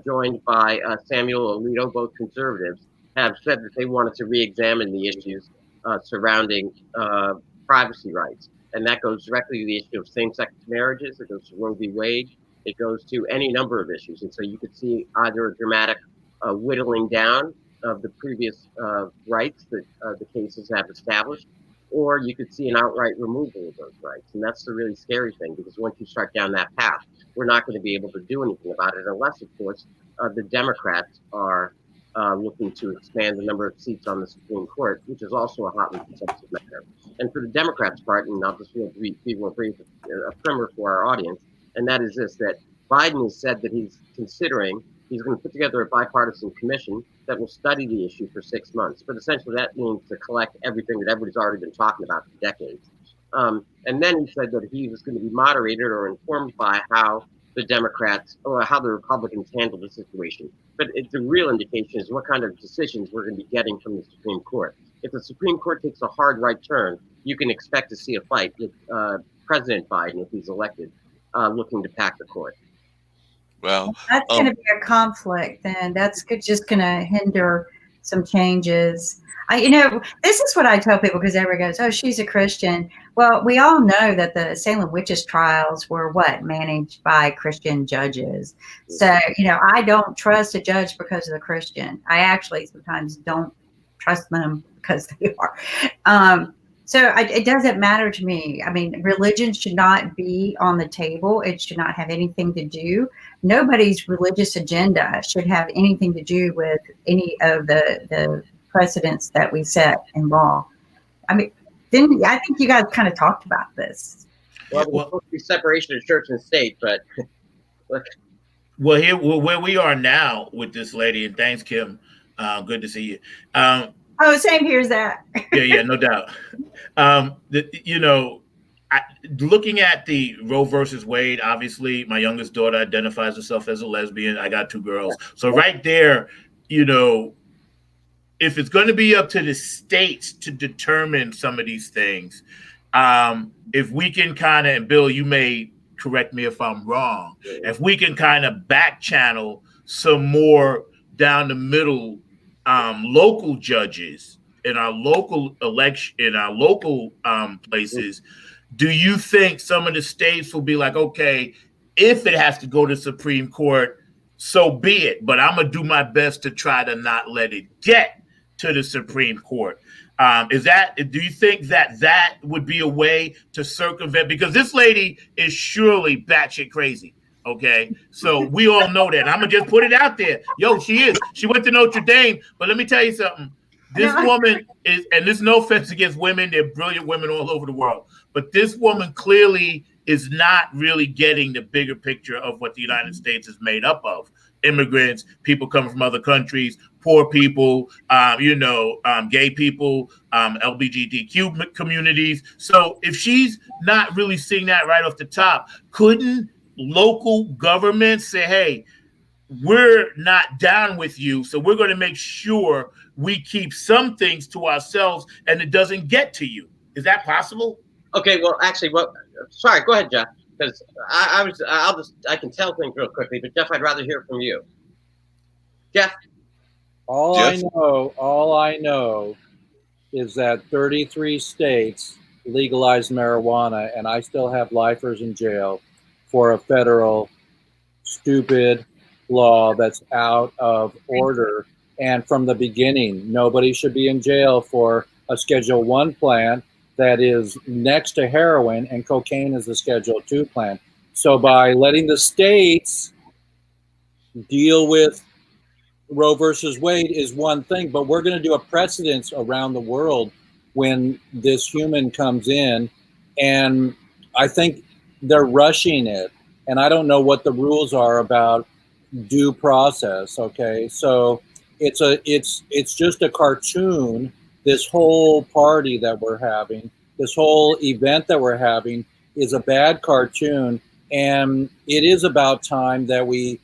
joined by Samuel Alito, both conservatives, have said that they wanted to re-examine the issues surrounding privacy rights. And that goes directly to the issue of same-sex marriages. It goes to Roe v. Wade. It goes to any number of issues. And so you could see either a dramatic whittling down of the previous rights that the cases have established, or you could see an outright removal of those rights. And that's the really scary thing, because once you start down that path, we're not going to be able to do anything about it unless, of course, the Democrats are looking to expand the number of seats on the Supreme Court, which is also a hotly contested matter. And for the Democrats' part, and I'll just be more brief, a primer for our audience, and that is this, that Biden has said that he's going to put together a bipartisan commission that will study the issue for 6 months. But essentially that means to collect everything that everybody's already been talking about for decades. And then he said that he was going to be moderated or informed by how the Democrats or how the Republicans handle the situation. But the real indication is what kind of decisions we're going to be getting from the Supreme Court. If the Supreme Court takes a hard right turn, you can expect to see a fight with President Biden, if he's elected, looking to pack the court. Well, that's going to be a conflict, and that's just going to hinder some changes. This is what I tell people, because everyone goes, "Oh, she's a Christian." Well, we all know that the Salem witches trials were managed by Christian judges. So, I don't trust a judge because of the Christian. I actually sometimes don't trust them because they are. So it doesn't matter to me. I mean, religion should not be on the table. It should not have anything to do. Nobody's religious agenda should have anything to do with any of the precedents that we set in law. I mean, I think you guys kind of talked about this. Well, it's supposed to be separation of church and state, but where we are now with this lady, and thanks, Kim. Good to see you. Same here as that. yeah, no doubt. Looking at the Roe versus Wade, obviously, my youngest daughter identifies herself as a lesbian. I got 2 girls. So right there, if it's going to be up to the states to determine some of these things, if we can kind of, and Bill, you may correct me if I'm wrong, if we can kind of back channel some more down the middle local judges in our local election, in our local places, do you think some of the states will be like, okay, if it has to go to Supreme Court, so be it, but I'm going to do my best to try to not let it get to the Supreme Court? Do you think that would be a way to circumvent? Because this lady is surely batshit crazy. Okay, so we all know that. I'm gonna just put it out there. Yo, she is. She went to Notre Dame, but let me tell you something. This woman is, and there's no offense against women. They're brilliant women all over the world, but this woman clearly is not really getting the bigger picture of what the United States is made up of. Immigrants, people coming from other countries, poor people, gay people, LGBTQ communities. So if she's not really seeing that right off the top, couldn't local governments say, hey, we're not down with you, so we're going to make sure we keep some things to ourselves and it doesn't get to you? Is that possible? Okay, well, actually, sorry, go ahead, Jeff, because I can tell things real quickly, but Jeff, I'd rather hear from you. Jeff? All I know is that 33 states legalized marijuana, and I still have lifers in jail for a federal stupid law that's out of order. And from the beginning, nobody should be in jail for a Schedule 1 plant that is next to heroin, and cocaine is a Schedule 2 plant. So by letting the states deal with Roe versus Wade is one thing, but we're going to do a precedence around the world when this human comes in, and I think they're rushing it, and I don't know what the rules are about due process. Okay, so it's just a cartoon. This whole party that we're having, this whole event that we're having is a bad cartoon, and it is about time that we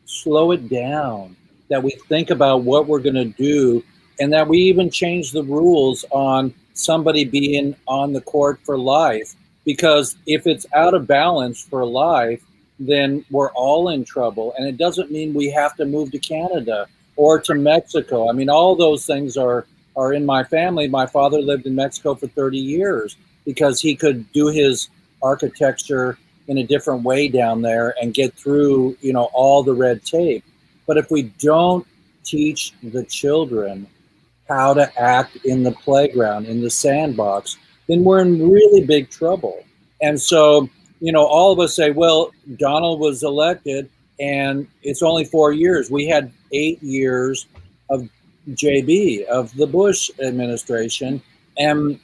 slow it down, that we think about what we're going to do, and that we even change the rules on somebody being on the court for life. Because if it's out of balance for life, then we're all in trouble. And it doesn't mean we have to move to Canada or to Mexico. I mean, all those things are in my family. My father lived in Mexico for 30 years because he could do his architecture in a different way down there and get through, you know, all the red tape. But if we don't teach the children how to act in the playground, in the sandbox, then we're in really big trouble. And so, you know, all of us say, well, Donald was elected and it's only 4 years. We had 8 years of JB, of the Bush administration. And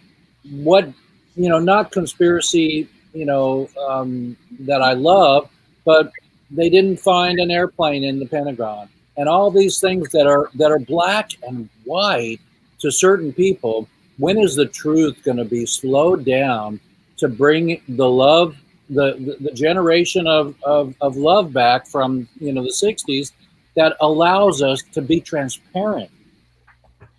what, you know, not conspiracy, you know, that I love, but they didn't find an airplane in the Pentagon. And all these things that are black and white to certain people. When is the truth going to be slowed down to bring the love, the generation of love back from, you know, the 60s that allows us to be transparent,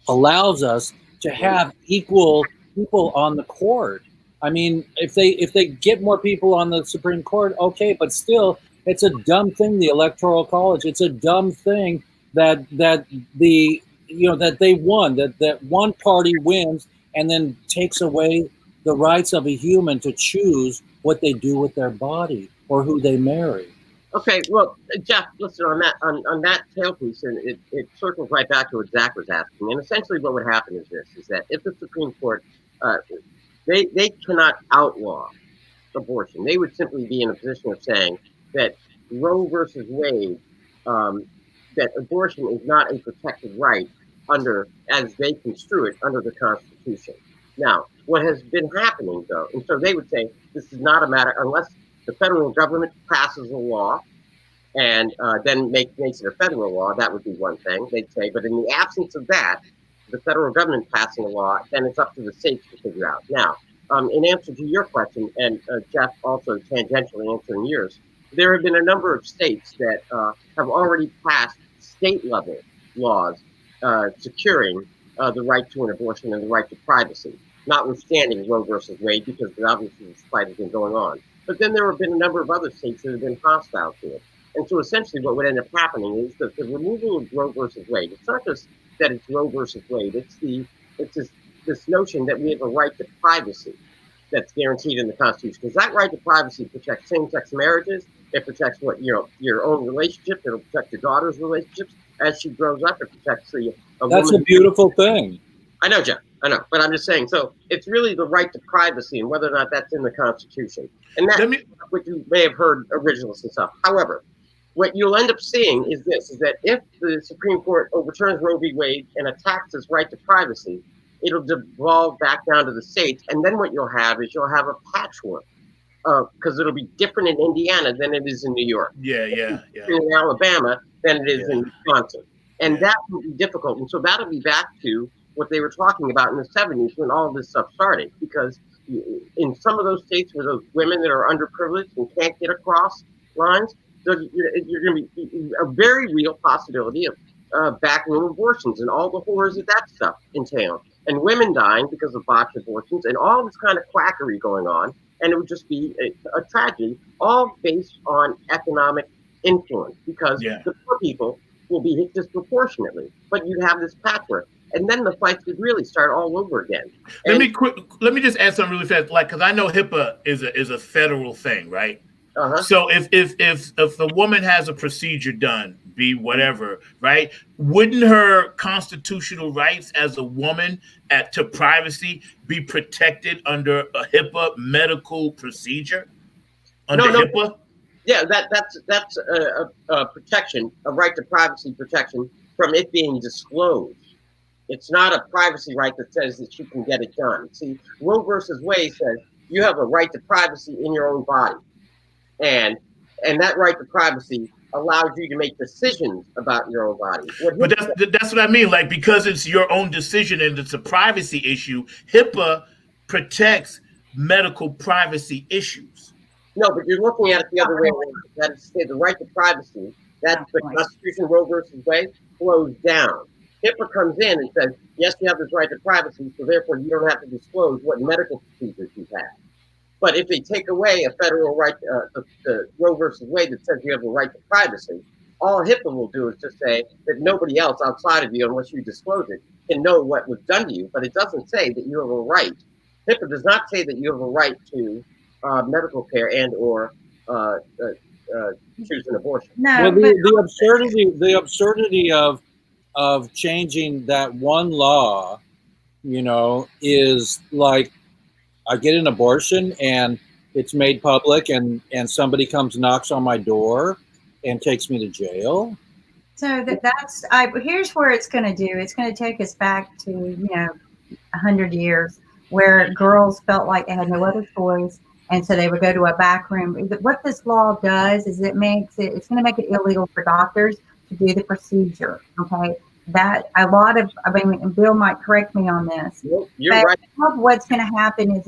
allows us to have equal people on the court? I mean, if they get more people on the Supreme Court, okay, but still, it's a dumb thing, the Electoral College. It's a dumb thing that the, you know, that they won, that one party wins and then takes away the rights of a human to choose what they do with their body or who they marry. Okay, well, Jeff, listen, on that tail piece, and it circles right back to what Zack was asking. And essentially what would happen is this, is that if the Supreme Court, they cannot outlaw abortion. They would simply be in a position of saying that Roe versus Wade, that abortion is not a protected right under, as they construe it, under the Constitution. Now, what has been happening, though, and so they would say this is not a matter, unless the federal government passes a law and then makes it a federal law, that would be one thing, they'd say. But in the absence of that, the federal government passing a law, then it's up to the states to figure out. Now, in answer to your question, and Jeff also tangentially answering yours, there have been a number of states that have already passed state-level laws securing the right to an abortion and the right to privacy, notwithstanding Roe versus Wade, because obviously this fight has been going on. But then there have been a number of other states that have been hostile to it. And so essentially what would end up happening is that the removal of Roe versus Wade, it's not just that it's Roe versus Wade, it's this notion that we have a right to privacy that's guaranteed in the Constitution. Because that right to privacy protects same-sex marriages, it protects your own relationships, it'll protect your daughter's relationships as she grows up, it protects That's a beautiful thing. I know, Jeff, I know, but I'm just saying, so it's really the right to privacy and whether or not that's in the Constitution. And that's what you may have heard originalists and stuff. However, what you'll end up seeing is this, is that if the Supreme Court overturns Roe v. Wade and attacks this right to privacy, it'll devolve back down to the states. And then what you'll have is you'll have a patchwork, because it'll be different in Indiana than it is in New York. Yeah. In Alabama than it is in Wisconsin. And that will be difficult. And so that'll be back to what they were talking about in the 70s when all this stuff started. Because in some of those states where those women that are underprivileged and can't get across lines, you're going to be a very real possibility of backroom abortions and all the horrors that stuff entails. And women dying because of botched abortions and all this kind of quackery going on. And it would just be a tragedy, all based on economic influence, because the poor people will be hit disproportionately. But you'd have this patchwork. And then the fights would really start all over again. Let me just add something really fast, like, because I know HIPAA is a federal thing, right? So if a woman has a procedure done, be whatever, right? Wouldn't her constitutional rights as a woman to privacy be protected under a HIPAA medical procedure? Under HIPAA? Yeah, that's a protection, a right to privacy protection from it being disclosed. It's not a privacy right that says that you can get it done. See, Roe versus Wade says you have a right to privacy in your own body. And that right to privacy allows you to make decisions about your own body. But that's what I mean. Like, because it's your own decision and it's a privacy issue, HIPAA protects medical privacy issues. No, but you're looking at it the other way around. That is to say, the right to privacy, that the Constitution, Roe versus Wade, flows down. HIPAA comes in and says, yes, you have this right to privacy, so therefore you don't have to disclose what medical procedures you've had. But if they take away a federal right, the Roe versus Wade that says you have a right to privacy, all HIPAA will do is just say that nobody else outside of you, unless you disclose it, can know what was done to you. But it doesn't say that you have a right. HIPAA does not say that you have a right to medical care and or choose an abortion. No, Well, but the absurdity of changing that one law, is like, I get an abortion and it's made public, and somebody comes, knocks on my door and takes me to jail. so here's where it's going to do. It's going to take us back to 100 years, where girls felt like they had no other choice, and so they would go to a back room. What this law does is it's going to make it illegal for doctors to do the procedure. Okay, and Bill might correct me on this. You're right. What's going to happen is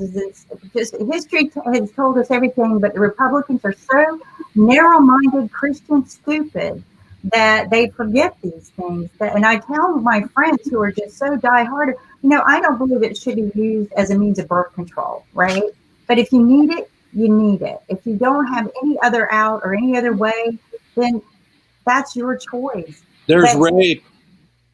just history has told us everything, but the Republicans are so narrow-minded, Christian stupid that they forget these things. And I tell my friends who are just so diehard, I don't believe it should be used as a means of birth control, right? But if you need it, you need it. If you don't have any other out or any other way, then that's your choice. There's rape.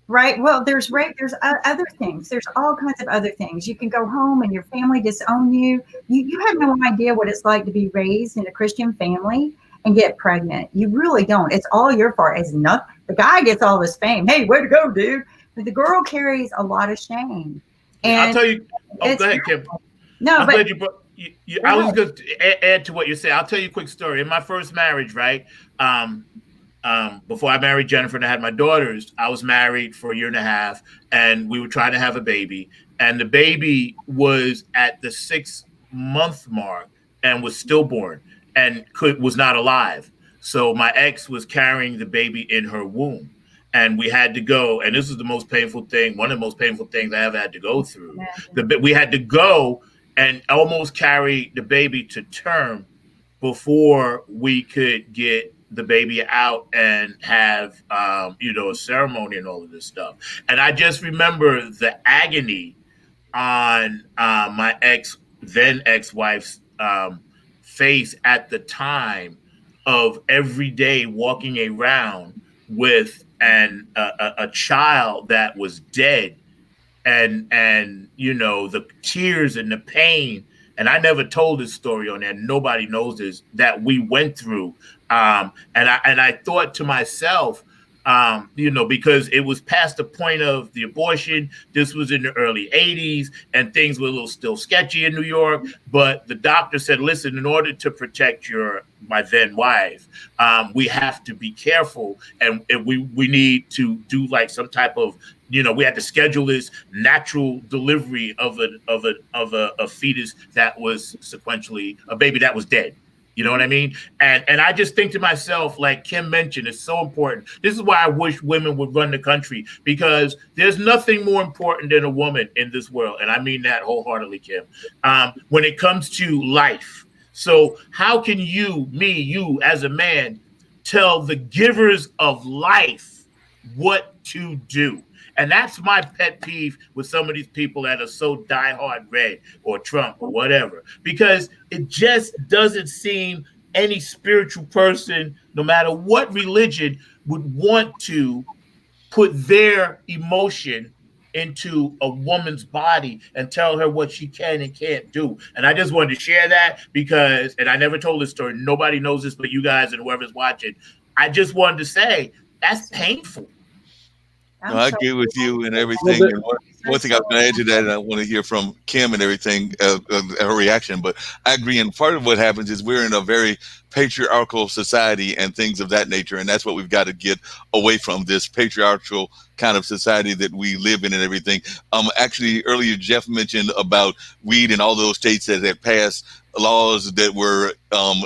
Right. Well, there's rape. There's other things. There's all kinds of other things. You can go home and your family disown you. You have no idea what it's like to be raised in a Christian family and get pregnant. You really don't. It's all your fault. It's not the guy gets all this fame. Hey, way to go, dude. But the girl carries a lot of shame. And I'll tell you. Oh, go ahead, Kim. No, I'm but glad you brought. I was going to add to what you said. I'll tell you a quick story. In my first marriage, right? Before I married Jennifer and I had my daughters, I was married for a year and a half, and we were trying to have a baby. And the baby was at the 6-month mark and was stillborn and was not alive. So my ex was carrying the baby in her womb, and we had to go. And this was the most painful thing, one of the most painful things I ever had to go through. We had to go and almost carry the baby to term before we could get the baby out and have, a ceremony and all of this stuff. And I just remember the agony on my then ex-wife's face at the time of every day walking around with a child that was dead, and the tears and the pain. And I never told this story on there. Nobody knows this, that we went through. And I thought to myself, because it was past the point of the abortion. This was in the early 80s, and things were a little still sketchy in New York. But the doctor said, listen, in order to protect my then wife, we have to be careful, and we need to do like some type of, we had to schedule this natural delivery of a fetus that was sequentially a baby that was dead. You know what I mean? And I just think to myself, like Kim mentioned, it's so important. This is why I wish women would run the country, because there's nothing more important than a woman in this world. And I mean that wholeheartedly, Kim, when it comes to life. So how can you as a man, tell the givers of life what to do? And that's my pet peeve with some of these people that are so diehard red or Trump or whatever, because it just doesn't seem any spiritual person, no matter what religion, would want to put their emotion into a woman's body and tell her what she can and can't do. And I just wanted to share that because, and I never told this story, nobody knows this but you guys and whoever's watching. I just wanted to say that's painful. No, I agree with you and everything. And one thing I'm going to add to that, and I want to hear from Kim and everything, her reaction. But I agree. And part of what happens is we're in a very patriarchal society and things of that nature. And that's what we've got to get away from, this patriarchal kind of society that we live in and everything. Actually, earlier Jeff mentioned about weed and all those states that have passed laws that were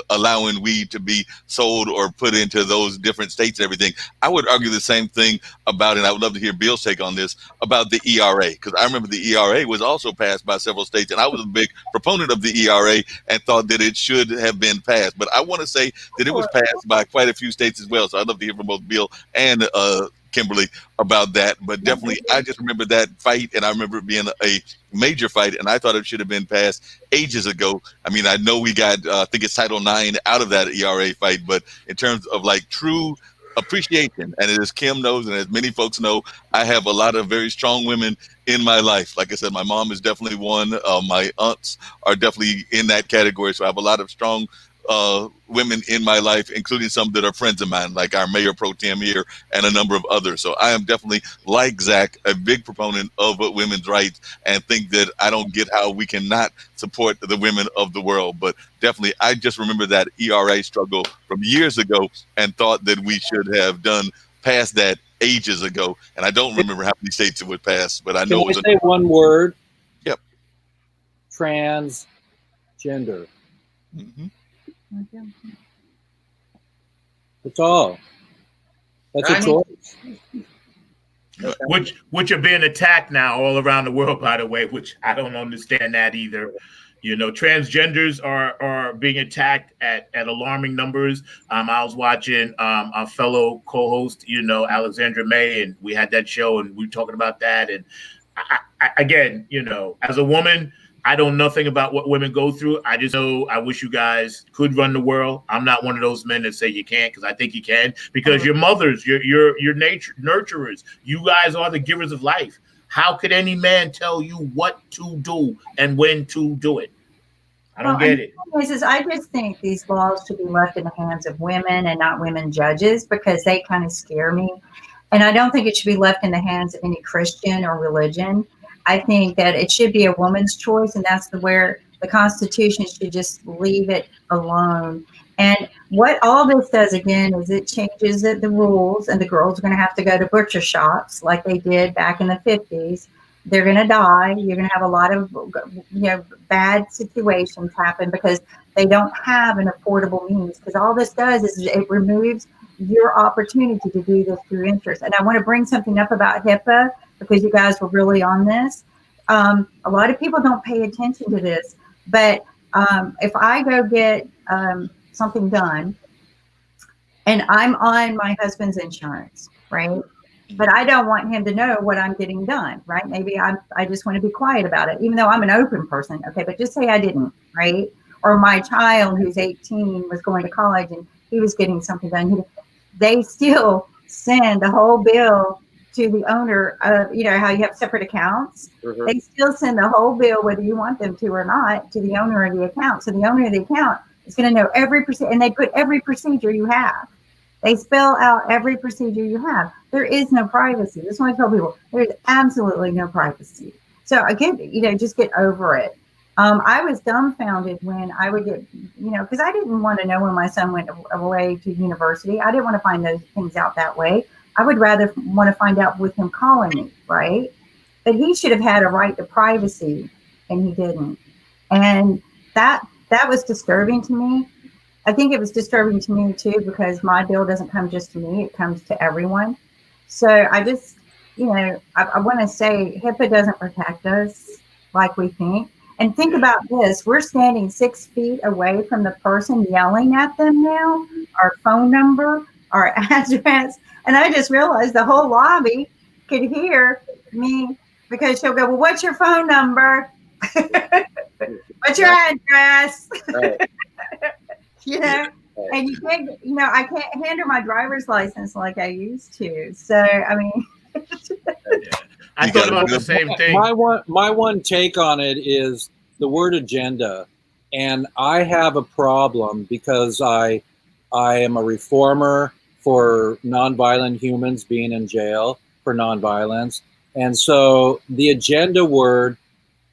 allowing weed to be sold or put into those different states and everything. I would argue the same thing about, and I would love to hear Bill's take on this, about the ERA, because I remember the ERA was also passed by several states, and I was a big proponent of the ERA and thought that it should have been passed. But I want to say that it was passed by quite a few states as well. So I'd love to hear from both Bill and Kimberly about that. But definitely, I just remember that fight, and I remember it being a major fight, and I thought it should have been passed ages ago. I mean, I know we got, I think it's Title IX out of that ERA fight, but in terms of like true appreciation, and as Kim knows, and as many folks know, I have a lot of very strong women in my life. Like I said, my mom is definitely one. My aunts are definitely in that category. So I have a lot of strong women in my life, including some that are friends of mine, like our mayor pro tem here and a number of others. So I am definitely, like Zach, a big proponent of women's rights, and think that I don't get how we cannot support the women of the world. But definitely, I just remember that ERA struggle from years ago and thought that we should have done past that ages ago. And I don't remember how many states it would pass, but I know it was. Can I say one word? Yep. Transgender. Mm-hmm. That's all. That's a choice. Which are being attacked now all around the world, by the way, which I don't understand that either. You know, transgenders are being attacked at alarming numbers. I was watching our fellow co-host, you know, Alexandra May, and we had that show, and we were talking about that. And I, again, you know, as a woman, I know nothing about what women go through. I just know I wish you guys could run the world. I'm not one of those men that say you can't, because I think you can, because your mothers, your nature nurturers, you guys are the givers of life. How could any man tell you what to do and when to do it? I don't get it. I just think these laws should be left in the hands of women and not women judges, because they kind of scare me. And I don't think it should be left in the hands of any Christian or religion. I think that it should be a woman's choice, and that's where the Constitution should just leave it alone. And what all this does, again, is it changes the rules, and the girls are going to have to go to butcher shops like they did back in the 50s. They're going to die. You're going to have a lot of, you know, bad situations happen because they don't have an affordable means. Because all this does is it removes your opportunity to do this through interest. And I want to bring something up about HIPAA, because you guys were really on this. A lot of people don't pay attention to this, but if I go get something done and I'm on my husband's insurance, right? But I don't want him to know what I'm getting done, right? Maybe I just want to be quiet about it, even though I'm an open person. Okay, but just say I didn't, right? Or my child who's 18 was going to college and he was getting something done. They still send the whole bill to the owner of, you know, how you have separate accounts. Mm-hmm. They still send the whole bill, whether you want them to or not, to the owner of the account. So the owner of the account is going to know every procedure, and they put every procedure you have. They spell out every procedure you have. There is no privacy. This is what I tell people. There's absolutely no privacy. So again, you know, just get over it. I was dumbfounded when I would get, you know, because I didn't want to know when my son went away to university. I didn't want to find those things out that way. I would rather want to find out with him calling me, right? But he should have had a right to privacy, and he didn't. And that was disturbing to me. I think it was disturbing to me too, because my bill doesn't come just to me, it comes to everyone. So I just, you know, I want to say HIPAA doesn't protect us like we think. And think about this, we're standing 6 feet away from the person yelling at them now, our phone number, our address. And I just realized the whole lobby could hear me, because she'll go, well, what's your phone number? What's your address? Right. You know, and you can't, you know, I can't hand her my driver's license like I used to. So, I mean, I thought about the same thing. My one take on it is the word agenda. And I have a problem because I am a reformer for nonviolent humans being in jail for nonviolence. And so the agenda word,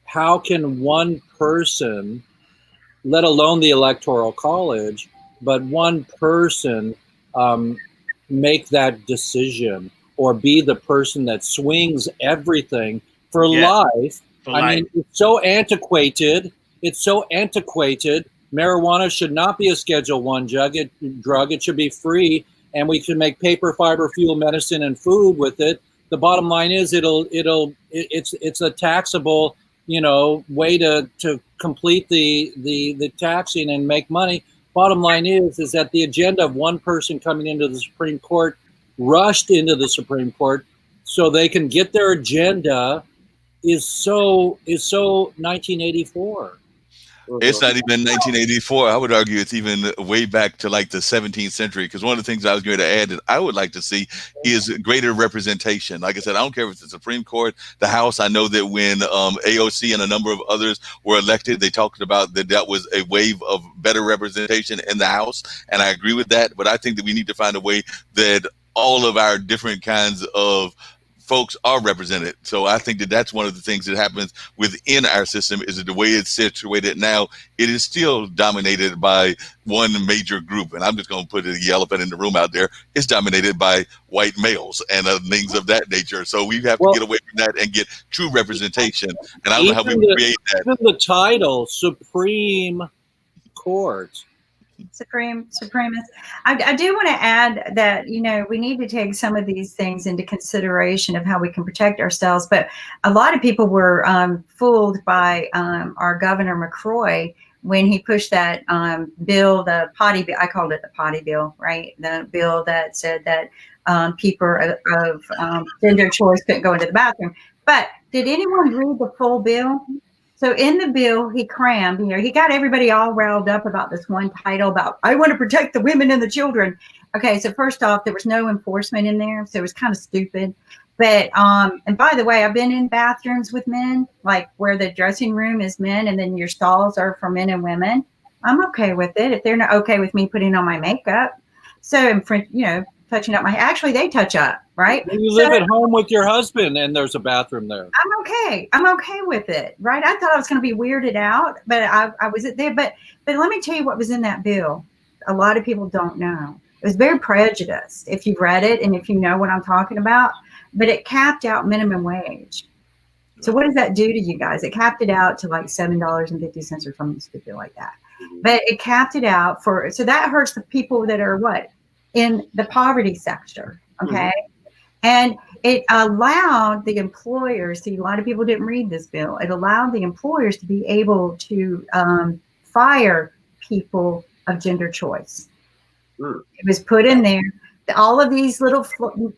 how can one person, let alone the Electoral College, one person make that decision or be the person that swings everything for life. I mean, it's so antiquated. It's so antiquated. Marijuana should not be a Schedule I drug. It should be free, and we can make paper, fiber, fuel, medicine, and food with it. The bottom line is it's a taxable, way to complete the taxing and make money. Bottom line is that the agenda of one person coming into the Supreme Court, rushed into the Supreme Court so they can get their agenda is so 1984. It's not even 1984. I would argue it's even way back to like the 17th century. Because one of the things I was going to add that I would like to see is greater representation. Like I said, I don't care if it's the Supreme Court, the House. I know that when AOC and a number of others were elected, they talked about that was a wave of better representation in the House. And I agree with that. But I think that we need to find a way that all of our different kinds of folks are represented. So I think that that's one of the things that happens within our system is that the way it's situated now, it is still dominated by one major group. And I'm just going to put the elephant in the room out there. It's dominated by white males and things of that nature. So we have to get away from that and get true representation. And I don't know how we create that. Even the title, Supreme Court. Supremacist. I do want to add that, we need to take some of these things into consideration of how we can protect ourselves. But a lot of people were fooled by our Governor McCrory when he pushed that bill, the potty bill. I called it the potty bill, right? The bill that said that people of gender choice couldn't go into the bathroom. But did anyone read the full bill? So in the bill, he crammed, he got everybody all riled up about this one title about, I want to protect the women and the children. Okay, so first off, there was no enforcement in there, so it was kind of stupid. But, and by the way, I've been in bathrooms with men, like where the dressing room is men and then your stalls are for men and women. I'm okay with it if they're not okay with me putting on my makeup. So, touching up actually they touch up, right? You live at home with your husband and there's a bathroom there. I'm okay with it, right? I thought I was going to be weirded out, but I was there. But let me tell you what was in that bill. A lot of people don't know. It was very prejudiced if you've read it and if you know what I'm talking about, but it capped out minimum wage. So what does that do to you guys? It capped it out to like $7.50 or something stupid like that. But it capped it out so that hurts the people that are in the poverty sector, okay? And it allowed the employers, see, a lot of people didn't read this bill, it allowed the employers to be able to fire people of gender choice. It was put in there, all of these little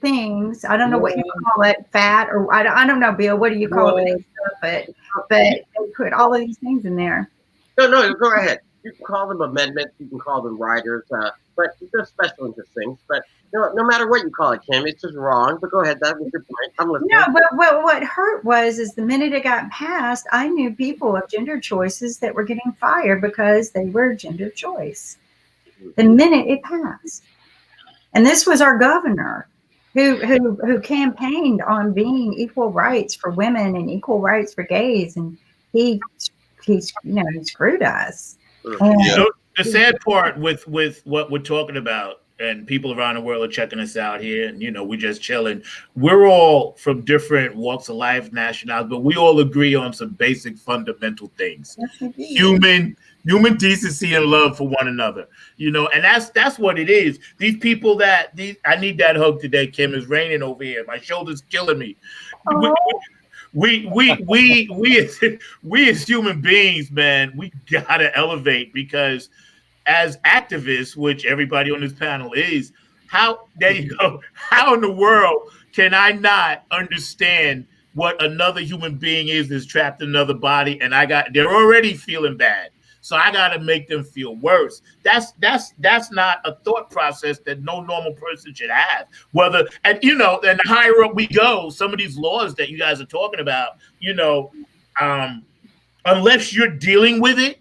things, I don't know what you call it, fat, or I don't know, Bill, what do you call it? But they put all of these things in there. No, go ahead. You can call them amendments, you can call them riders, but they're special interest things. But no matter what you call it, Kim, it's just wrong. But go ahead, that was your point. I'm listening. No, but what hurt is the minute it got passed, I knew people of gender choices that were getting fired because they were gender choice. The minute it passed, and this was our governor, who campaigned on being equal rights for women and equal rights for gays, and he screwed us. The sad part with what we're talking about, and people around the world are checking us out here, and we're just chilling. We're all from different walks of life, nationalities, but we all agree on some basic fundamental things: human decency and love for one another. And that's what it is. These people I need that hug today, Kim. It's raining over here. My shoulder's killing me. We as human beings, man, we gotta elevate, because as activists, which everybody on this panel is, how in the world can I not understand what another human being is trapped in another body, and they're already feeling bad, so I gotta make them feel worse. That's not a thought process that no normal person should have. And the higher up we go, some of these laws that you guys are talking about, unless you're dealing with it,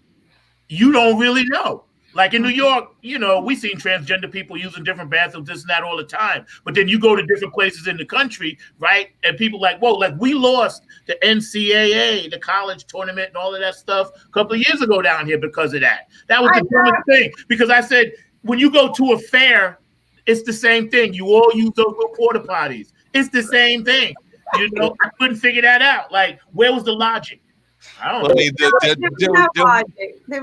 you don't really know. Like in New York, we seen transgender people using different bathrooms, this and that all the time. But then you go to different places in the country, right? And people like, whoa, like we lost the NCAA, the college tournament and all of that stuff a couple of years ago down here because of that. That was the dumbest thing. Because I said, when you go to a fair, it's the same thing. You all use those little porta potties. It's the same thing. You know, I couldn't figure that out. Like, where was the logic? I don't know. I mean, There was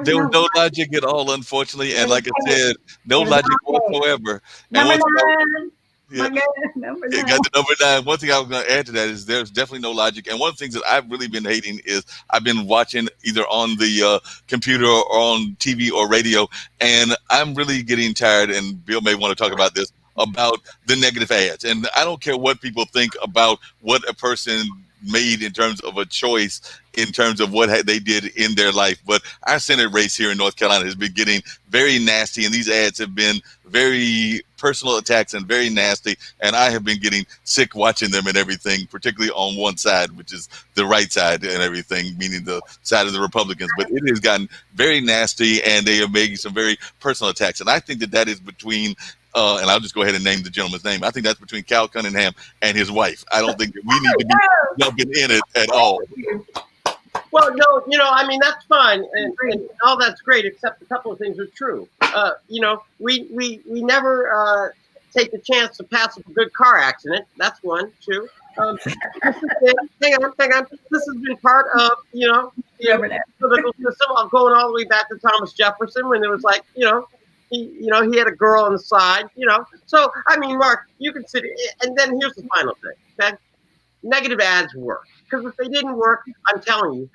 there was no logic. logic at all, unfortunately, and like I said, no logic whatsoever. And Number one thing, 9. yeah, My God, number it 9. got to number 9. One thing I was going to add to that is there's definitely no logic. And one of the things that I've really been hating is I've been watching either on the computer or on TV or radio, and I'm really getting tired. And Bill may want to talk about this, about the negative ads. And I don't care what people think about what a person made in terms of a choice, in terms of what they did in their life. But our Senate race here in North Carolina has been getting very nasty, and these ads have been very personal attacks and very nasty. And I have been getting sick watching them and everything, particularly on one side, which is the right side and everything, meaning the side of the Republicans. But it has gotten very nasty, and they are making some very personal attacks. And I think that that is between and I'll just go ahead and name the gentleman's name. I think that's between Cal Cunningham and his wife. I don't think that we need to be jumping in it at all. Well, no, you know, I mean, that's fine, and all that's great, except a couple of things are true. You know, we never take the chance to pass a good car accident. That's one. Two. Hang on. This has been part of, you know, the political system, going all the way back to Thomas Jefferson, when there was like, you know, he had a girl on the side, you know. So, I mean, Mark, you can sit, and then here's the final thing, okay? Negative ads work. Because if they didn't work, I'm telling you,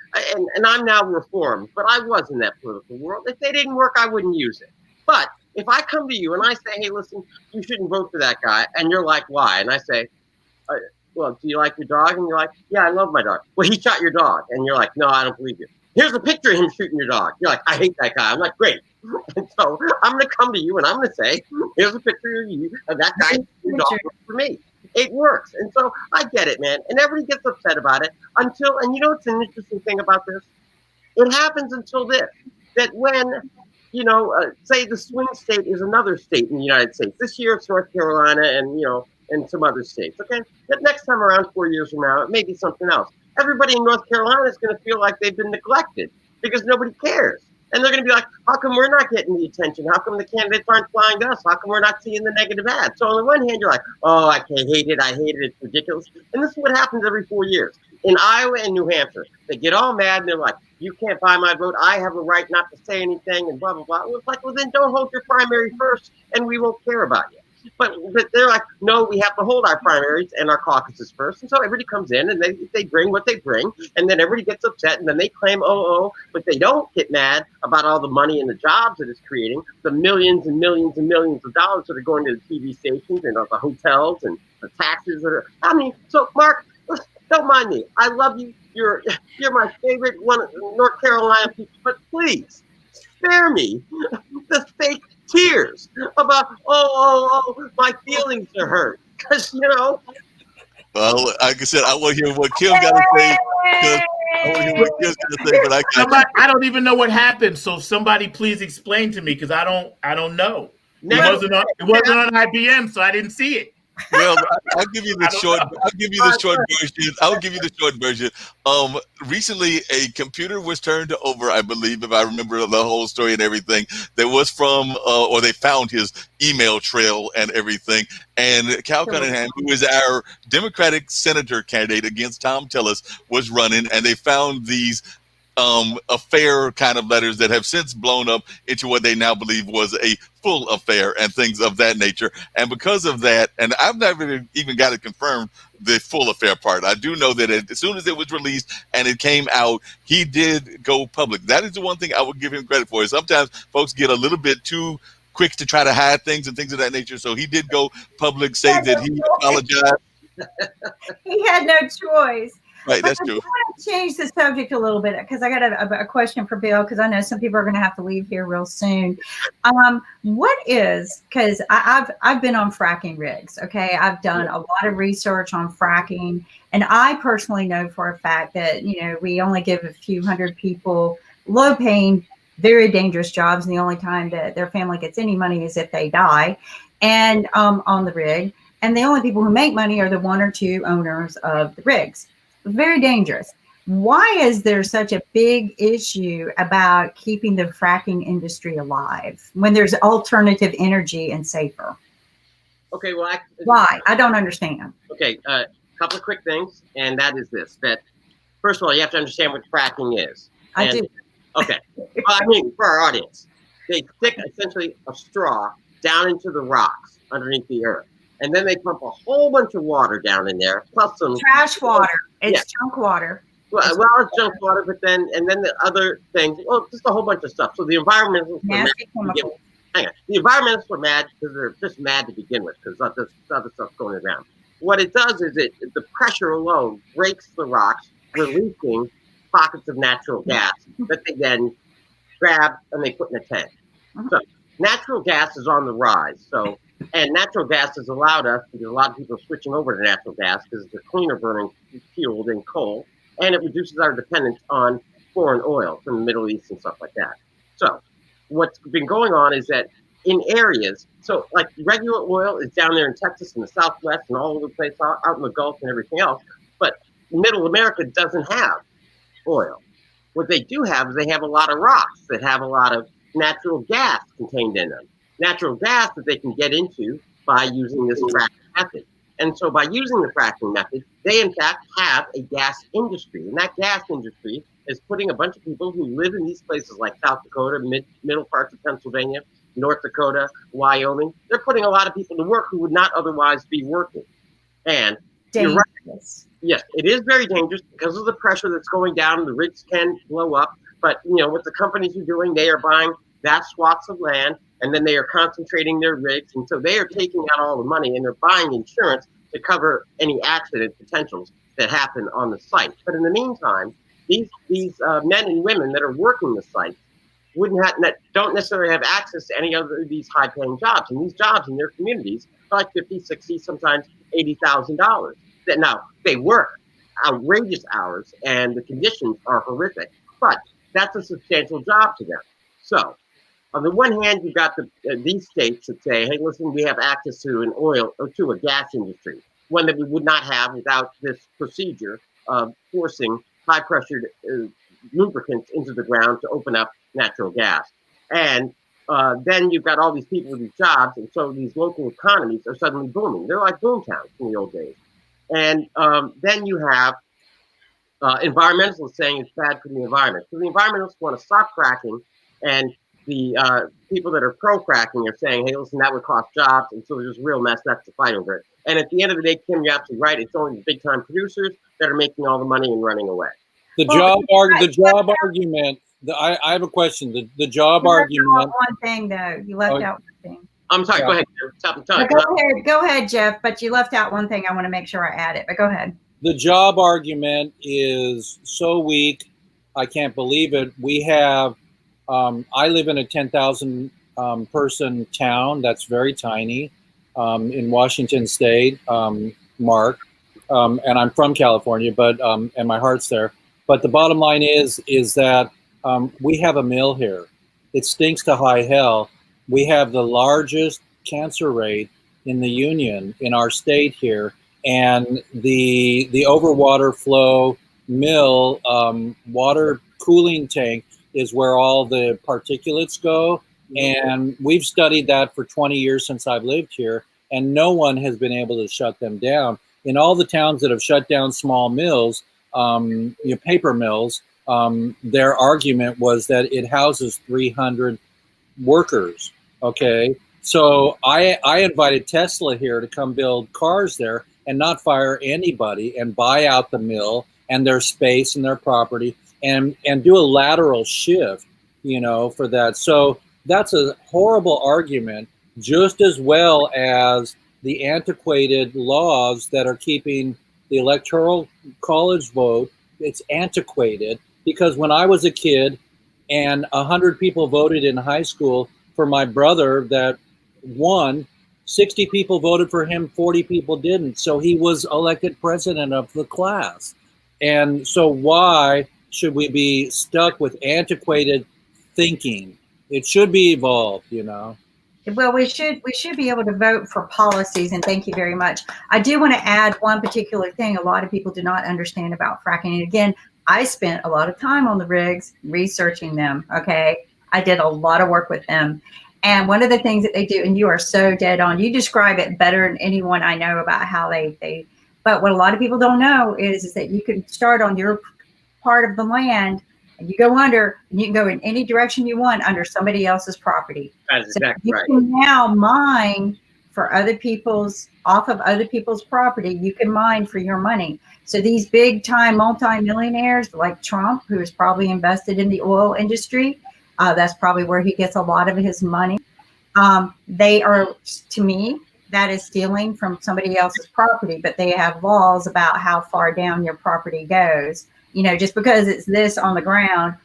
and I'm now reformed, but I was in that political world. If they didn't work, I wouldn't use it. But if I come to you and I say, hey, listen, you shouldn't vote for that guy, and you're like, why? And I say, well, do you like your dog? And you're like, yeah, I love my dog. Well, he shot your dog. And you're like, no, I don't believe you. Here's a picture of him shooting your dog. You're like, I hate that guy. I'm like, great. And so I'm going to come to you and I'm going to say, here's a picture of you, of that guy shooting your dog for me. It works. And so I get it, man. And everybody gets upset about it until, and you know what's an interesting thing about this? It happens until this, that when, you know, say the swing state is another state in the United States. This year it's North Carolina and, you know, and some other states, okay? But next time around, 4 years from now, it may be something else. Everybody in North Carolina is going to feel like they've been neglected because nobody cares. And they're going to be like, how come we're not getting the attention? How come the candidates aren't flying to us? How come we're not seeing the negative ads? So on the one hand, you're like, oh, I hate it, it's ridiculous. And this is what happens every 4 years. In Iowa and New Hampshire, they get all mad and they're like, you can't buy my vote. I have a right not to say anything and blah, blah, blah. Well, it's like, well, then don't hold your primary first and we won't care about you. But they're like, no, we have to hold our primaries and our caucuses first. And so everybody comes in and they bring what they bring. And then everybody gets upset and then they claim, but they don't get mad about all the money and the jobs that it's creating, the millions and millions and millions of dollars that are going to the TV stations and the hotels and the taxes that are, I mean, so Mark, don't mind me. I love you. You're my favorite one of North Carolina people, but please spare me the fake tears about my feelings are hurt, because you know. Well, like I said, I want to hear what Kim got to say. I want to hear what Kim's got to say, but I don't even know what happened. So somebody please explain to me, because I don't know. It wasn't on IBM, so I didn't see it. Well, I'll give you the short. I'll give you the short version. I'll give you the short version. Recently, a computer was turned over, I believe, if I remember the whole story and everything. That was from, or they found his email trail and everything. And Cal Cunningham, who is our Democratic senator candidate against Tom Tillis, was running, and they found these affair kind of letters that have since blown up into what they now believe was a full affair and things of that nature. And because of that, and I've never even got it confirmed, the full affair part. I do know that as soon as it was released and it came out, he did go public. That is the one thing I would give him credit for. Sometimes folks get a little bit too quick to try to hide things and things of that nature. So he did go public, say that he apologized. He had no choice. Right, that's true. I want to change the subject a little bit, because I got a question for Bill, because I know some people are going to have to leave here real soon. What is, because I've been on fracking rigs, okay? I've done a lot of research on fracking, and I personally know for a fact that, you know, we only give a few hundred people low-paying, very dangerous jobs, and the only time that their family gets any money is if they die, and on the rig. And the only people who make money are the one or two owners of the rigs. Very dangerous. why is there such a big issue about keeping the fracking industry alive when there's alternative energy and safer? Okay, well, why? I don't understand. Okay, couple of quick things, and that is this: that first of all, you have to understand what fracking is. I do. Okay, well, I mean, for our audience, they stick essentially a straw down into the rocks underneath the earth, and then they pump a whole bunch of water down in there, plus some trash water. It's junk water. Well, it's junk water, but then the other things, well, just a whole bunch of stuff. So the environmentalists the environmentalists were mad because they're just mad to begin with because this other stuff's going around. What it does is the pressure alone breaks the rocks, releasing pockets of natural gas that they then grab and they put in a tank. So natural gas is on the rise. So, and natural gas has allowed us, because a lot of people are switching over to natural gas because it's a cleaner burning fuel than coal, and it reduces our dependence on foreign oil from the Middle East and stuff like that. So what's been going on is that in areas, so like regular oil is down there in Texas and the Southwest and all over the place, out in the Gulf and everything else, but Middle America doesn't have oil. What they do have is they have a lot of rocks that have a lot of natural gas contained in them. Natural gas that they can get into by using this fracking method. And so by using the fracking method, they in fact have a gas industry. And that gas industry is putting a bunch of people who live in these places like South Dakota, middle parts of Pennsylvania, North Dakota, Wyoming. They're putting a lot of people to work who would not otherwise be working. And you're right. Yes, it is very dangerous because of the pressure that's going down. The rigs can blow up. But, you know, what the companies are doing, they are buying vast swaths of land, and then they are concentrating their rigs. And so they are taking out all the money, and they're buying insurance to cover any accident potentials that happen on the site. But in the meantime, these men and women that are working the site don't necessarily have access to any other of these high-paying jobs. And these jobs in their communities are like $50,000, $60,000, sometimes $80,000. Now, they work outrageous hours, and the conditions are horrific, but that's a substantial job to them. So, on the one hand, you've got these states that say, hey, listen, we have access to an oil or to a gas industry, one that we would not have without this procedure of forcing high-pressured lubricants into the ground to open up natural gas. And then you've got all these people with these jobs, and so these local economies are suddenly booming. They're like boomtowns in the old days. And then you have environmentalists saying it's bad for the environment. So the environmentalists want to stop fracking, and the people that are pro-fracking are saying, hey, listen, that would cost jobs, and so there's a real mess, that's the fight over it. And at the end of the day, Kim, you're absolutely right. It's only the big-time producers that are making all the money and running away. The job argument. I have a question. The job argument. One thing, though. You left out one thing. I'm sorry. Go ahead. Go ahead, Jeff. But you left out one thing. I want to make sure I add it. But go ahead. The job argument is so weak. I can't believe it. We have. I live in a 10,000 person town. That's very tiny in Washington State, Mark. And I'm from California, but and my heart's there. But the bottom line is that we have a mill here. It stinks to high hell. We have the largest cancer rate in the union in our state here, and the overwater flow mill water cooling tank is where all the particulates go. And we've studied that for 20 years since I've lived here, and no one has been able to shut them down. In all the towns that have shut down small mills, paper mills, their argument was that it houses 300 workers. Okay, so I invited Tesla here to come build cars there and not fire anybody and buy out the mill and their space and their property and do a lateral shift, for that. So that's a horrible argument, just as well as the antiquated laws that are keeping the electoral college vote. It's antiquated because when I was a kid and 100 people voted in high school for my brother that won, 60 people voted for him, 40 people didn't. So he was elected president of the class. And so why should we be stuck with antiquated thinking? It should be evolved, Well, we should be able to vote for policies, and thank you very much. I do want to add one particular thing a lot of people do not understand about fracking. And again, I spent a lot of time on the rigs researching them. Okay. I did a lot of work with them. And one of the things that they do, and you are so dead on, you describe it better than anyone I know about how but what a lot of people don't know is that you can start on your part of the land and you go under, and you can go in any direction you want under somebody else's property. That's exactly you right. can now mine for off of other people's property. You can mine for your money. So these big time multimillionaires like Trump, who is probably invested in the oil industry, that's probably where he gets a lot of his money. They are, to me, that is stealing from somebody else's property, but they have laws about how far down your property goes. Just because it's this on the ground,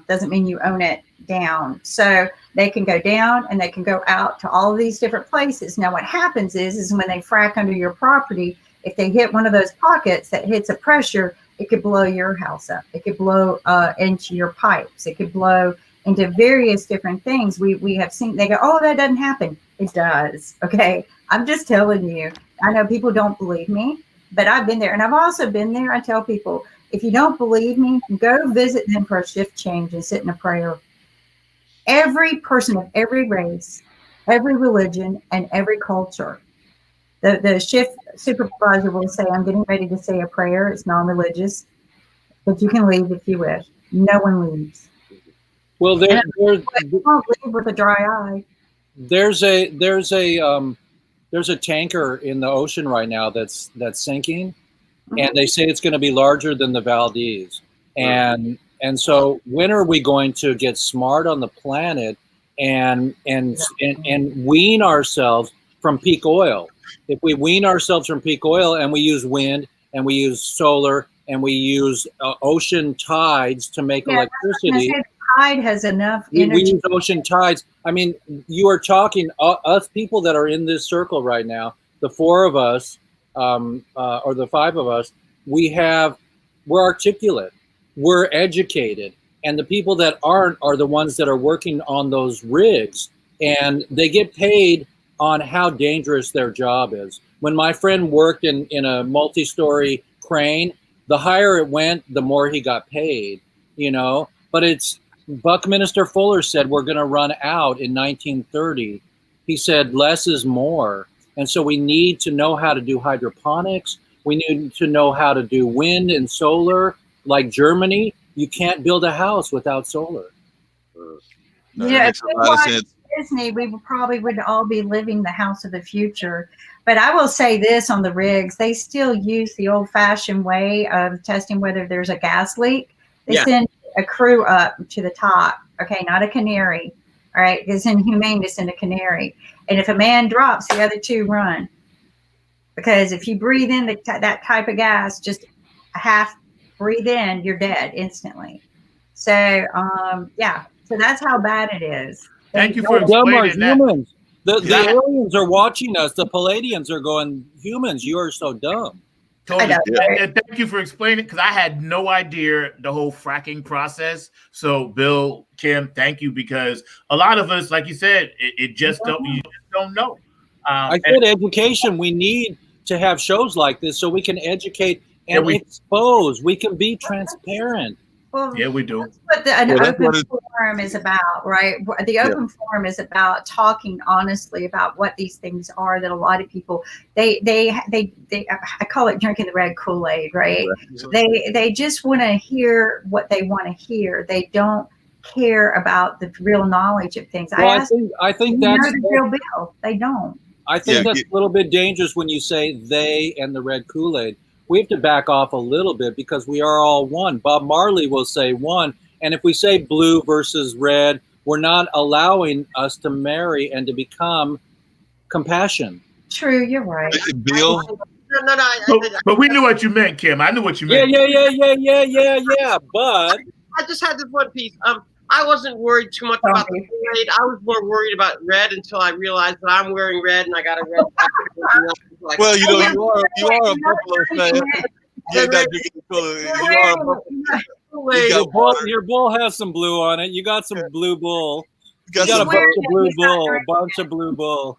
doesn't mean you own it down. So they can go down and they can go out to all of these different places. Now, what happens is when they frack under your property, if they hit one of those pockets that hits a pressure, it could blow your house up. It could blow into your pipes. It could blow into various different things. We have seen, they go, oh, that doesn't happen. It does. Okay. I'm just telling you. I know people don't believe me, but I've been there. And I've also been there. I tell people, if you don't believe me, go visit them for a shift change and sit in a prayer. Every person of every race, every religion, and every culture, the shift supervisor will say, I'm getting ready to say a prayer. It's non-religious, but you can leave if you wish. No one leaves. Well, you won't leave with a dry eye. There's a tanker in the ocean right now that's sinking, and they say it's going to be larger than the Valdez. And so when are we going to get smart on the planet and wean ourselves from peak oil? If we wean ourselves from peak oil and we use wind and we use solar and we use ocean tides to make electricity. Tide has enough energy. We use ocean tides. I mean, you are talking, us people that are in this circle right now, the four of us, or the five of us, we're articulate, we're educated. And the people that aren't are the ones that are working on those rigs. And they get paid on how dangerous their job is. When my friend worked in a multi-story crane, the higher it went, the more he got paid, But Buckminster Fuller said we're going to run out in 1930. He said less is more. And so we need to know how to do hydroponics. We need to know how to do wind and solar. Like Germany, you can't build a house without solar. No, that makes a lot of sense. Disney, we probably would all be living the house of the future. But I will say this on the rigs, they still use the old-fashioned way of testing whether there's a gas leak. They send a crew up to the top, okay, not a canary, all right? It's inhumane to send a canary. And if a man drops, the other two run. Because if you breathe in that type of gas, just a half breathe in, you're dead instantly. So, so that's how bad it is. Thank you for explaining that. Humans. The aliens are watching us. The Palladians are going, humans, you are so dumb. Totally. And thank you for explaining, because I had no idea the whole fracking process. So, Bill, Kim, thank you, because a lot of us, like you said, you just don't know. I said education. We need to have shows like this so we can educate and expose. We can be transparent. Well, yeah, we do. That's what an open forum is about, right? The open forum is about talking honestly about what these things are that a lot of people, they I call it drinking the red Kool-Aid, right? They just want to hear what they want to hear. They don't care about the real knowledge of things. Well, I think that's the real bill. They don't. I think that's a little bit dangerous when you say they and the red Kool-Aid. We have to back off a little bit because we are all one. Bob Marley will say one. And if we say blue versus red, we're not allowing us to marry and to become compassion. True, you're right. Bill? No. But we knew what you meant, Kim. I knew what you meant. Yeah. But I just had this one piece. I wasn't worried too much about the red. I was more worried about red until I realized that I'm wearing red and I got a red jacket. Well, you are a Buffalo fan. You're not drinking the color. You are a Buffalo fan. Your bull has some blue on it. You got some blue bull. got a bunch of blue bull.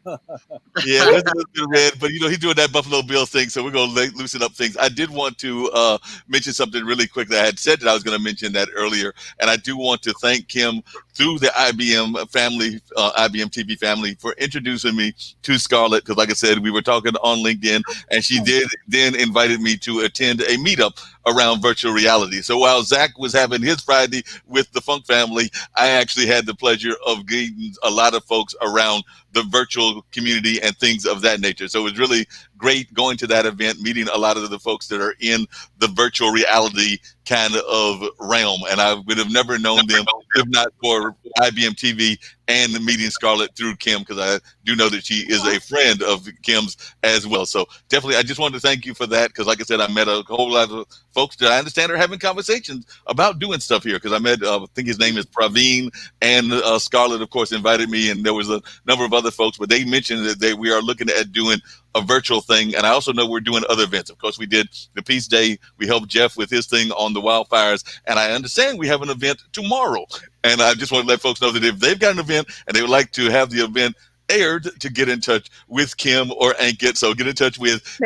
Yeah, there's a little bit of red, but he's doing that Buffalo Bills thing, so we're gonna loosen up things. I did want to mention something really quickly. I had said that I was going to mention that earlier, and I do want to thank Kim through the IBM family, IBM TV family, for introducing me to Scarlett. Because, like I said, we were talking on LinkedIn, and she did then invited me to attend a meetup around virtual reality. So while Zach was having his Friday with the Funk family, I actually had the pleasure of getting a lot of folks around the virtual community and things of that nature. So it was really great going to that event, meeting a lot of the folks that are in the virtual reality kind of realm. And I would have never known them if not for IBM TV and meeting Scarlett through Kim, because I do know that she is a friend of Kim's as well. So definitely, I just wanted to thank you for that, because like I said, I met a whole lot of folks that I understand are having conversations about doing stuff here, because I met, I think his name is Praveen, and Scarlett, of course, invited me, and there was a number of other folks, but they mentioned that we are looking at doing a virtual thing. And I also know we're doing other events. Of course, we did the Peace Day. We helped Jeff with his thing on the wildfires. And I understand we have an event tomorrow. And I just want to let folks know that if they've got an event and they would like to have the event aired, to get in touch with Kim or Ankit. So get in touch with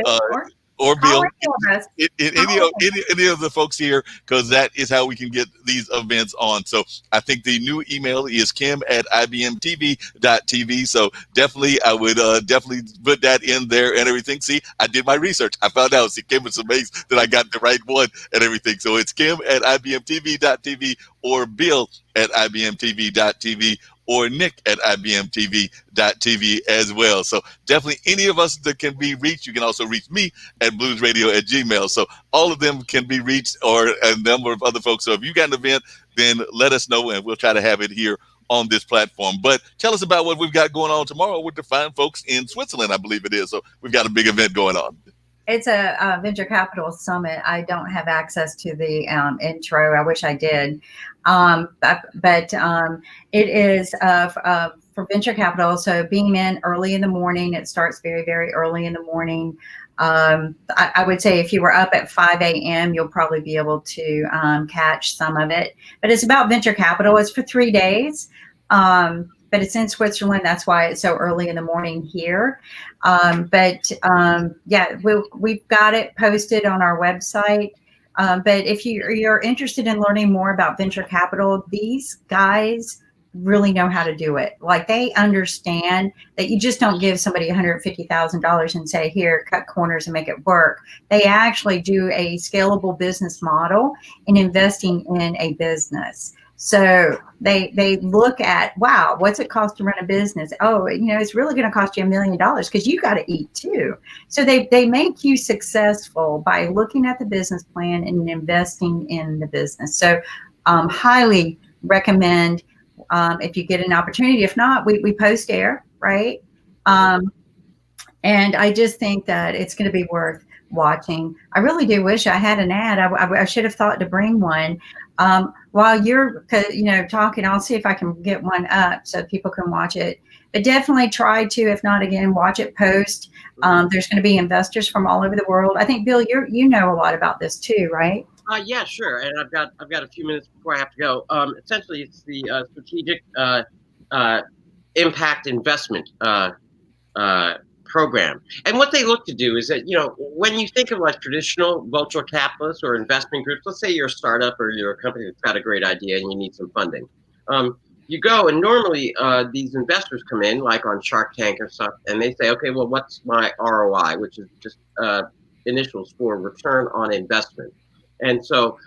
or Bill, any of the folks here, because that is how we can get these events on. So I think the new email is kim@ibmtv.tv. So definitely, I would definitely put that in there and everything. See, I did my research. I found out. See, Kim was amazed that I got the right one and everything. So it's kim@ibmtv.tv or bill@ibmtv.tv. or nick@ibmtv.tv as well. So definitely any of us that can be reached. You can also reach me at bluesradio@gmail. So all of them can be reached, or a number of other folks. So if you got an event, then let us know, and we'll try to have it here on this platform. But tell us about what we've got going on tomorrow with the fine folks in Switzerland, I believe it is. So we've got a big event going on. It's a venture capital summit. I don't have access to the intro. I wish I did. But it is for venture capital. So beam in early in the morning. It starts very, very early in the morning. I would say if you were up at 5 a.m., you'll probably be able to catch some of it. But it's about venture capital. It's for 3 days. But it's in Switzerland. That's why it's so early in the morning here. Yeah, we've got it posted on our website. But if you're interested in learning more about venture capital, these guys really know how to do it. Like, they understand that you just don't give somebody $150,000 and say, here, cut corners and make it work. They actually do a scalable business model in investing in a business. So they look at, wow, what's it cost to run a business? Oh, it's really going to cost you $1 million, because you got to eat too. So they make you successful by looking at the business plan and investing in the business. So highly recommend if you get an opportunity. If not, we post air, right? And I just think that it's going to be worth watching. I really do wish I had an ad. I should have thought to bring one. While you're talking, I'll see if I can get one up so people can watch it. But definitely try to, if not, again, watch it post. There's going to be investors from all over the world. I think, Bill, you know a lot about this too, right? Yeah, sure. And I've got a few minutes before I have to go. Essentially, it's the strategic impact investment program. And what they look to do is that, when you think of like traditional venture capitalists or investment groups, let's say you're a startup or you're a company that's got a great idea and you need some funding. You go, and normally these investors come in, like on Shark Tank or stuff, and they say, okay, well, what's my ROI, which is just initials for return on investment. And so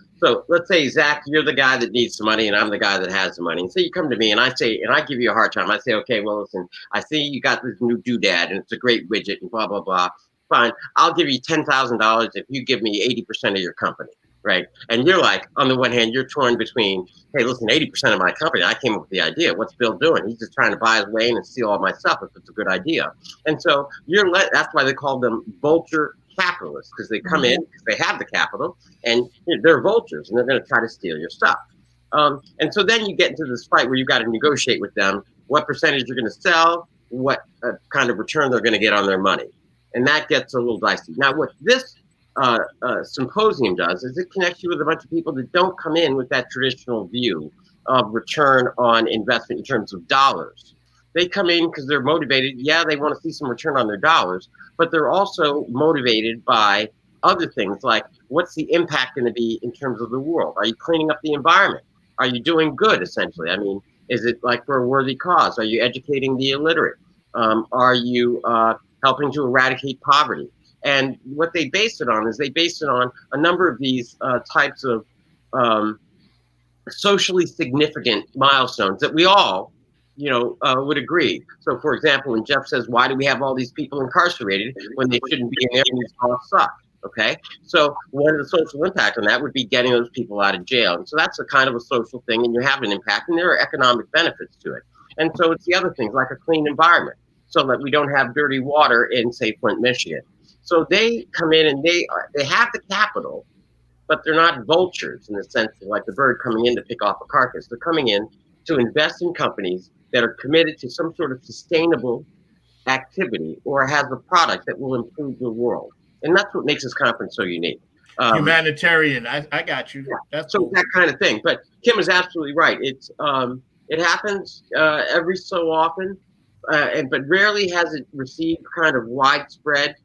let's say, Zach, you're the guy that needs the money and I'm the guy that has the money. And so you come to me and I give you a hard time. I say, okay, well, listen, I see you got this new doodad and it's a great widget and blah, blah, blah. Fine. I'll give you $10,000 if you give me 80% of your company. Right. And you're like, on the one hand, you're torn between, hey, listen, 80% of my company, I came up with the idea. What's Bill doing? He's just trying to buy his way in and steal all my stuff if it's a good idea. And so that's why they call them vulture capitalists, because they come in because they have the capital and they're vultures and they're going to try to steal your stuff. And so then you get into this fight where you've got to negotiate with them what percentage you're going to sell, what kind of return they're going to get on their money. And that gets a little dicey. Now, what this symposium does is it connects you with a bunch of people that don't come in with that traditional view of return on investment in terms of dollars. They come in because they're motivated. Yeah, they want to see some return on their dollars, but they're also motivated by other things like, what's the impact going to be in terms of the world? Are you cleaning up the environment? Are you doing good, essentially? I mean, is it like for a worthy cause? Are you educating the illiterate? Are you helping to eradicate poverty? And what they base it on is they base it on a number of these types of socially significant milestones that we all, would agree. So, for example, when Jeff says, why do we have all these people incarcerated when they shouldn't be in there and these laws suck? Okay, so one of the social impact on that would be getting those people out of jail. And so that's a kind of a social thing, and you have an impact, and there are economic benefits to it. And so it's the other things like a clean environment, so that we don't have dirty water in, say, Flint, Michigan. So they come in and they have the capital, but they're not vultures in the sense of like the bird coming in to pick off a carcass. They're coming in to invest in companies that are committed to some sort of sustainable activity or has a product that will improve the world. And that's what makes this conference so unique. Humanitarian, I got you. Yeah. That's so cool. That kind of thing. But Kim is absolutely right. It's it happens every so often, but rarely has it received kind of widespread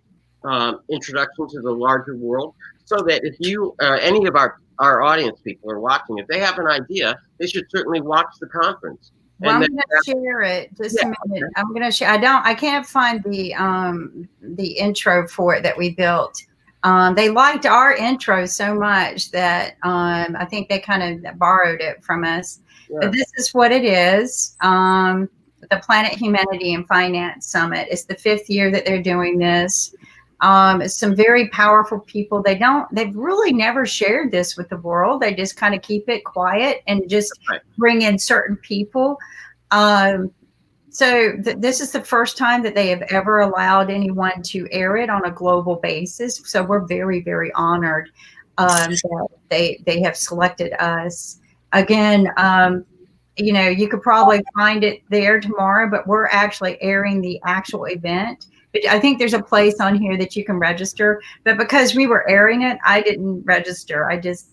introduction to the larger world. So that if you, any of our audience people are watching, if they have an idea, they should certainly watch the conference. Well, I'm going to share it just a minute. I'm going to share. I can't find the intro for it that we built. They liked our intro so much that I think they kind of borrowed it from us. Yeah. But this is what it is. The Planet Humanity and Finance Summit. It's the 5th year that they're doing this. Some very powerful people. They've really never shared this with the world. They just kind of keep it quiet and just bring in certain people. So this is the first time that they have ever allowed anyone to air it on a global basis. So we're very, very honored that they have selected us. Again, you could probably find it there tomorrow, but we're actually airing the actual event. But I think there's a place on here that you can register. But because we were airing it, I didn't register. I just,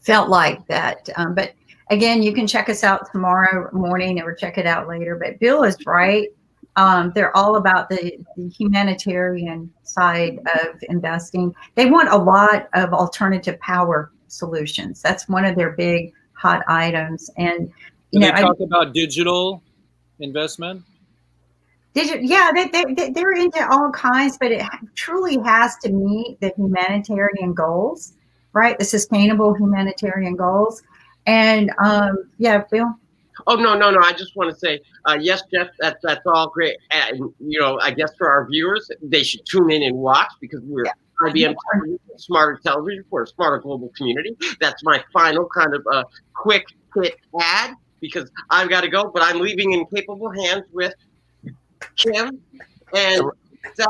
felt like that. But again, you can check us out tomorrow morning or check it out later. But Bill is right. They're all about the humanitarian side of investing. They want a lot of alternative power solutions. That's one of their big hot items. And, they talk about digital investment. Yeah, they're into all kinds, but it truly has to meet the humanitarian goals, right? The sustainable humanitarian goals. And yeah, Bill. Oh no! I just want to say yes, Jeff. That's all great. And I guess for our viewers, they should tune in and watch because we're IBM television, smarter television for a smarter global community. That's my final kind of quick hit ad because I've got to go, but I'm leaving in capable hands with Kim and Zach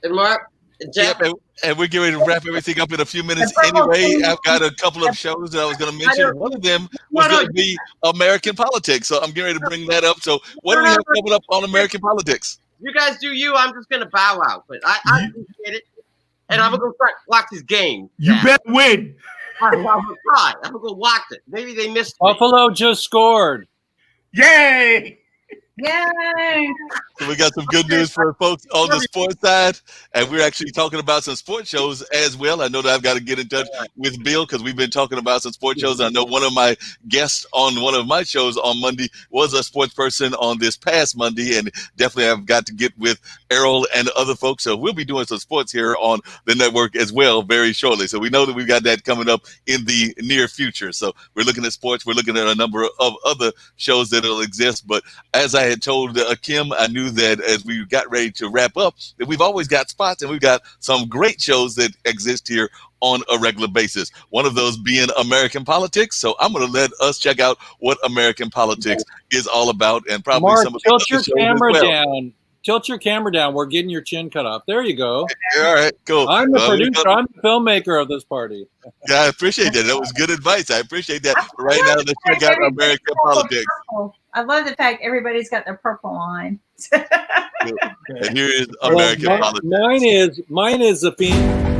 and Mark and Jeff. Yep, and we're getting ready to wrap everything up in a few minutes anyway. I've got a couple of shows that I was going to mention. One of them was going to be American politics. So I'm getting ready to bring that up. So what do we have coming up on American politics? You guys do you. I'm just going to bow out. But I appreciate it. And I'm going to go watch this game. You better win. I'm going to try. I'm going to go watch it. Maybe they missed me. Buffalo just scored. Yay! Yay! So we got some good news for folks on the sports side, and we're actually talking about some sports shows as well. I know that I've got to get in touch with Bill because we've been talking about some sports shows. I know one of my guests on one of my shows on Monday was a sports person on this past Monday, and definitely I've got to get with Errol and other folks. So we'll be doing some sports here on the network as well very shortly. So we know that we've got that coming up in the near future. So we're looking at sports. We're looking at a number of other shows that will exist. But as I had told Kim, I knew that as we got ready to wrap up, that we've always got spots and we've got some great shows that exist here on a regular basis. One of those being American politics. So I'm going to let us check out what American politics is all about, and probably Mark, some of tilt the your shows camera as well. down. Tilt your camera down. We're getting your chin cut off. There you go. All right, cool. I'm the producer. I'm the filmmaker of this party. Yeah, I appreciate that. That was good advice. I appreciate that. Right now, let's check out American politics. I love the fact everybody's got their purple on. And here is American politics. Mine is the theme.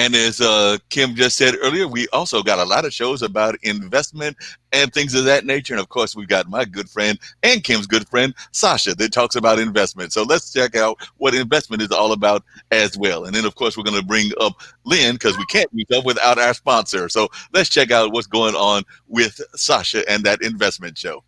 And as Kim just said earlier, we also got a lot of shows about investment and things of that nature. And of course, we've got my good friend and Kim's good friend, Sasha, that talks about investment. So let's check out what investment is all about as well. And then, of course, we're going to bring up Lynn because we can't meet up without our sponsor. So let's check out what's going on with Sasha and that investment show.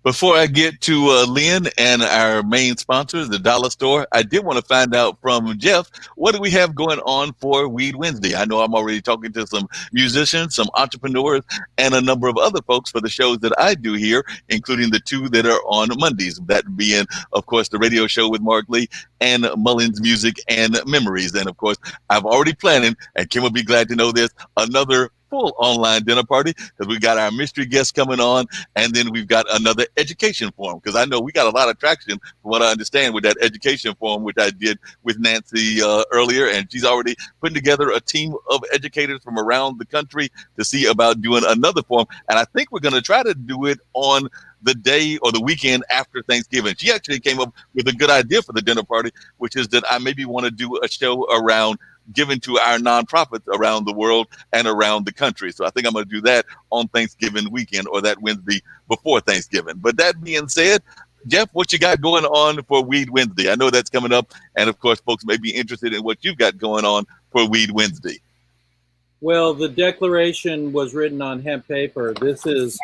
Before I get to Lynn and our main sponsor, the Dollar Store, I did want to find out from Jeff, what do we have going on for Weed Wednesday? I know I'm already talking to some musicians, some entrepreneurs, and a number of other folks for the shows that I do here, including the two that are on Mondays, that being, of course, the radio show with Mark Lee and Mullins Music and Memories. And, of course, I've already planning, and Kim will be glad to know this, another full online dinner party because we got our mystery guests coming on, and then we've got another education forum because I know we got a lot of traction from what I understand with that education forum, which I did with Nancy earlier, and she's already putting together a team of educators from around the country to see about doing another forum, and I think we're going to try to do it on the day or the weekend after Thanksgiving. She actually came up with a good idea for the dinner party, which is that I maybe want to do a show around giving to our nonprofits around the world and around the country. So I think I'm going to do that on Thanksgiving weekend or that Wednesday before Thanksgiving. But that being said, Jeff, what you got going on for Weed Wednesday? I know that's coming up. And of course, folks may be interested in what you've got going on for Weed Wednesday. Well, the declaration was written on hemp paper. Yes,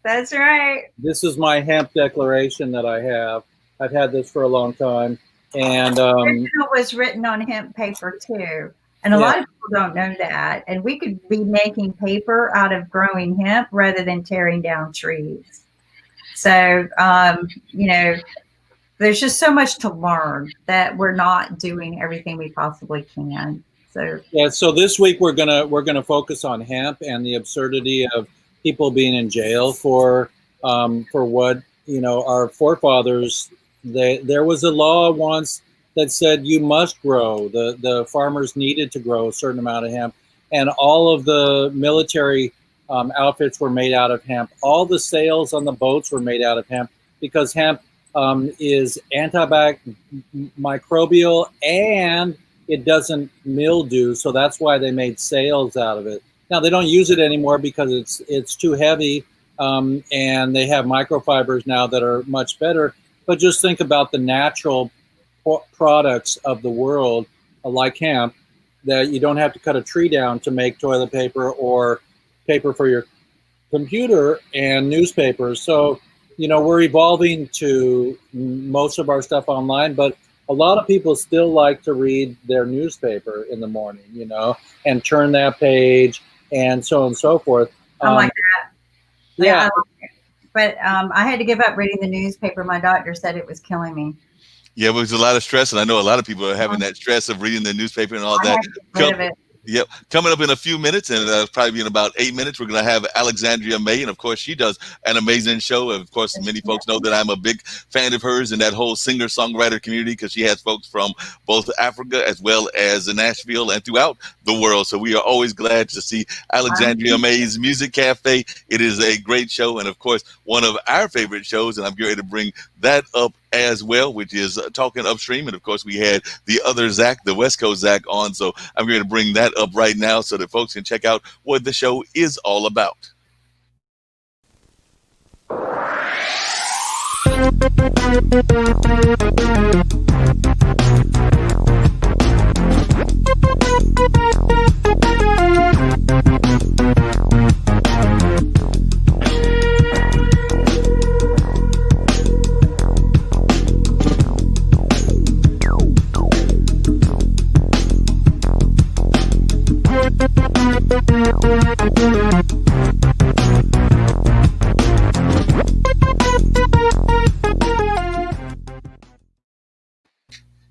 that's right. This is my hemp declaration that I have. I've had this for a long time. And it was written on hemp paper too. And a lot of people don't know that. And we could be making paper out of growing hemp rather than tearing down trees. So, you know, there's just so much to learn that we're not doing everything we possibly can. So yeah, so this week we're gonna focus on hemp and the absurdity of people being in jail for what, you know, our forefathers. There was a law once that said you must grow. The farmers needed to grow a certain amount of hemp, and all of the military outfits were made out of hemp. All the sails on the boats were made out of hemp because hemp is antimicrobial and it doesn't mildew. So that's why they made sails out of it. Now they don't use it anymore because it's too heavy, and they have microfibers now that are much better. But just think about the natural products of the world, like hemp, that you don't have to cut a tree down to make toilet paper or paper for your computer and newspapers. So, you know, we're evolving to most of our stuff online, but a lot of people still like to read their newspaper in the morning, you know, and turn that page and so on and so forth. I'm like that. Yeah. But I had to give up reading the newspaper. My doctor said it was killing me. Yeah, it was a lot of stress, and I know a lot of people are having that stress of reading the newspaper and all that. Yep. Coming up in a few minutes, and probably in about 8 minutes, we're going to have Alexandria May. And, of course, she does an amazing show. Of course, many folks know that I'm a big fan of hers in that whole singer-songwriter community because she has folks from both Africa as well as Nashville and throughout the world. So we are always glad to see Alexandria May's Music Cafe. It is a great show. And, of course, one of our favorite shows, and I'm going to bring that up as well, which is Talking Upstream. And of course, we had the other Zach, the West Coast Zach, on. So I'm going to bring that up right now so that folks can check out what the show is all about.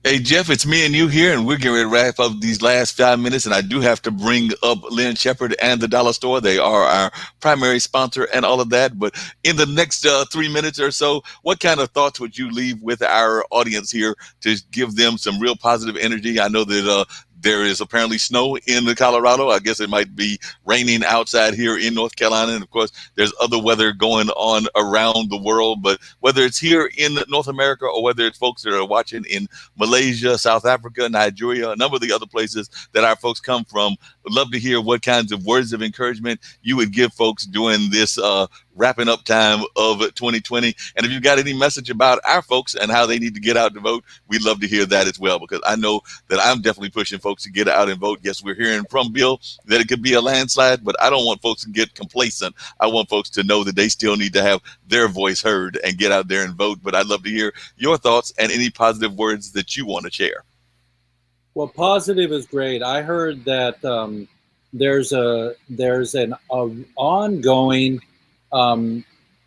Hey, Jeff, it's me and you here, and we're getting ready to wrap up these last 5 minutes. And I do have to bring up Lynn Shepherd and the Dollar Store. They are our primary sponsor and all of that. But in the next 3 minutes or so, what kind of thoughts would you leave with our audience here to give them some real positive energy? I know that there is apparently snow in Colorado. I guess it might be raining outside here in North Carolina. And of course, there's other weather going on around the world. But whether it's here in North America or whether it's folks that are watching in Malaysia, South Africa, Nigeria, a number of the other places that our folks come from, would love to hear what kinds of words of encouragement you would give folks during this wrapping up time of 2020. And if you've got any message about our folks and how they need to get out to vote, we'd love to hear that as well, because I know that I'm definitely pushing folks to get out and vote. Yes, we're hearing from Bill that it could be a landslide, but I don't want folks to get complacent. I want folks to know that they still need to have their voice heard and get out there and vote. But I'd love to hear your thoughts and any positive words that you want to share. Well, positive is great. I heard that there's an ongoing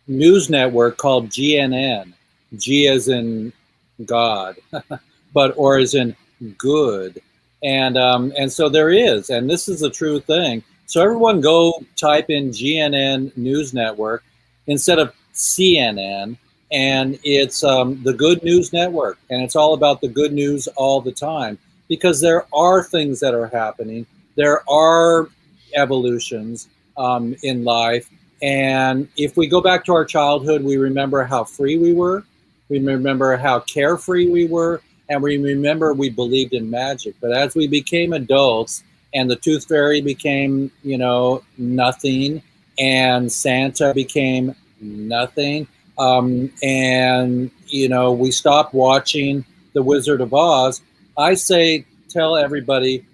news network called GNN, G as in God, or as in good, and so there is, and this is a true thing. So everyone go type in GNN News Network instead of CNN, and it's the Good News Network, and it's all about the good news all the time, because there are things that are happening, there are evolutions in life. And if we go back to our childhood, we remember how free we were, we remember how carefree we were, and we remember we believed in magic. But as we became adults and the Tooth Fairy became, nothing, and Santa became nothing, and, we stopped watching The Wizard of Oz, I say, tell everybody,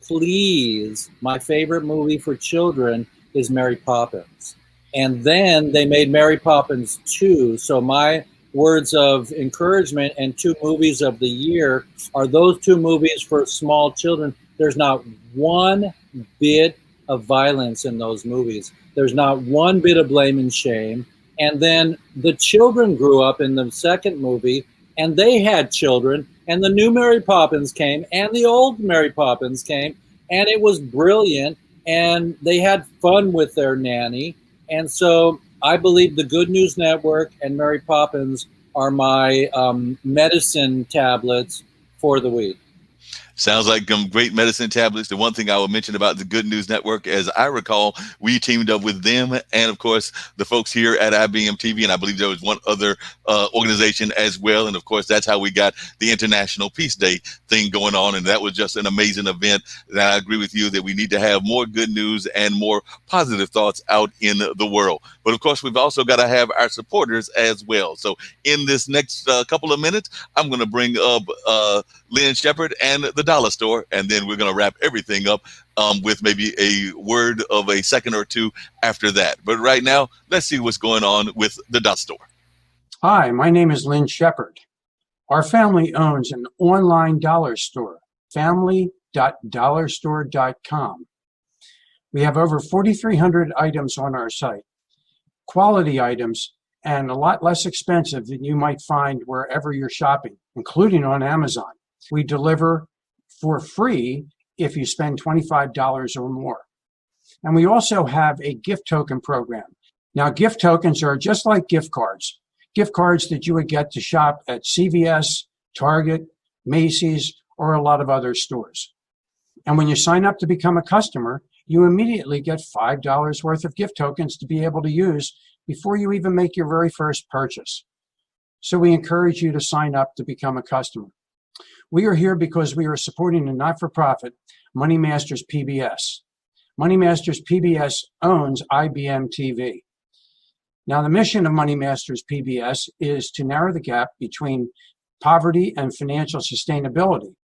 please, my favorite movie for children is Mary Poppins. And then they made Mary Poppins 2. So my words of encouragement and 2 movies of the year are those 2 movies for small children. There's not one bit of violence in those movies. There's not one bit of blame and shame. And then the children grew up in the second movie, and they had children, and the new Mary Poppins came, and the old Mary Poppins came, and it was brilliant, and they had fun with their nanny. And so I believe the Good News Network and Mary Poppins are my medicine tablets for the week. Sounds like great medicine tablets. The one thing I will mention about the Good News Network, as I recall, we teamed up with them and, of course, the folks here at IBM TV, and I believe there was one other organization as well. And, of course, that's how we got the International Peace Day thing going on, and that was just an amazing event. And I agree with you that we need to have more good news and more positive thoughts out in the world. But, of course, we've also got to have our supporters as well. So in this next couple of minutes, I'm going to bring up Lynn Shepherd and the Dollar Store, and then we're going to wrap everything up with maybe a word of a second or two after that. But right now, let's see what's going on with the Dollar Store. Hi, my name is Lynn Shepherd. Our family owns an online dollar store, family.dollarstore.com. We have over 4,300 items on our site, quality items, and a lot less expensive than you might find wherever you're shopping, including on Amazon. We deliver for free if you spend $25 or more. And we also have a gift token program. Now, gift tokens are just like gift cards that you would get to shop at CVS, Target, Macy's, or a lot of other stores. And when you sign up to become a customer, you immediately get $5 worth of gift tokens to be able to use before you even make your very first purchase. So we encourage you to sign up to become a customer. We are here because we are supporting a not-for-profit, Money Masters PBS. Money Masters PBS owns IBM TV. Now, the mission of Money Masters PBS is to narrow the gap between poverty and financial sustainability.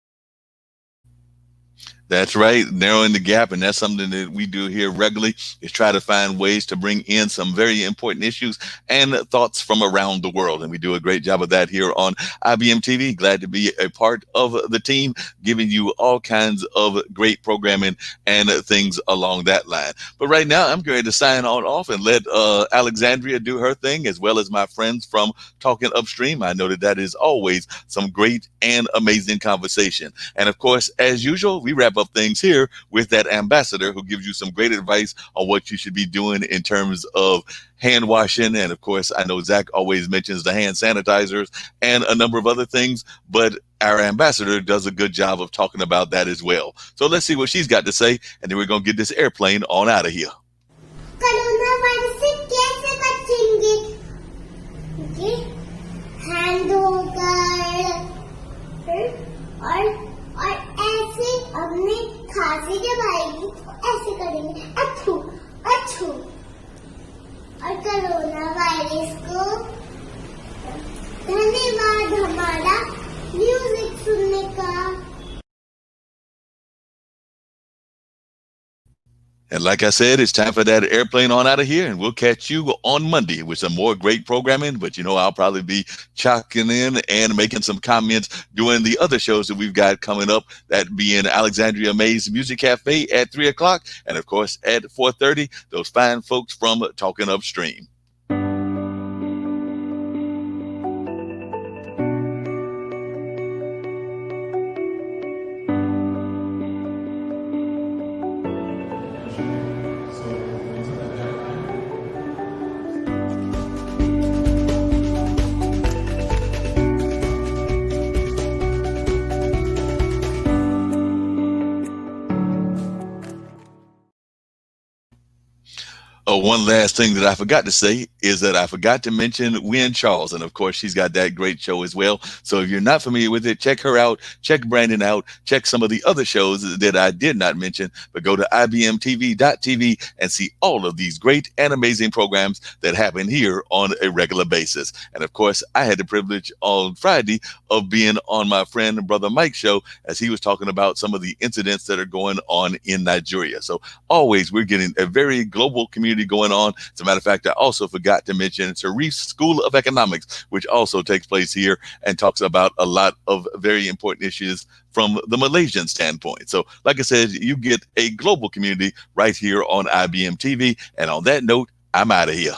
That's right, narrowing the gap, and that's something that we do here regularly, is try to find ways to bring in some very important issues and thoughts from around the world. And we do a great job of that here on IBM TV. Glad to be a part of the team, giving you all kinds of great programming and things along that line. But right now, I'm going to sign on off and let Alexandria do her thing, as well as my friends from Talking Upstream. I know that that is always some great and amazing conversation. And of course, as usual, we wrap up things here with that ambassador who gives you some great advice on what you should be doing in terms of hand washing. And of course, I know Zach always mentions the hand sanitizers and a number of other things, but our ambassador does a good job of talking about that as well. So let's see what she's got to say, and then we're going to get this airplane on out of here. Corona virus से कैसे बचेंगे? Hand और ऐसे अपने खांसी जब आएगी तो ऐसे करेंगे अथू अथू और कोरोना वायरस को धन्यवाद हमारा म्यूजिक सुनने का। And like I said, it's time for that airplane on out of here, and we'll catch you on Monday with some more great programming. But, you know, I'll probably be checking in and making some comments doing the other shows that we've got coming up, that being Alexandria May's Music Cafe at 3 o'clock. And, of course, at 4:30, those fine folks from Talking Upstream. One last thing that I forgot to say is that I forgot to mention Wynn Charles. And of course, she's got that great show as well. So if you're not familiar with it, check her out, check Brandon out, check some of the other shows that I did not mention, but go to ibmtv.tv and see all of these great and amazing programs that happen here on a regular basis. And of course, I had the privilege on Friday of being on my friend and brother Mike's show as he was talking about some of the incidents that are going on in Nigeria. So always we're getting a very global community going on. As a matter of fact, I also forgot to mention Tarif's School of Economics, which also takes place here and talks about a lot of very important issues from the Malaysian standpoint. So like I said, you get a global community right here on IBM TV. And on that note, I'm out of here.